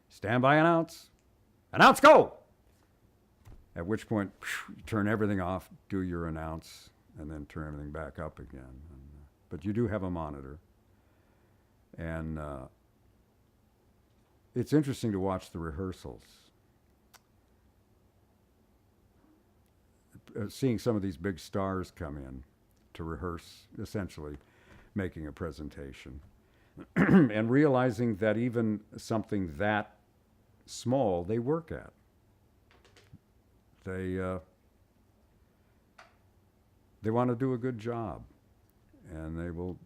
stand by, announce, go! At which point, you turn everything off, do your announce, and then turn everything back up again. But you do have a monitor. And it's interesting to watch the rehearsals. Seeing some of these big stars come in to rehearse, essentially making a presentation. And realizing that even something that small, they work at. They want to do a good job. And they will,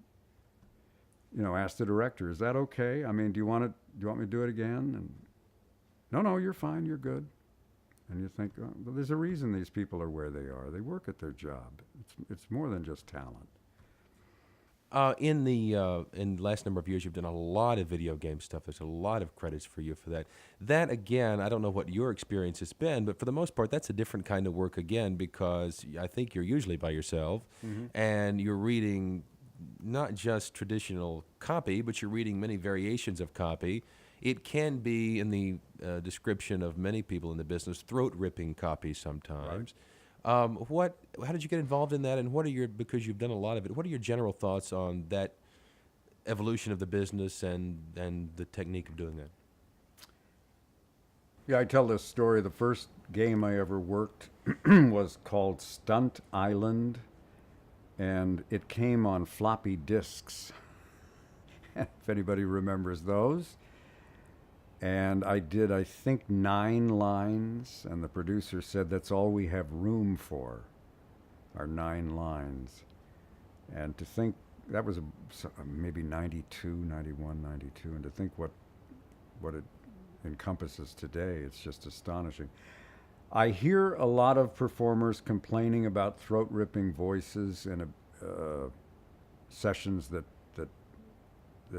ask the director, is that okay? I mean, do you want me to do it again? And no, you're fine, you're good. And you think, well, there's a reason these people are where they are. They work at their job. It's more than just talent. In the last number of years, you've done a lot of video game stuff. There's a lot of credits for you for that. That, again, I don't know what your experience has been, but for the most part, that's a different kind of work, again, because I think you're usually by yourself, and you're reading not just traditional copy, but you're reading many variations of copy. It can be, in the description of many people in the business, throat-ripping copy sometimes. Right. How did you get involved in that, and because you've done a lot of it, what are your general thoughts on that evolution of the business and the technique of doing that? Yeah, I tell this story. The first game I ever worked was called Stunt Island, and it came on floppy disks. If anybody remembers those. And I did, I think, 9 lines, and the producer said that's all we have room for, are 9 lines. And to think that was maybe 92, 91, 92, and to think what it encompasses today, it's just astonishing. I hear a lot of performers complaining about throat-ripping voices in sessions that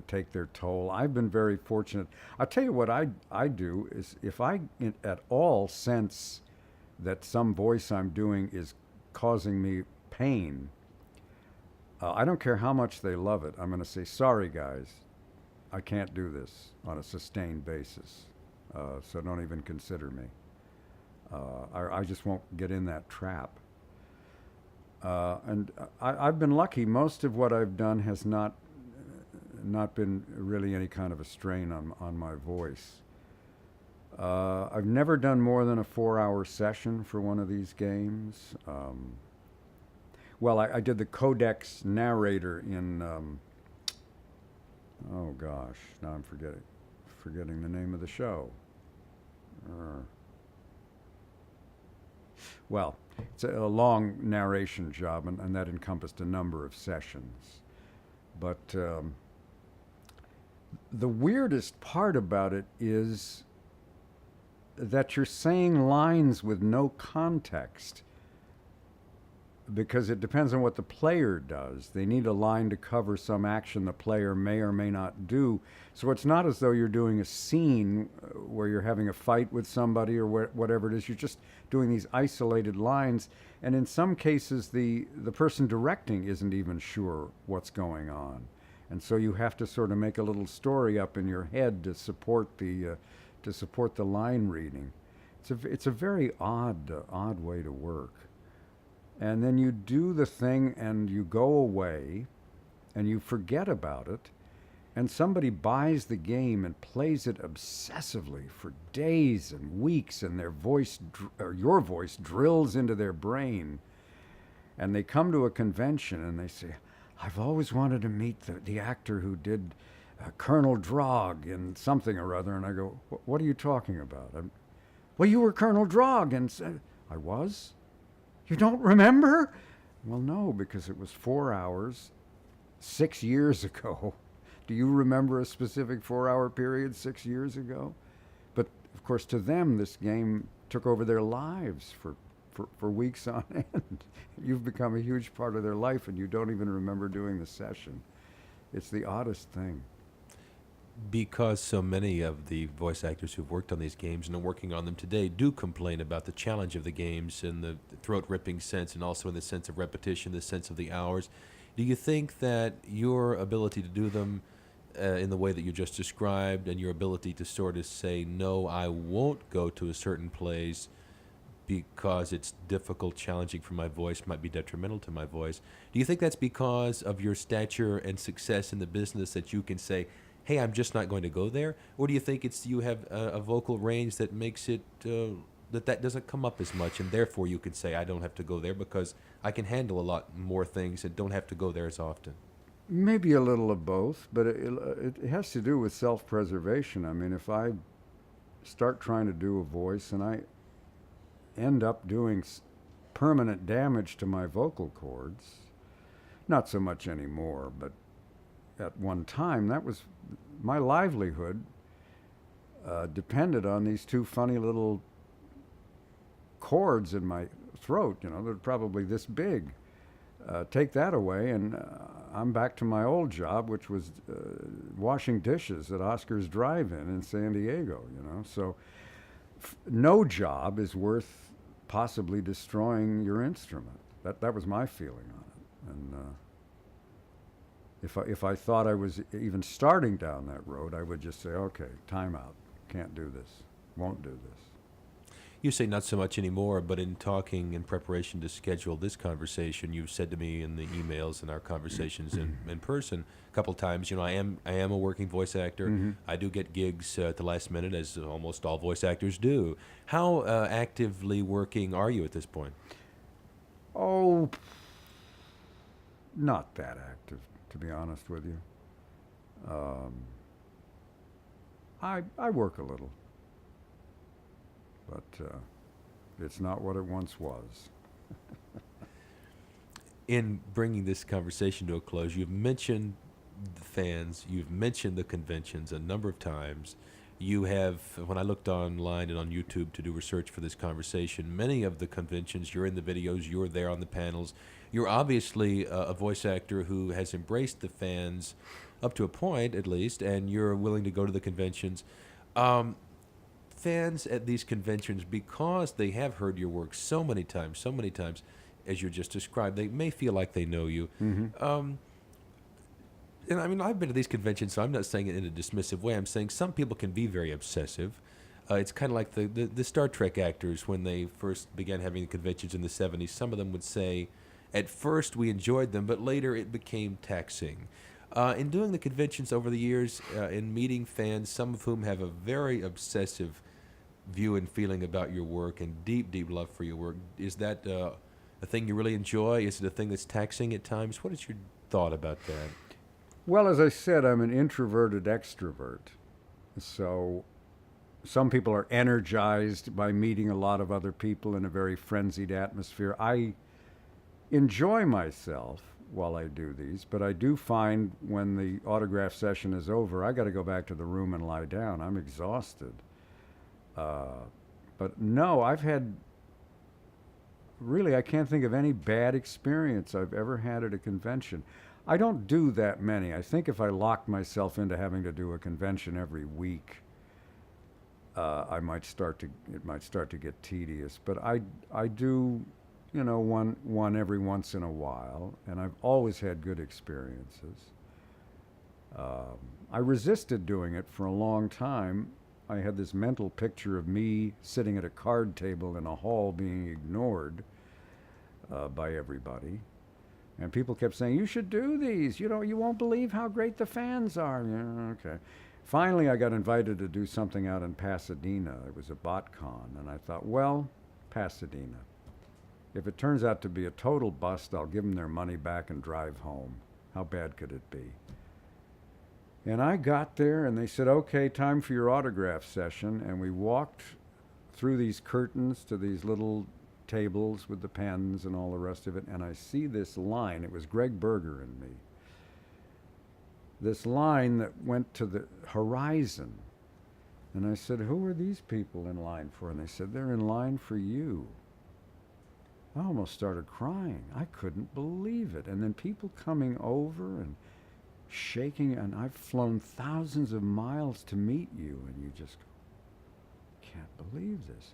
take their toll. I've been very fortunate. I'll tell you what I do is if I at all sense that some voice I'm doing is causing me pain, I don't care how much they love it. I'm going to say, sorry guys, I can't do this on a sustained basis. So don't even consider me. I just won't get in that trap. And I've been lucky. Most of what I've done has not been really any kind of a strain on my voice. I've never done more than a 4-hour session for one of these games. Well, I did the Codex narrator in, oh gosh, now I'm forgetting the name of the show. Well, it's a long narration job, and that encompassed a number of sessions. But the weirdest part about it is that you're saying lines with no context, because it depends on what the player does. They need a line to cover some action the player may or may not do. So it's not as though you're doing a scene where you're having a fight with somebody or whatever it is. You're just doing these isolated lines. And in some cases, the person directing isn't even sure what's going on. And so you have to sort of make a little story up in your head to support the line reading. It's a very odd way to work. And then you do the thing and you go away and you forget about it, and somebody buys the game and plays it obsessively for days and weeks, and their voice or your voice drills into their brain, and they come to a convention and they say, I've always wanted to meet the actor who did Colonel Drog in something or other. And I go, what are you talking about? Well, you were Colonel Drog. And I was? You don't remember? Well, no, because it was 4 hours 6 years ago. Do you remember a specific 4-hour period 6 years ago? But, of course, to them, this game took over their lives for weeks on end. You've become a huge part of their life, and you don't even remember doing the session. It's the oddest thing. Because so many of the voice actors who've worked on these games and are working on them today do complain about the challenge of the games in the throat-ripping sense, and also in the sense of repetition, the sense of the hours. Do you think that your ability to do them in the way that you just described, and your ability to sort of say, no, I won't go to a certain place because it's difficult, challenging for my voice, might be detrimental to my voice. Do you think that's because of your stature and success in the business that you can say, hey, I'm just not going to go there? Or do you think it's you have a vocal range that makes it that doesn't come up as much, and therefore you can say, I don't have to go there because I can handle a lot more things and don't have to go there as often? Maybe a little of both, but it has to do with self-preservation. I mean, if I start trying to do a voice and I end up doing permanent damage to my vocal cords, not so much anymore, but at one time, that was my livelihood depended on these two funny little cords in my throat, they're probably this big. Take that away, and I'm back to my old job, which was washing dishes at Oscar's Drive-In in San Diego, So no job is worth possibly destroying your instrument. That was my feeling on it. And if I thought I was even starting down that road, I would just say, okay, time out. Can't do this. Won't do this. You say not so much anymore, but in talking in preparation to schedule this conversation, you've said to me in the emails and our conversations in person a couple times, I am a working voice actor. I do get gigs at the last minute, as almost all voice actors do. How actively working are you at this point? Oh, not that active, to be honest with you. I work a little, but it's not what it once was. In bringing this conversation to a close, you've mentioned the fans, you've mentioned the conventions a number of times. You have, when I looked online and on YouTube to do research for this conversation, many of the conventions, you're in the videos, you're there on the panels. You're obviously a voice actor who has embraced the fans up to a point, at least, and you're willing to go to the conventions. Fans at these conventions, because they have heard your work so many times, as you just described, they may feel like they know you. And I mean, I've been to these conventions, so I'm not saying it in a dismissive way. I'm saying some people can be very obsessive. It's kind of like the Star Trek actors when they first began having the conventions in the 70s. Some of them would say, at first we enjoyed them, but later it became taxing. In doing the conventions over the years, in meeting fans, some of whom have a very obsessive view and feeling about your work and deep, deep love for your work, is that a thing you really enjoy? Is it a thing that's taxing at times? What is your thought about that? Well, as I said, I'm an introverted extrovert. So some people are energized by meeting a lot of other people in a very frenzied atmosphere. I enjoy myself while I do these, but I do find when the autograph session is over, I got to go back to the room and lie down. I'm exhausted. But no, I've had, really, I can't think of any bad experience I've ever had at a convention. I don't do that many. I think if I locked myself into having to do a convention every week, it might start to get tedious. But I do, one every once in a while, and I've always had good experiences. I resisted doing it for a long time. I had this mental picture of me sitting at a card table in a hall being ignored by everybody. And people kept saying, you should do these. You won't believe how great the fans are. Yeah, okay. Finally, I got invited to do something out in Pasadena. It was a BotCon. And I thought, well, Pasadena. If it turns out to be a total bust, I'll give them their money back and drive home. How bad could it be? And I got there, and they said, okay, time for your autograph session. And we walked through these curtains to these little tables with the pens and all the rest of it, and I see this line. It was Greg Berger and me. This line that went to the horizon. And I said, who are these people in line for? And they said, they're in line for you. I almost started crying. I couldn't believe it. And then people coming over and shaking, and I've flown thousands of miles to meet you, and you just can't believe this.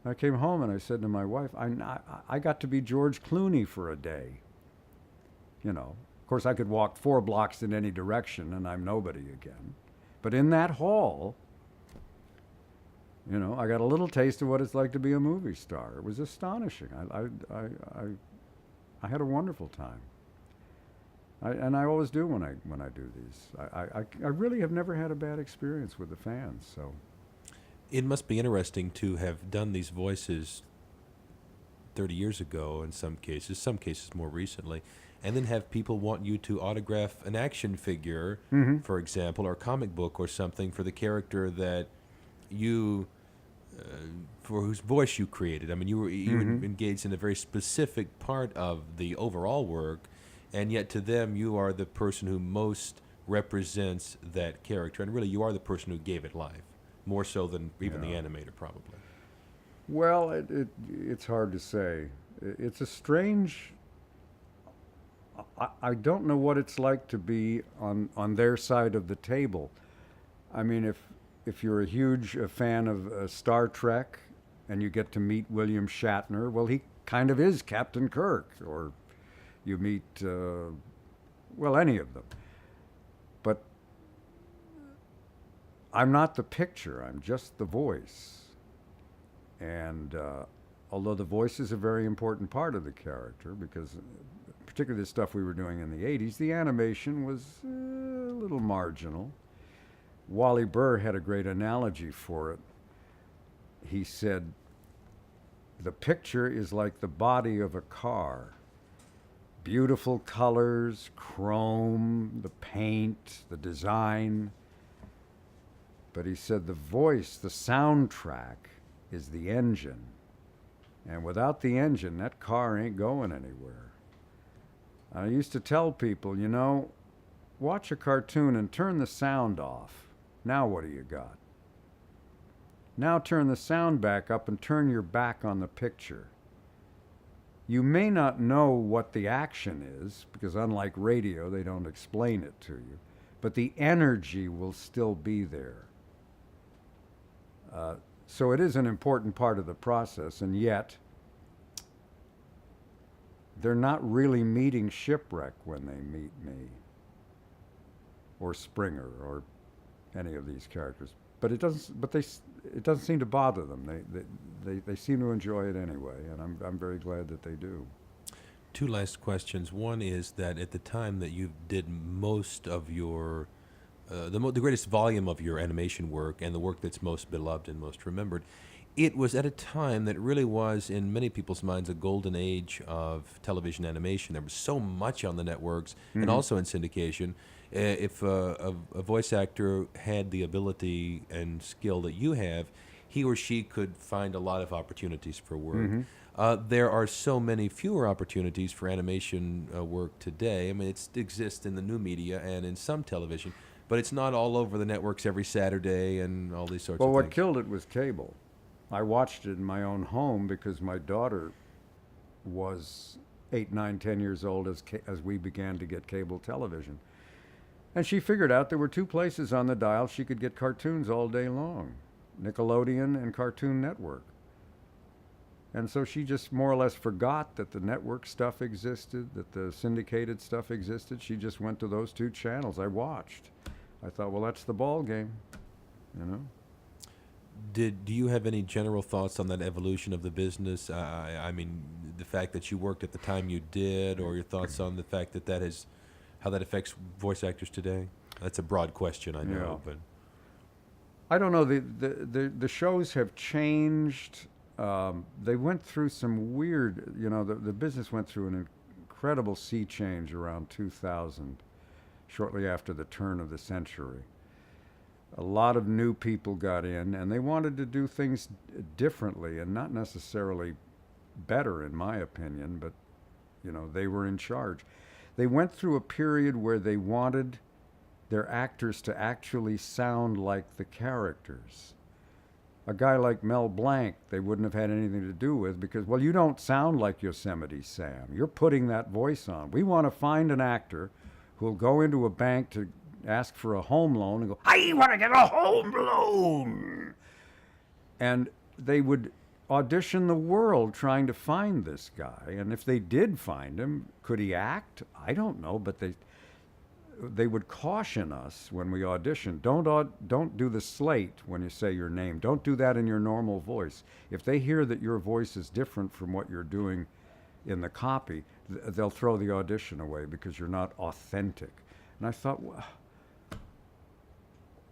I came home and I said to my wife, I got to be George Clooney for a day. Of course, I could walk 4 blocks in any direction and I'm nobody again. But in that hall, I got a little taste of what it's like to be a movie star. It was astonishing. I had a wonderful time. And I always do when I do these. I really have never had a bad experience with the fans, so. It must be interesting to have done these voices 30 years ago in some cases more recently, and then have people want you to autograph an action figure, for example, or a comic book or something for the character that you, for whose voice you created. I mean, you were engaged in a very specific part of the overall work, and yet to them you are the person who most represents that character, and really you are the person who gave it life. More so than even the animator, probably. Well, it's hard to say. It's a strange. I don't know what it's like to be on their side of the table. I mean, if you're a huge fan of Star Trek and you get to meet William Shatner, well, he kind of is Captain Kirk. Or you meet, any of them. But I'm not the picture, I'm just the voice. And although the voice is a very important part of the character, because particularly the stuff we were doing in the 80s, the animation was a little marginal. Wally Burr had a great analogy for it. He said, the picture is like the body of a car. Beautiful colors, chrome, the paint, the design. But he said the voice, the soundtrack, is the engine. And without the engine, that car ain't going anywhere. I used to tell people, you know, watch a cartoon and turn the sound off. Now what do you got? Now turn the sound back up and turn your back on the picture. You may not know what the action is, because unlike radio, they don't explain it to you, but the energy will still be there. So it is an important part of the process, and yet they're not really meeting Shipwreck when they meet me, or Springer, or any of these characters. But it doesn't. But it doesn't seem to bother them. They seem to enjoy it anyway, and I'm very glad that they do. Two last questions. One is that at the time that you did most of your, the greatest volume of your animation work and the work that's most beloved and most remembered, it was at a time that really was, in many people's minds, a golden age of television animation. There was so much on the networks and also in syndication. If a voice actor had the ability and skill that you have, he or she could find a lot of opportunities for work. There are so many fewer opportunities for animation work today. I mean, it exists in the new media and in some television, but it's not all over the networks every Saturday and all these sorts of Well, things. what killed it was cable. I watched it in my own home because my daughter was 8, 9, 10 years old as we began to get cable television. And she figured out there were two places on the dial she could get cartoons all day long, Nickelodeon and Cartoon Network. And so she just more or less forgot that the network stuff existed, that the syndicated stuff existed. She just went to those two channels. I watched. I thought, well, that's the ball game, you know? Do you have any general thoughts on that evolution of the business? I mean, the fact that you worked at the time you did, or your thoughts on the fact that how that affects voice actors today? That's a broad question, I know, but I don't know. The shows have changed. They went through some weird, you know, the business went through an incredible sea change around 2000, shortly after the turn of the century. A lot of new people got in, and they wanted to do things differently, and not necessarily better, in my opinion, but, you know, they were in charge. They went through a period where they wanted their actors to actually sound like the characters. A guy like Mel Blanc, they wouldn't have had anything to do with because, well, you don't sound like Yosemite Sam. You're putting that voice on. We want to find an actor who'll go into a bank to ask for a home loan and go, I want to get a home loan. And they would audition the world trying to find this guy. And if they did find him, could he act? I don't know, but they would caution us when we auditioned. Don't do the slate when you say your name. Don't do that in your normal voice. If they hear that your voice is different from what you're doing in the copy, they'll throw the audition away because you're not authentic. And I thought, well,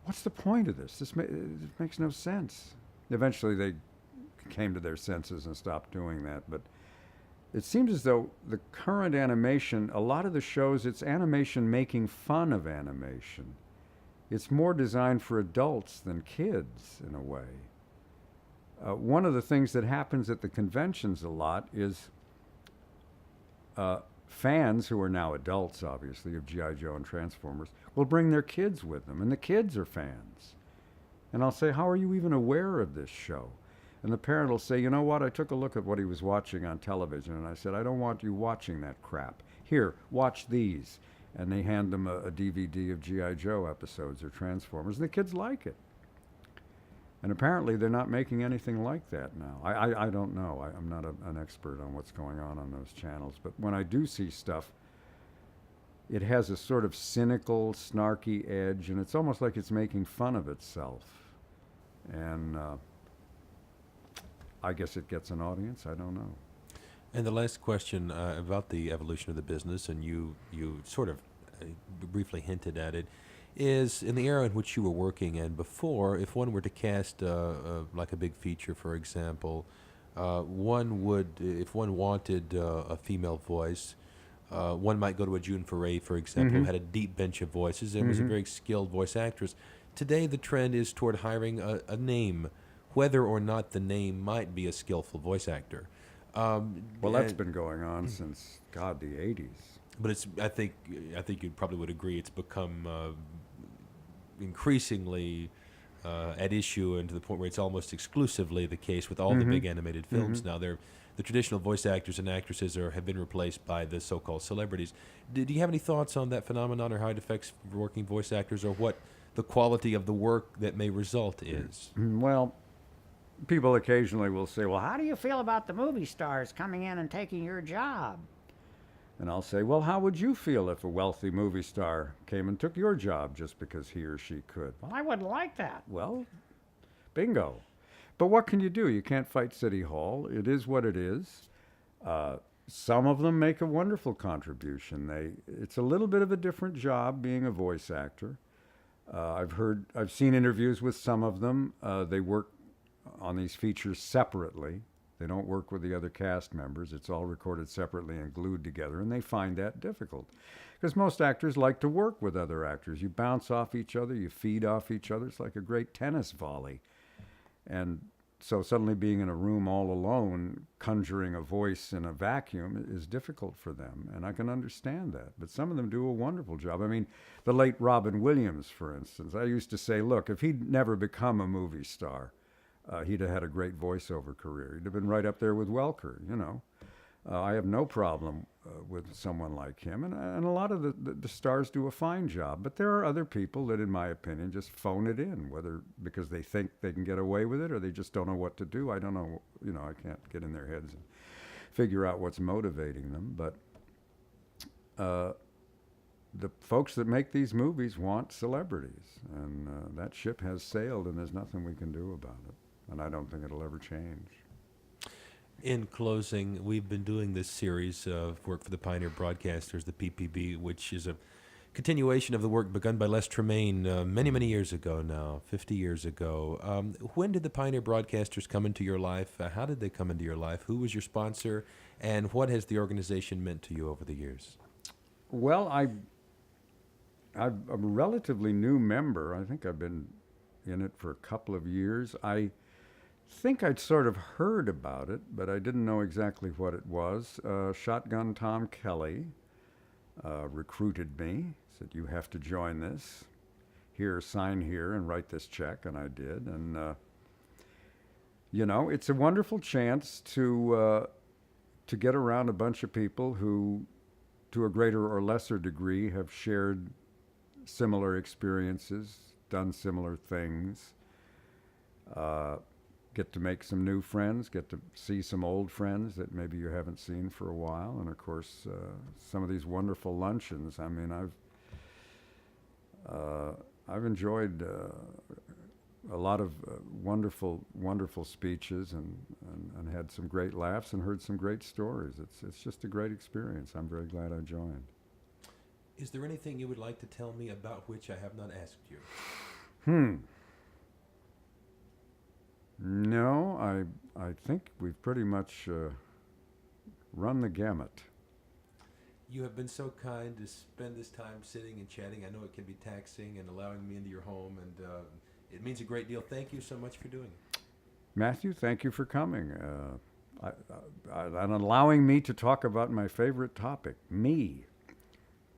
what's the point of this? It makes no sense. Eventually they came to their senses and stopped doing that. But it seems as though the current animation, a lot of the shows, it's animation making fun of animation. It's more designed for adults than kids, in a way. One of the things that happens at the conventions a lot is fans, who are now adults, obviously, of G.I. Joe and Transformers, will bring their kids with them, and the kids are fans. And I'll say, how are you even aware of this show? And the parent will say, you know what, I took a look at what he was watching on television, and I said, I don't want you watching that crap. Here, watch these. And they hand them a DVD of G.I. Joe episodes or Transformers, and the kids like it. And apparently they're not making anything like that now. I don't know. I'm not an expert on what's going on those channels. But when I do see stuff, it has a sort of cynical, snarky edge, and it's almost like it's making fun of itself. And I guess it gets an audience. I don't know. And the last question about the evolution of the business, and you sort of briefly hinted at it, is in the era in which you were working and before, if one were to cast like a big feature, for example, one would, if one wanted a female voice, one might go to a June Foray, for example, who had a deep bench of voices and was a very skilled voice actress. Today, the trend is toward hiring a name, whether or not the name might be a skillful voice actor. Well, that's been going on since, God, the 80s. But it's, I think you probably would agree, it's become increasingly at issue, and to the point where it's almost exclusively the case with all the big animated films now. The traditional voice actors and actresses have been replaced by the so-called celebrities. Do you have any thoughts on that phenomenon, or how it affects working voice actors, or what the quality of the work that may result is? Well, people occasionally will say, well, How do you feel about the movie stars coming in and taking your job? and I'll say, well, how would you feel if a wealthy movie star came and took your job just because he or she could? Well, I wouldn't like that. Well, bingo. But what can you do? You can't fight City Hall. It is what it is. Some of them make a wonderful contribution. It's a little bit of a different job being a voice actor. I've seen interviews with some of them. They work on these features separately. They don't work with the other cast members. It's all recorded separately and glued together, and they find that difficult. Because most actors like to work with other actors. You bounce off each other, you feed off each other. It's like a great tennis volley. And so suddenly being in a room all alone, conjuring a voice in a vacuum is difficult for them, and I can understand that. But some of them do a wonderful job. I mean, the late Robin Williams, for instance, I used to say, look, if he'd never become a movie star, he'd have had a great voiceover career. He'd have been right up there with Welker, you know. I have no problem with someone like him, and a lot of the stars do a fine job. But there are other people that, in my opinion, just phone it in, whether because they think they can get away with it or they just don't know what to do. I don't know, you know, I can't get in their heads and figure out what's motivating them. But the folks that make these movies want celebrities, and that ship has sailed, and there's nothing we can do about it. And I don't think it'll ever change. In closing, we've been doing this series of work for the Pioneer Broadcasters, the PPB, which is a continuation of the work begun by Les Tremaine many, many years ago now, 50 years ago. When did the Pioneer Broadcasters come into your life? How did they come into your life? Who was your sponsor? And what has the organization meant to you over the years? Well, I'm a relatively new member. I think I've been in it for a couple of years. I think I'd sort of heard about it, but I didn't know exactly what it was. Shotgun Tom Kelly recruited me, said, you have to join this. Here, sign here and write this check, and I did. And, you know, it's a wonderful chance to get around a bunch of people who, to a greater or lesser degree, have shared similar experiences, done similar things. Get to make some new friends, get to see some old friends that maybe you haven't seen for a while, and of course, some of these wonderful luncheons. I mean, I've enjoyed a lot of wonderful speeches, and had some great laughs and heard some great stories. It's just a great experience. I'm very glad I joined. Is there anything you would like to tell me about which I have not asked you? No, I think we've pretty much run the gamut. You have been so kind to spend this time sitting and chatting. I know it can be taxing, and allowing me into your home, and it means a great deal. Thank you so much for doing it. Matthew, thank you for coming and allowing me to talk about my favorite topic, me.